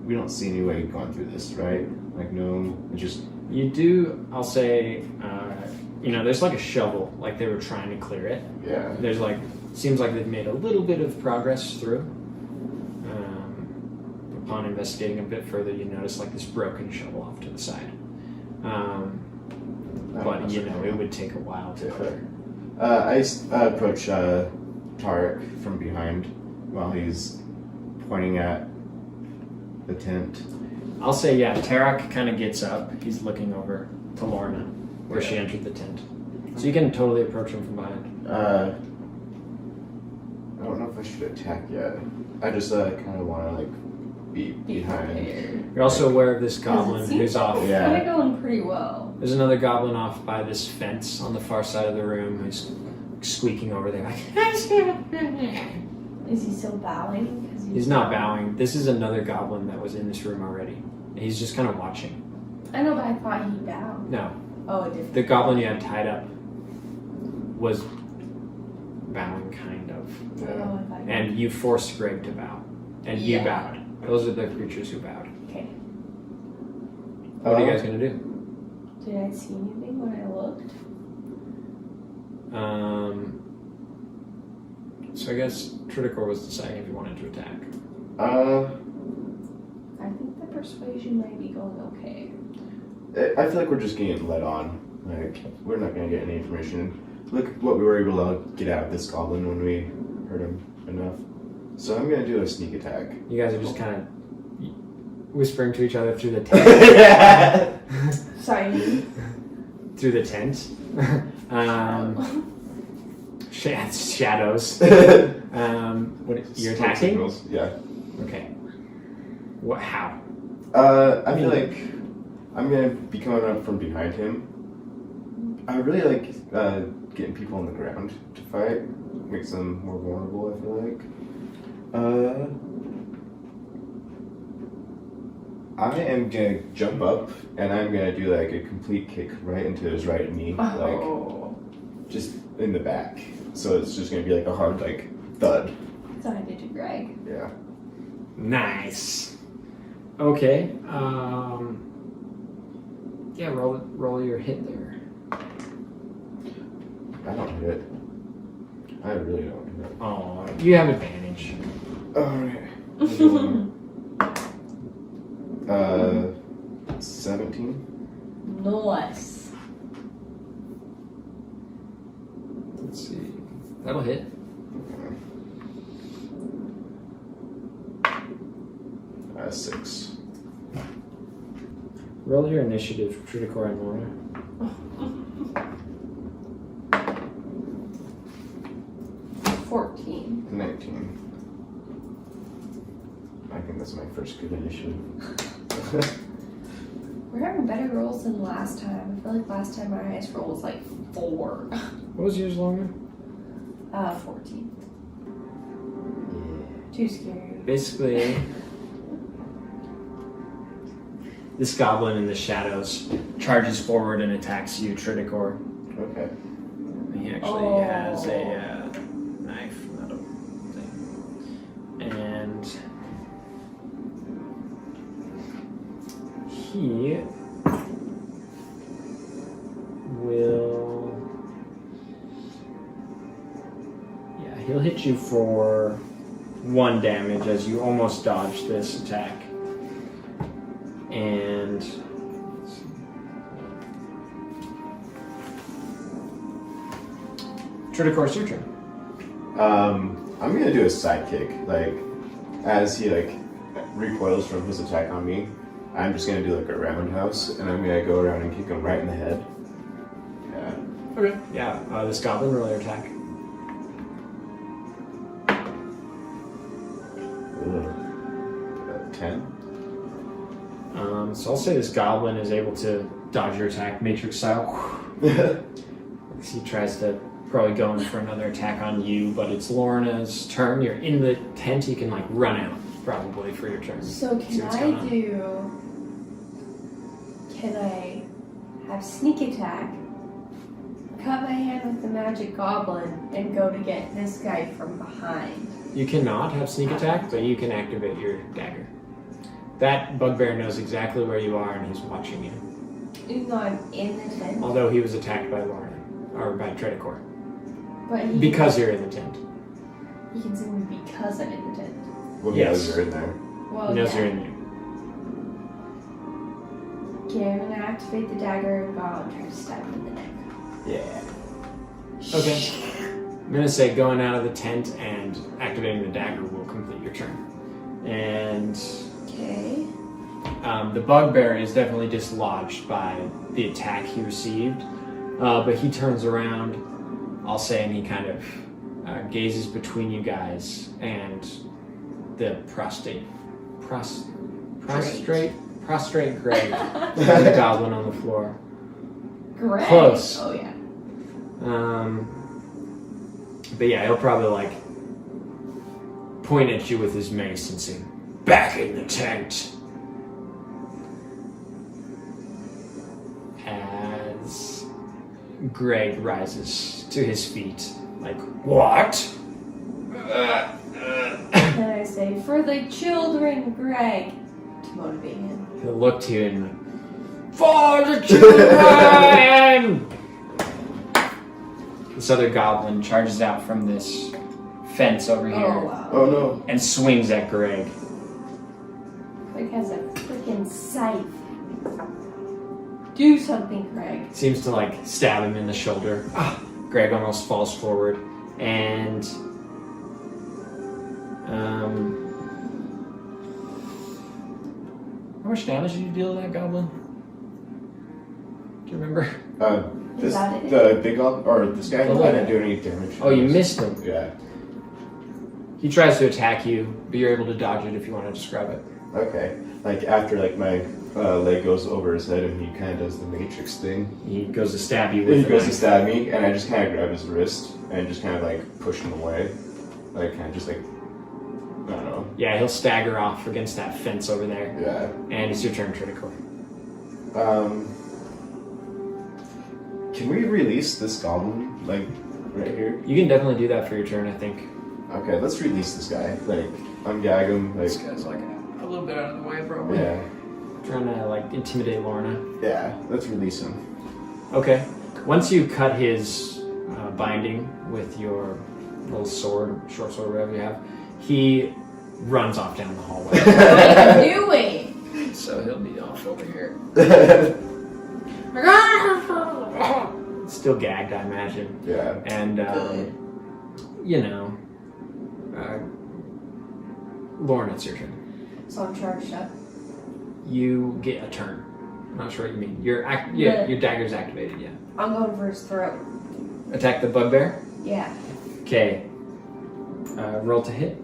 We don't see any way going through this, right? No, just... You do, I'll say, there's a shovel, they were trying to clear it. Yeah. There's seems like they've made a little bit of progress through. Upon investigating a bit further, you notice this broken shovel off to the side. But, it would take a while to clear. I approach Tarek from behind while he's pointing at the tent. I'll say, yeah, Tarek kind of gets up. He's looking over to Lorna, where she entered the tent. So you can totally approach him from behind. I don't know if I should attack yet. I just kind of want to be behind. Prepared. You're also aware of this goblin who's off. It's kind of going pretty well. There's another goblin off by this fence on the far side of the room who's squeaking over there Is he still bowing? He's not bowing. This is another goblin that was in this room already. He's just kind of watching. I know, but I thought he bowed. No. Oh, a different. The goblin you had tied up was bowing, kind of. Oh, I thought you And you forced Greg to bow. And you Yeah. bowed. Those are the creatures who bowed. Okay. What are you guys going to do? Did I see anything when I looked? So I guess Triticor was deciding if you wanted to attack. I think the persuasion might be going okay. I feel like we're just getting led on. Like, we're not going to get any information. Look at what we were able to get out of this goblin when we heard him enough. So I'm going to do a sneak attack. You guys are just kind of whispering to each other through the tent. Sorry. Through the tent. Shadows. You're Smoke attacking? signals, yeah. Okay. What? How? I feel like I'm going to be coming up from behind him. I really like getting people on the ground to fight. Makes them more vulnerable, I feel like. I am going to jump up and I'm going to do like a complete kick right into his right knee. Oh. Like, just in the back. So it's just going to be like a hard, like, thud. That's what I did to Greg. Yeah. Nice. Okay. Yeah, roll your hit there. I don't hit it. I really don't hit it. Oh, you have advantage. Alright. 17? Nice. Let's see. That'll hit. Okay. 6. Roll your initiative, Triticor and Lorna. 14. 19. I think that's my first good initiative. We're having better rolls than last time. I feel like last time my highest roll was like 4. What was yours, Lorna? 14. Too scary. Basically, this goblin in the shadows charges forward and attacks you, Triticor. Okay. He actually has a knife, not a thing. And he will... Yeah, he'll hit you for 1 damage as you almost dodge this attack. And... Triticor, it's your turn. I'm gonna do a side kick. Like, as he like recoils from his attack on me, I'm just gonna do like a roundhouse, and I'm gonna go around and kick him right in the head. Yeah. Okay. Yeah, this goblin, roll your attack. Ugh. 10. So I'll say this goblin is able to dodge your attack, Matrix style. He tries to probably go in for another attack on you, but it's Lorna's turn. You're in the tent. You can like run out probably for your turn. So can I have sneak attack, cut my hand with the magic goblin, and go to get this guy from behind? You cannot have sneak attack, but you can activate your dagger. That bugbear knows exactly where you are and he's watching you. Even though I'm in the tent? Although he was attacked by Lorna, or by Triticor. But Because you're in the tent. He can see me because I'm in the tent. Well, Yes. yeah, you're in there. Well, He knows yeah. you're in there. Okay, I'm gonna activate the dagger and go out and try to stab him in the neck. Yeah. Okay. I'm gonna say going out of the tent and activating the dagger will complete your turn. And Okay. the bugbear is definitely dislodged by the attack he received, but he turns around, I'll say, and he kind of gazes between you guys and the prostrate Greg and the goblin on the floor. Great. Close. Oh yeah. But yeah, he'll probably like point at you with his mace and say, "Back in the tent." As Greg rises to his feet Like, what? And I say, for the children, Greg, to motivate him. He'll look to you and for the children! This other goblin charges out from this fence over here Oh, wow. Oh no. and swings at Greg. Greg has a freaking scythe. Do something, Greg. Seems to like stab him in the shoulder. Greg almost falls forward and how much damage did you deal to that goblin? Do you remember? This, Is that it? the big goblin, or this guy, The I little didn't do any damage. Oh, you missed him. Yeah. He tries to attack you, but you're able to dodge it if you want to describe it. Okay. Like after like my leg goes over his head and he kind of does the Matrix thing. He goes to stab you with He the goes to knife. stab me, and I just kind of grab his wrist and just kind of like push him away, like kind of just like I don't know. Yeah, he'll stagger off against that fence over there. Yeah. And it's your turn, Critical. Can we release this goblin like right here? You can definitely do that for your turn, I think. Okay, let's release this guy. Like ungag him. Like guy's like a little bit out of the way, probably. yeah, Trying to like intimidate Lorna. yeah. Let's release him. Okay. Once you cut his binding with your little sword, short sword, whatever you have, he runs off down the hallway. What are you doing? So he'll be off over here. Still gagged, I imagine. Yeah. And, Lauren, it's your turn. So I'm charged up. You get a turn. I'm not sure what you mean. Your dagger's activated, yeah. I'm going for his throat. Attack the bugbear. Yeah. Okay. Roll to hit.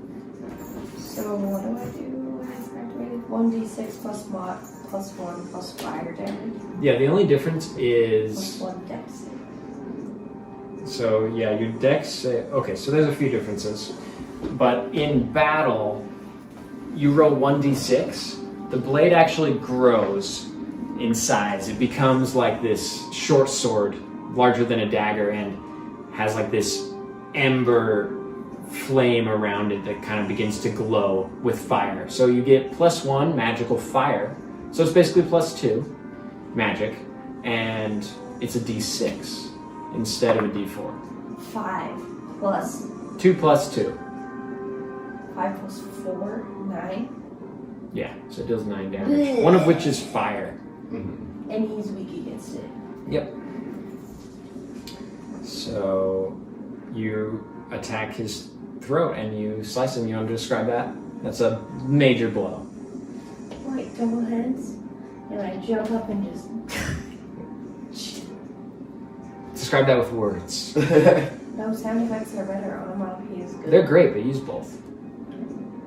So what do I do when it's activated? 1d6 plus mod, plus 1 plus fire damage. Yeah, the only difference Plus is... 1 dex save. So, yeah, your dex... Okay, so there's a few differences. But in battle, you roll 1d6. The blade actually grows in size. It becomes like this short sword, larger than a dagger, and has like this ember flame around it that kind of begins to glow with fire. So you get +1 magical fire. So it's basically +2 magic, and it's a d6 instead of a d4. 5 plus 2 plus 2. 5 plus 4, 9. Yeah, so it deals 9 damage. One of which is fire. Mm-hmm. And he's weak against it. Yep. So you attack his throat and you slice him. You want to describe that? That's a major blow. Like double heads. And I jump up and just... Describe that with words. No, sound effects are better. Onomatopoeia is good. They're great, but use both.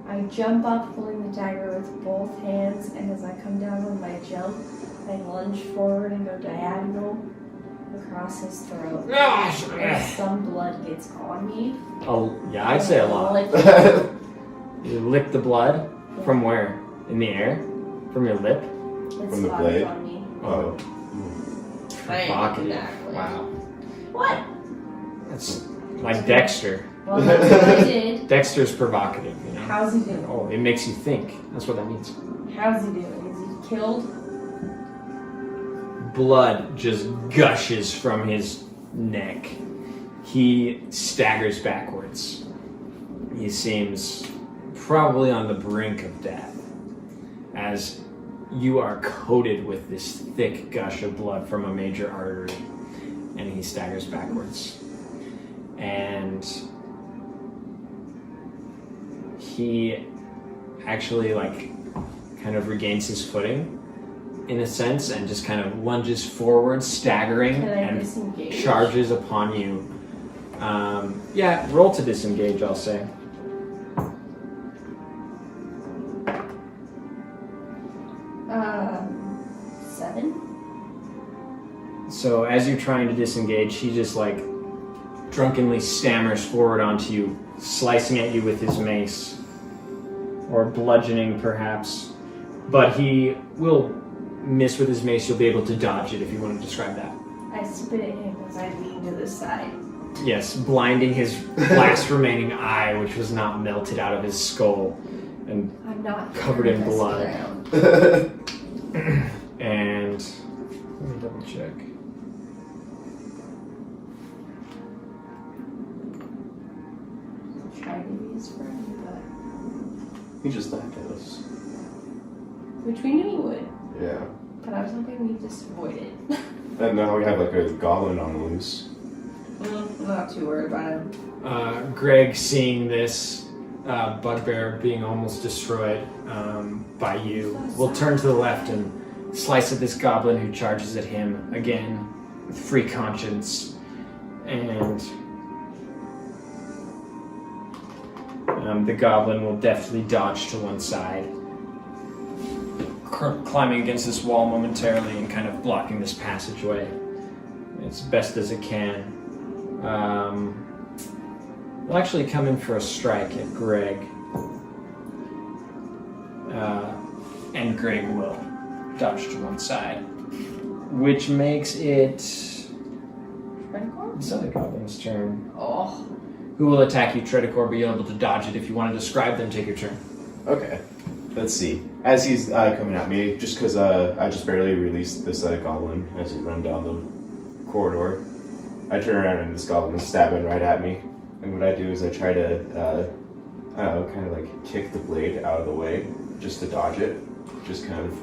I jump up, holding the dagger with both hands, and as I come down on my jump, I lunge forward and go diagonal across his throat. And some blood gets on me. Oh, yeah, I'd say a lot. Like, You lick the blood from where? In the air? From your lip? it's From the spotted blade? on me. Oh. Provocative. Exactly. Wow. What? That's like Dexter. Well, that's what I did. Dexter's provocative, you know? How's he doing? Oh, it makes you think. That's what that means. How's he doing? Is he killed? Blood just gushes from his neck. He staggers backwards. He seems probably on the brink of death as you are coated with this thick gush of blood from a major artery, and he staggers backwards. And he actually kind of regains his footing in a sense and just kind of lunges forward, staggering, Can I and disengage? charges upon you. Yeah, roll to disengage, I'll say. Seven? So as you're trying to disengage, he just drunkenly stammers forward onto you, slicing at you with his mace, or bludgeoning perhaps. But he will miss with his mace. You'll be able to dodge it if you want to describe that. I spit at him as I lean to the side. Yes, blinding his last remaining eye, which was not melted out of his skull and I'm not covered in this blood. around. And let me double check. Try to be his friend, but He just laughed at us. which we knew he would. Yeah. But I was hoping we'd just avoid it. And now we have like a goblin on the loose. I'm not too worried about him. Greg, seeing this bugbear being almost destroyed by you, will turn to the left and slice at this goblin who charges at him again with free conscience. And the goblin will deftly dodge to one side, climbing against this wall momentarily and kind of blocking this passageway as best as it can. We'll actually come in for a strike at Greg. And Greg will dodge to one side, which makes it this other goblin's turn. Oh. Who will attack you, Tredicor? Be able to dodge it. If you want to describe them, take your turn. Okay. Let's see. As he's coming at me, just because I just barely released this goblin as he run down the corridor, I turn around and this goblin is stabbing right at me. And what I do is I try to, kind of like kick the blade out of the way just to dodge it. Just kind of,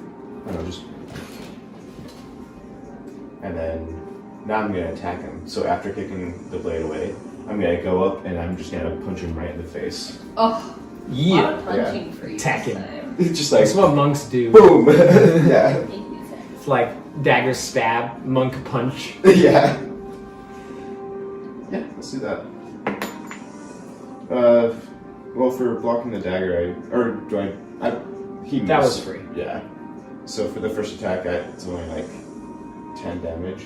and then now I'm going to attack him. So after kicking the blade away, I'm going to go up and I'm just going to punch him right in the face. Oh. Yeah. A lot of punching for you Attack this him. time. It's just like, That's what monks do. boom! Yeah. It's like dagger stab, monk punch. Yeah. Yeah, let's do that. Well, for blocking the dagger, he missed. That was free. Yeah. So for the first attack, it's only like 10 damage.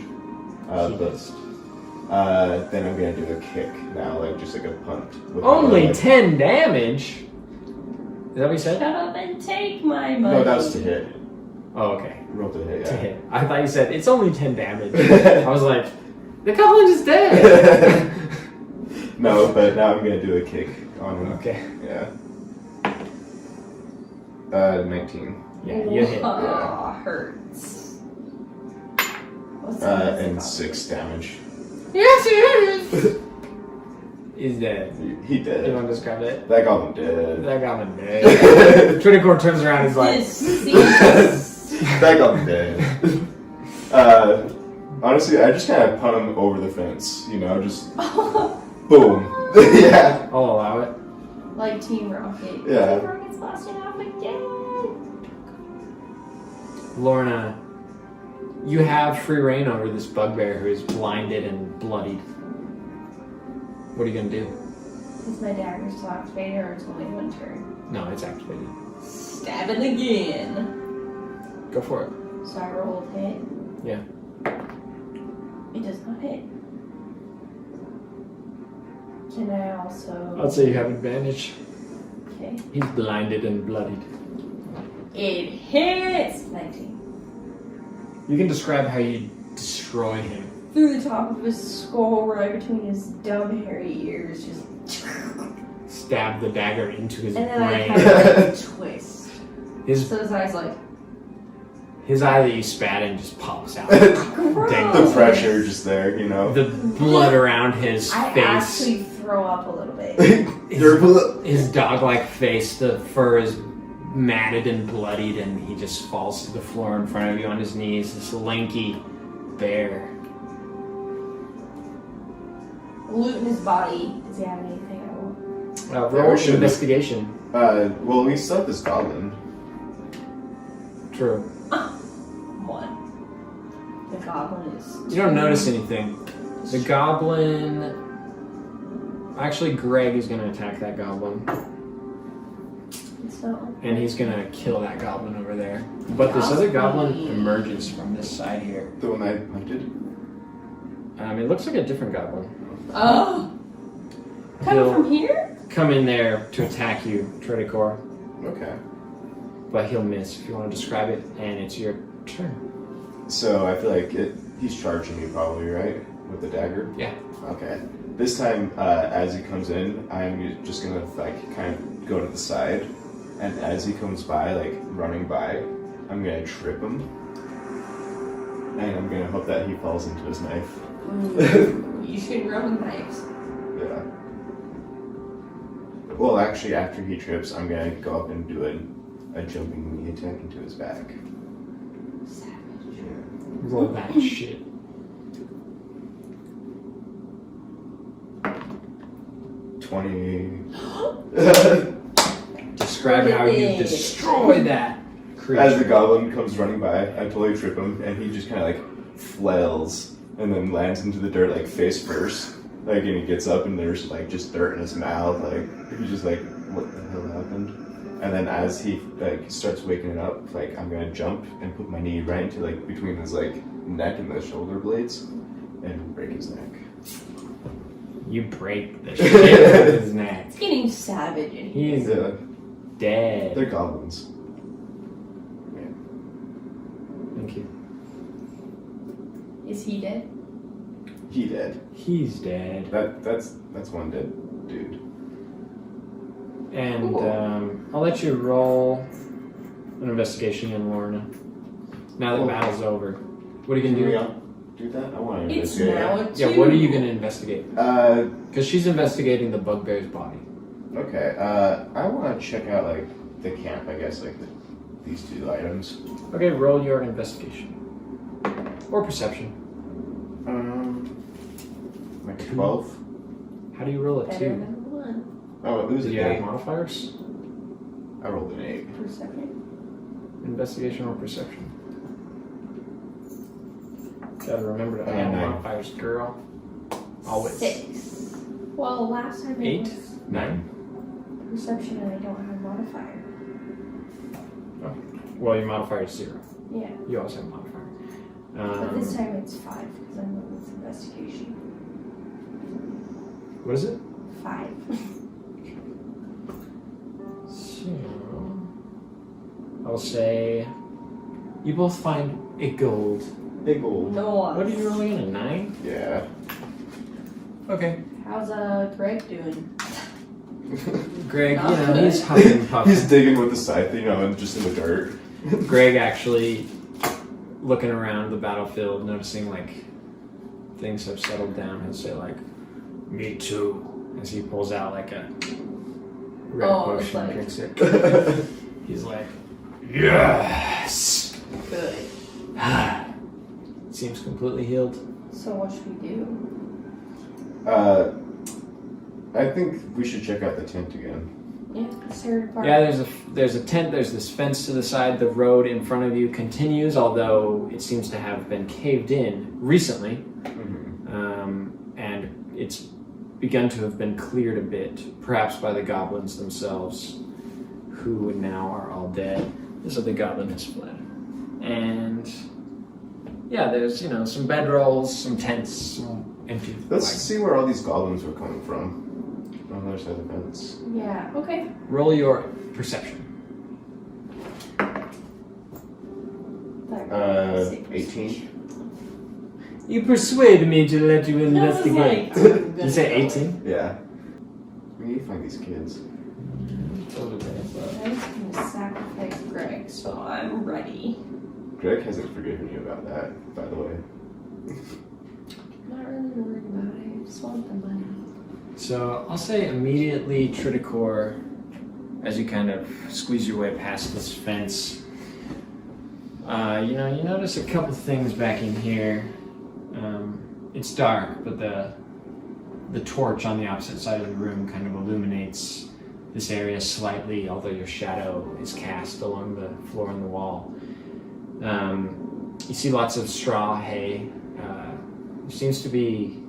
Then I'm gonna do a kick now, like just like a punt. with Only my- 10 damage? Is that what you said? Shut up and take my money. No, that was to hit. Oh, okay. Roll to hit, To yeah. hit. I thought you said it's only 10 damage. I was like, the goblin is dead. No, but now I'm gonna do a kick on him. Okay. Yeah. 19. Yeah, you hit. Oh, hurts. What's the And music 6 damage. Yes, he is. He's dead. He You did. want to describe it? That goblin did. That goblin dead. Trinacor turns around and is like, That goblin did. Honestly, I just kind of punt him over the fence, just boom. Yeah. I'll allow it. Like Team Rocket. Yeah. Team Rocket's blasting off again. Lorna, you have free reign over this bugbear who is blinded and bloodied. What are you going to do? Is my dagger still activated or it's only one turn? No, it's activated. Stabbing again. Go for it. So I rolled hit. Yeah. It does not hit. Can I also... I'd say you have advantage. Okay. He's blinded and bloodied. It hits! 19. You can describe how you destroy him. Through the top of his skull, right between his dumb hairy ears, just... Stab the dagger into his And then I brain. kind of like twist. His So his eyes like... eye that you spat in just pops out. Gross! The pressure just there, The blood around his I face. actually throw up a little bit. His dog-like face, the fur is matted and bloodied, and he just falls to the floor in front of you on his knees. This lanky bear. Loot in his body. Does he have anything I want? Roll should- investigation. Well, we still have this goblin. True. 1. The goblin is... You don't notice anything. The goblin... Actually, Greg is going to attack that goblin. It's not... And he's going to kill that goblin over there. But this other goblin emerges from this side here. The one I hunted. It looks like a different goblin. Oh! Coming He'll from here? come in there to attack you, Tredicor. Okay. But he'll miss if you want to describe it, and it's your turn. So I feel like he's charging me probably, right? With the dagger? Yeah. Okay. This time, as he comes in, I'm just gonna like kind of go to the side, and as he comes by, like running by, I'm gonna trip him, and I'm gonna hope that he falls into his knife. You should run with knives. Yeah. Well, actually, after he trips, I'm gonna go up and do a jumping knee attack into his back. Savage. Yeah. Roll that shit. 20. Describe how you destroy that creature. As the goblin comes running by, I totally trip him, and he just kind of like flails and then lands into the dirt like face first. Like, and he gets up and there's like just dirt in his mouth. Like, he's just like, what the hell happened? And then as he like starts waking up, like I'm gonna jump and put my knee right into like between his like neck and the shoulder blades and break his neck. You break the shit out of his neck. It's getting savage in He here. is dead. They're goblins. Thank you. Is he dead? He dead. He's dead. That's one dead dude. And Cool. I'll let you roll an investigation in Lorna. Now that Cool. battle's over. What are you gonna do? Do that? I want to It's investigate. now a 2. Yeah, what are you gonna investigate? Uh, Because she's investigating the bugbear's body. okay. I want to check out like the camp. I guess like these two items. Okay, roll your investigation. Or perception. Like 12. How do you roll a Better 2? than 1. Oh, it was Did an you have 8. modifiers? I rolled an 8. Perception. Investigation or perception? Gotta remember to add 9. modifiers, girl. Always. 6. Well, last time it 8? was 9? perception and I don't have modifier. Well, your modifier is 0. Yeah. You always have a modifier. But this time it's 5 because I'm on this investigation. What is it? 5. So, I'll say you both find a gold. Big old. No. What are you rolling in? A 9? Yeah. Okay. How's Greg doing? Greg, Not you know, good. he's huffing and puffing. He's digging with the scythe, you know, and just in the dirt. Greg actually looking around the battlefield, noticing like things have settled down. He'll say like, "Me too," as he pulls out like a red potion and drinks it. He's like, "Yes." Good. Seems completely healed. So what should we do? I think we should check out the tent again. Yeah, it's third part. Yeah, there's a tent. There's this fence to the side. The road in front of you continues, although it seems to have been caved in recently, and it's begun to have been cleared a bit, perhaps by the goblins themselves, who now are all dead. This other goblin has fled, and yeah, there's some bedrolls, some tents, some empty. Let's see where all these goblins were coming from. On the other side of the fence. Yeah, okay. Roll your perception. 18. You persuade me to let you investigate. That was like, You say 18? Yeah. We need to find these kids. I'm just gonna sacrifice Greg, so I'm ready. Greg hasn't forgiven you about that, by the way. I'm not really worried about it. I just want the money. So I'll say immediately, Triticor, as you kind of squeeze your way past this fence, you notice a couple things back in here. It's dark, but the torch on the opposite side of the room kind of illuminates this area slightly, although your shadow is cast along the floor and the wall. You see lots of straw, hay. There seems to be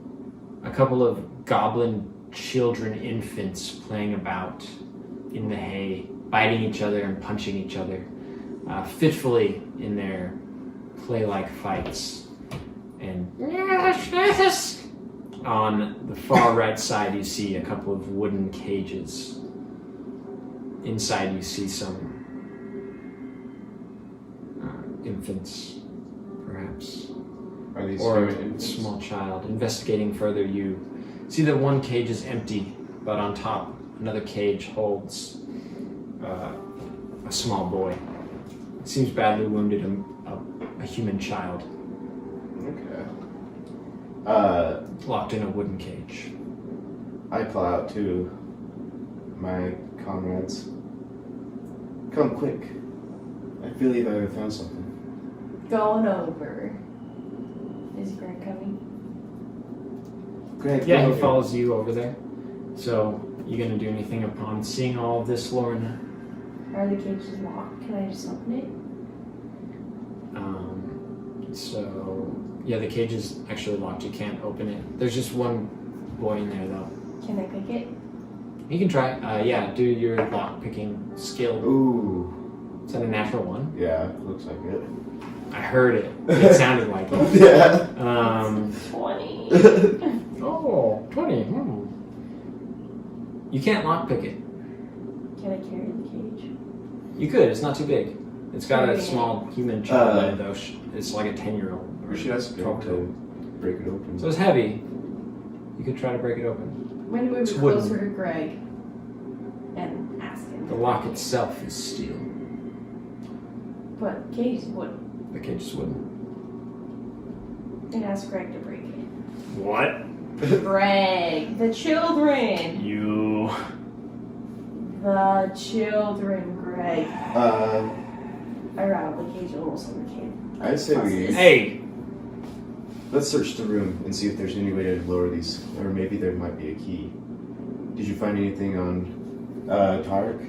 a couple of goblin children, infants, playing about in the hay, biting each other and punching each other, fitfully in their play-like fights. And yes! On the far right side, you see a couple of wooden cages. Inside, you see some infants, perhaps. Are these Or human a infants? small child. Investigating further, you See that one cage is empty, but on top, another cage holds a small boy. It seems badly wounded, a human child. Okay. Locked in a wooden cage. I call out to my comrades. Come quick. I believe I have found something. Going over. Is Greg coming? Greg, Yeah, come he over. follows you over there. So, you gonna do anything upon seeing all of this, Lorna? Are the cages locked? Can I just open it? Yeah, the cage is actually locked. You can't open it. There's just one boy in there, though. Can I pick it? You can try. Yeah, do your lock picking skill. Ooh. Is that a natural one? Yeah, looks like it. I heard it. It sounded like it. Yeah. 20. Oh, 20. You can't lock pick it. Can I carry the cage? You could. It's not too big. It's got a Carry it. small human child in it, though. It's like a 10-year-old. We should ask Greg to break it open. So it's heavy. You could try to break it open. I'm going to move It's it closer wooden. to Greg and ask him. The lock itself is steel. But cage is wooden. The cage is wooden. And ask Greg to break it. What? Greg, the children. You. The children, Greg. Uh, I rattled the cage almost on the kid. I'd say we Hey! let's search the room and see if there's any way to lower these, or maybe there might be a key. Did you find anything on Tarek?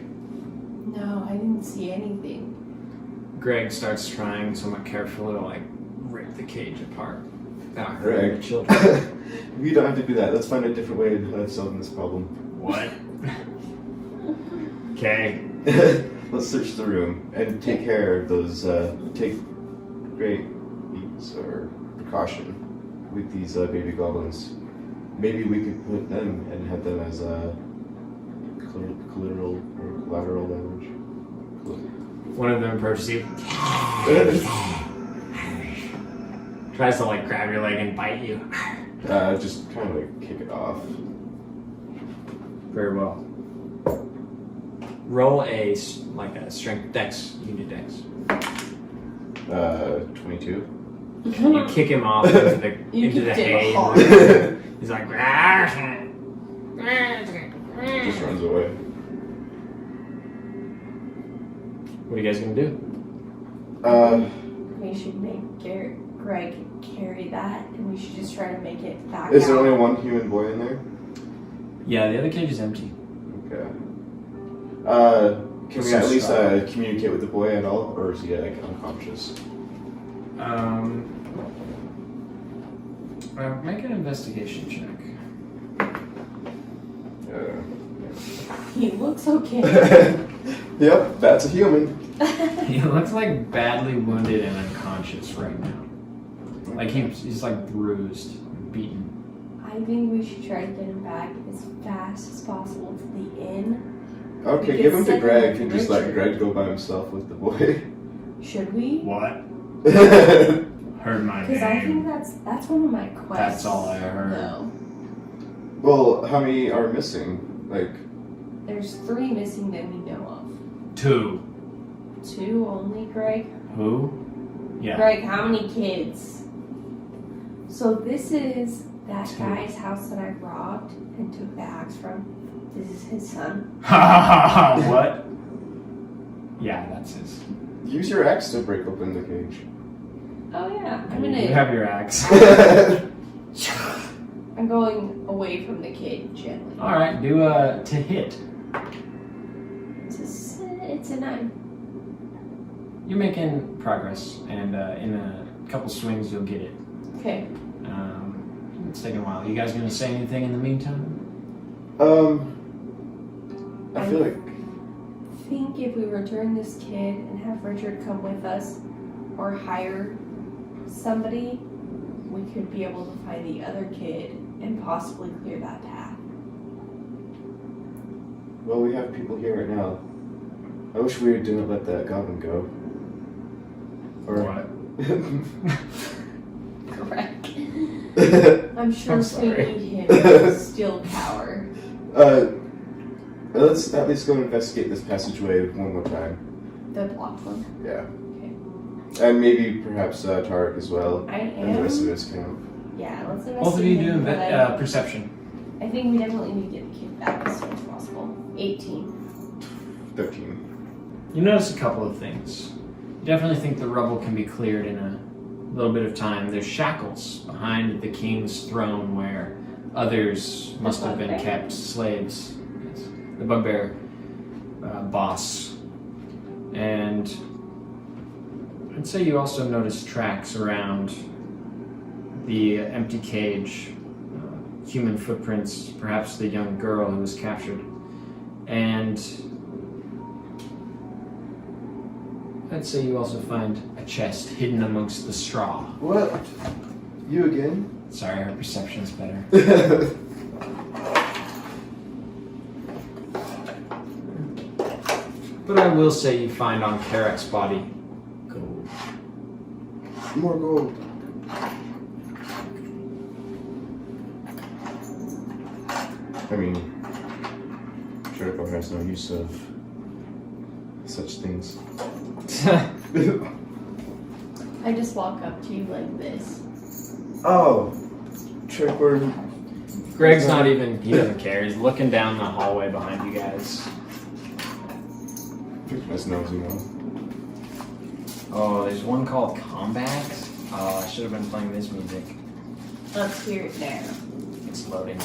No, I didn't see anything. Greg starts trying somewhat carefully to, like, rip the cage apart. Without hurting Greg. the children. We don't have to do that. Let's find a different way of solving this problem. What? Okay. Let's search the room and take care of those. Take great ease or precaution with these baby goblins. Maybe we could put them and have them as collateral damage. One of them approaches you. Tries to, like, grab your leg and bite you. Just kind of like kick it off. Very well. Roll a strength dex. You can do dex. 22. You kick him off into the You into the kicked him hay. hard. He's like, Just runs away. what are you guys gonna do? We should make Greg carry that, and we should just try to make it back Is there out. only one human boy in there? Yeah, the other cage is empty. Okay. Can we So at least strong. communicate with the boy at all, or is he like unconscious? Make an investigation check. He looks okay. Yep, that's a human. He looks like badly wounded and unconscious right now. Like he's like bruised, and beaten. I think we should try to get him back as fast as possible to the inn. Okay, We give could him to send Greg him and to just let Richard. Greg go by himself with the boy. Should we? What? Heard my Because I think that's one of my quests. That's all I heard. No. Well, how many are missing? Like, There's 3 missing that we know of. 2. 2 only, Greg? Who? Yeah. Greg, how many kids? So this is that 2. guy's house that I robbed and took the axe from. This is his son. What? Yeah, that's his. use your axe to break open the cage. Oh yeah, You have your axe. I'm going away from the kid gently. All right, do to hit. It's a 9. You're making progress, and in a couple swings you'll get it. Okay. It's taking a while. You guys gonna say anything in the meantime? I feel like I think if we return this kid and have Richard come with us, or hire somebody, we could be able to find the other kid and possibly clear that path. well, we have people here right now. I wish we didn't let that goblin go. Or What? wreck. I'm sure I'm we sorry. need him still power. Let's at least go investigate this passageway one more time. The blocked one. Yeah. And maybe perhaps Tarek as well. I And the rest of am. us camp. Yeah, let's investigate. Both of you do him, but perception. I think we definitely need to get the kid back as soon as possible. 18. 13. You notice a couple of things. You definitely think the rubble can be cleared in a little bit of time. There's shackles behind the king's throne where others must have been bugbear? kept slaves. Yes. The bugbear boss. And I'd say you also notice tracks around the empty cage, human footprints, perhaps the young girl who was captured. And I'd say you also find a chest hidden amongst the straw. What? You again? Sorry, our perception's better. But I will say you find on Karek's body gold. More gold. I mean, Sherpa has no use of such things. I just walk up to you like this. Oh, Tripper. Greg's not even, he doesn't care. He's looking down the hallway behind you guys. That's nosy, man. Oh, there's one called Combat. Oh, I should have been playing this music. Let's hear it now. It's loading.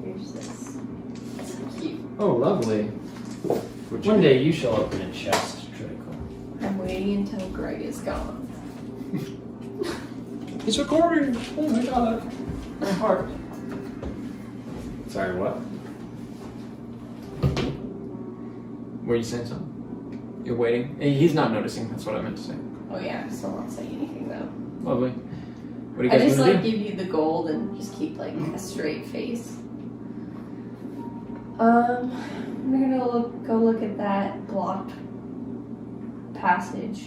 Here's this. It's cute. Oh, lovely. One day you shall open a chest, Trickle. I'm waiting until Greg is gone. It's recording! Oh my god. My heart. Sorry, what? Were you saying something? You're waiting? He's not noticing, that's what I meant to say. Oh yeah, I still won't say anything though. Lovely. What are you I guys just gonna like do? give you the gold and just keep like a straight face. I'm gonna go look at that blocked passage.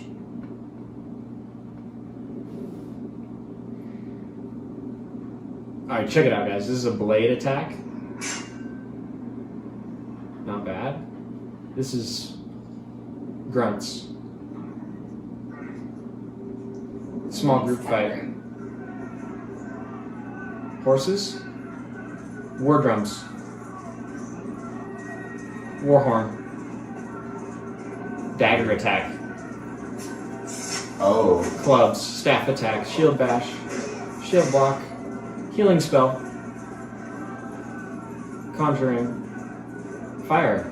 Alright, check it out, guys. This is a blade attack. Not bad. This is grunts. Small group fight. Horses. War drums. War horn. Dagger attack. Oh. Clubs. Staff attack. Shield bash. Shield block. Healing spell. Conjuring. Fire.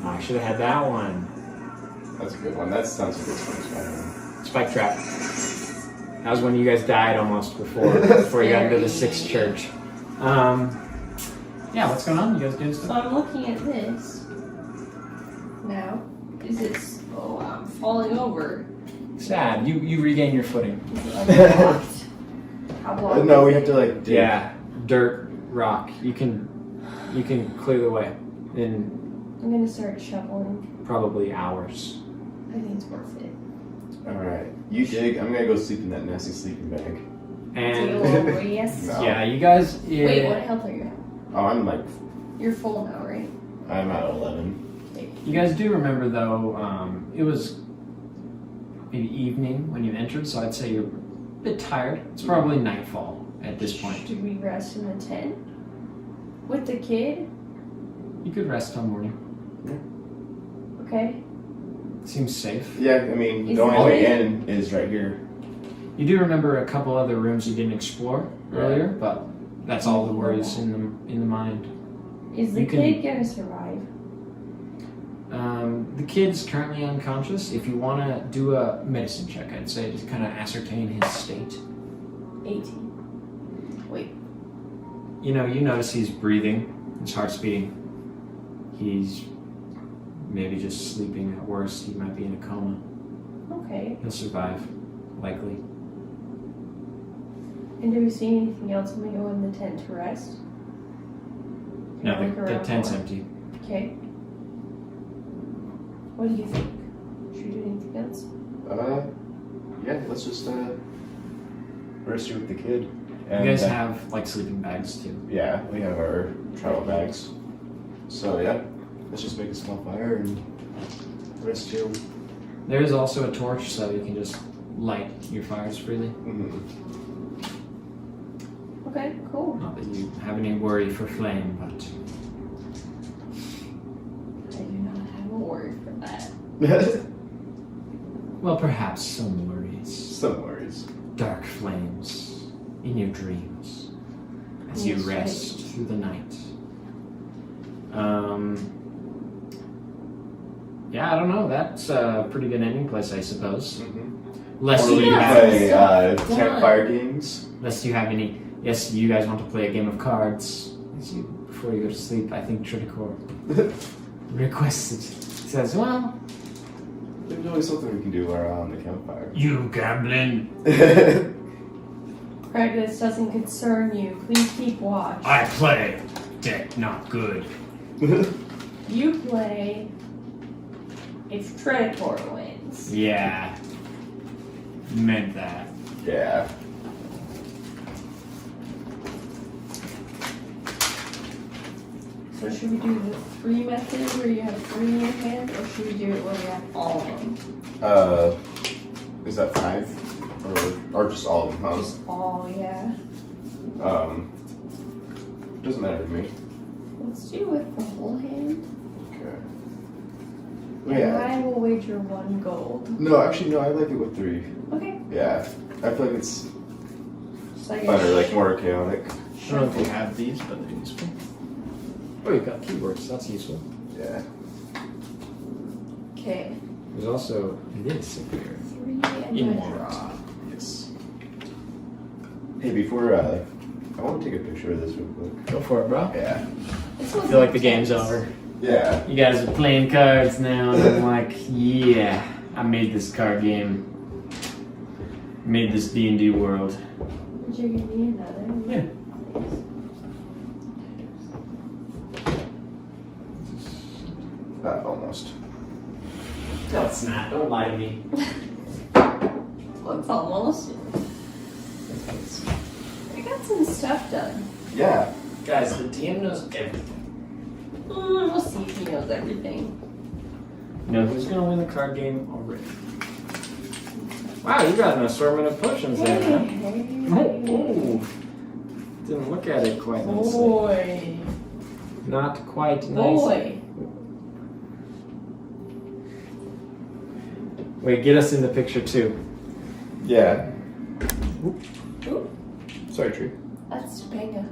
Oh, I should have had that one. That's a good one. That sounds like it's fun. Spike trap. That was when you guys died almost before you got into the sixth church. Yeah, what's going on? You guys doing So stuff? I'm looking at this now. Is it? Oh, I'm falling over. Sad. You regain your footing. Is it like blocked? How blocked? No, is we it? have to like dig. Yeah, dirt, rock. You can clear the way in I'm gonna start shoveling. probably hours. I think it's worth it. Alright. You dig. I'm gonna go sleep in that nasty sleeping bag. And Yes. No. yeah, you guys. Wait, what health are you at? Oh, I'm like, You're full now, right? I'm at 11. You guys do remember though, it was maybe evening when you entered, so I'd say you're a bit tired. It's probably nightfall at this point. Should we rest in the tent? With the kid? You could rest till morning. Okay. Seems safe. Yeah, I mean, Is the only it- way in is right here. You do remember a couple other rooms you didn't explore earlier, but that's all the worries in the mind. Is the You can- kid gonna survive? The kid's currently unconscious. If you want to do a medicine check, I'd say to kind of ascertain his state. 18. Wait. You notice he's breathing, his heart's beating. He's maybe just sleeping at worst. He might be in a coma. Okay. He'll survive, likely. And do we see anything else when we go in the tent to rest? No, Look the around tent's for- empty. Okay. What do you think? Should we do anything else? Yeah, let's just rest here with the kid. And, You guys have like sleeping bags too. Yeah, we have our travel bags. So yeah, let's just make a small fire and rest here. There is also a torch, so you can just light your fires freely. Mm-hmm. Okay, cool. Not that you have any worry for flame, but I do not have a word for that. well, perhaps some worries. Some worries. Dark flames in your dreams as you Yes, rest through the night. Yeah, I don't know. That's a pretty good ending place, I suppose. Mm-hmm. Lest Or we you can have, play Done. campfire games. lest you have any. Yes, you guys want to play a game of cards before you go to sleep. I think Triticor requested. Says, well, There's always something we can do around the campfire. you Goblin. Craig, this doesn't concern you. Please keep watch. I play. Deck not good. You play if Tritor wins. Yeah. Meant that. Yeah. So should we do the 3 method where you have 3 in your hand, or should we do it where we have all of them? Is that 5? Or just all of them, huh? Just all, yeah. Doesn't matter to me. Let's do with the whole hand. Okay. And Yeah. I will wager 1 gold. No, actually, no, I like it with 3. Okay. Yeah. I feel like it's Just like better, like more chaotic. I don't know if you have these, but they're useful. Oh, you've got keywords. That's useful. Yeah. Okay. There's also this up here. 3 and In a more. draw. Yes. Hey, before I want to take a picture of this real quick. Go for it, bro. Yeah. This I one's feel like the intense. game's over. Yeah. You guys are playing cards now, and I'm like, yeah, I made this card game. Made this D&D world. Would you give me another? Yeah. Almost. No, it's not. Don't lie to me. It's almost. I got some stuff done. Yeah. Guys, the DM knows everything. We'll see if he knows everything. You know who's gonna win the card game already? Wow, you got an assortment of potions there, Hey, man. hey, Oh, didn't look at it quite nicely. boy. Not quite nice. Boy. Wait, get us in the picture too. Yeah. Ooh, Sorry, Tree. that's Topanga.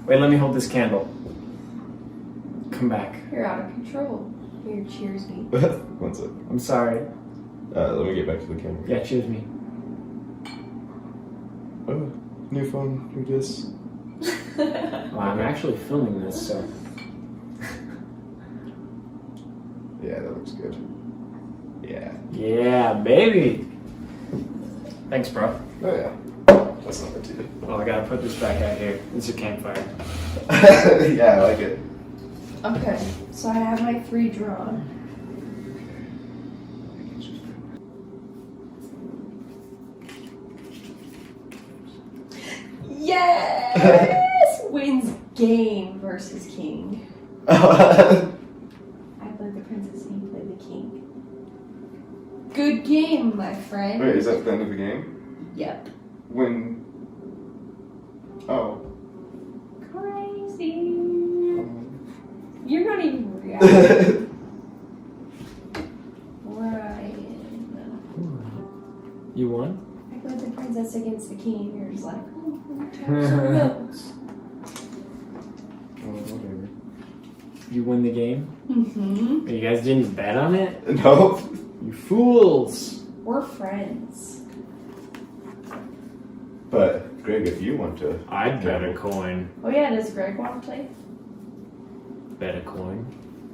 Wait, let me hold this candle. Come back. You're out of control. Here, cheers me. One sec. I'm sorry. Let me get back to the camera. Yeah, choose me. Oh, new phone, new this. Well, I'm actually filming this, so. Yeah, that looks good. Yeah. Yeah, baby. Thanks, bro. Oh yeah. That's not bad too. Well, I gotta put this back out here. It's a campfire. Yeah, I like it. Okay, so I have my 3 drawn. Yes! Wins game versus king. I played the princess and he played the king. Good game, my friend. Wait, is that the end of the game? Yep. When? Oh. Crazy. You're not even reacting. Ryan. You won? I played the princess against the king. You're just like, oh, some notes. Oh, whatever. You win the game? Mm-hmm. You guys didn't bet on it? No. You fools! We're friends. But Greg, if you want to, I'd bet a coin. Oh yeah, does Greg want to play? Bet a coin.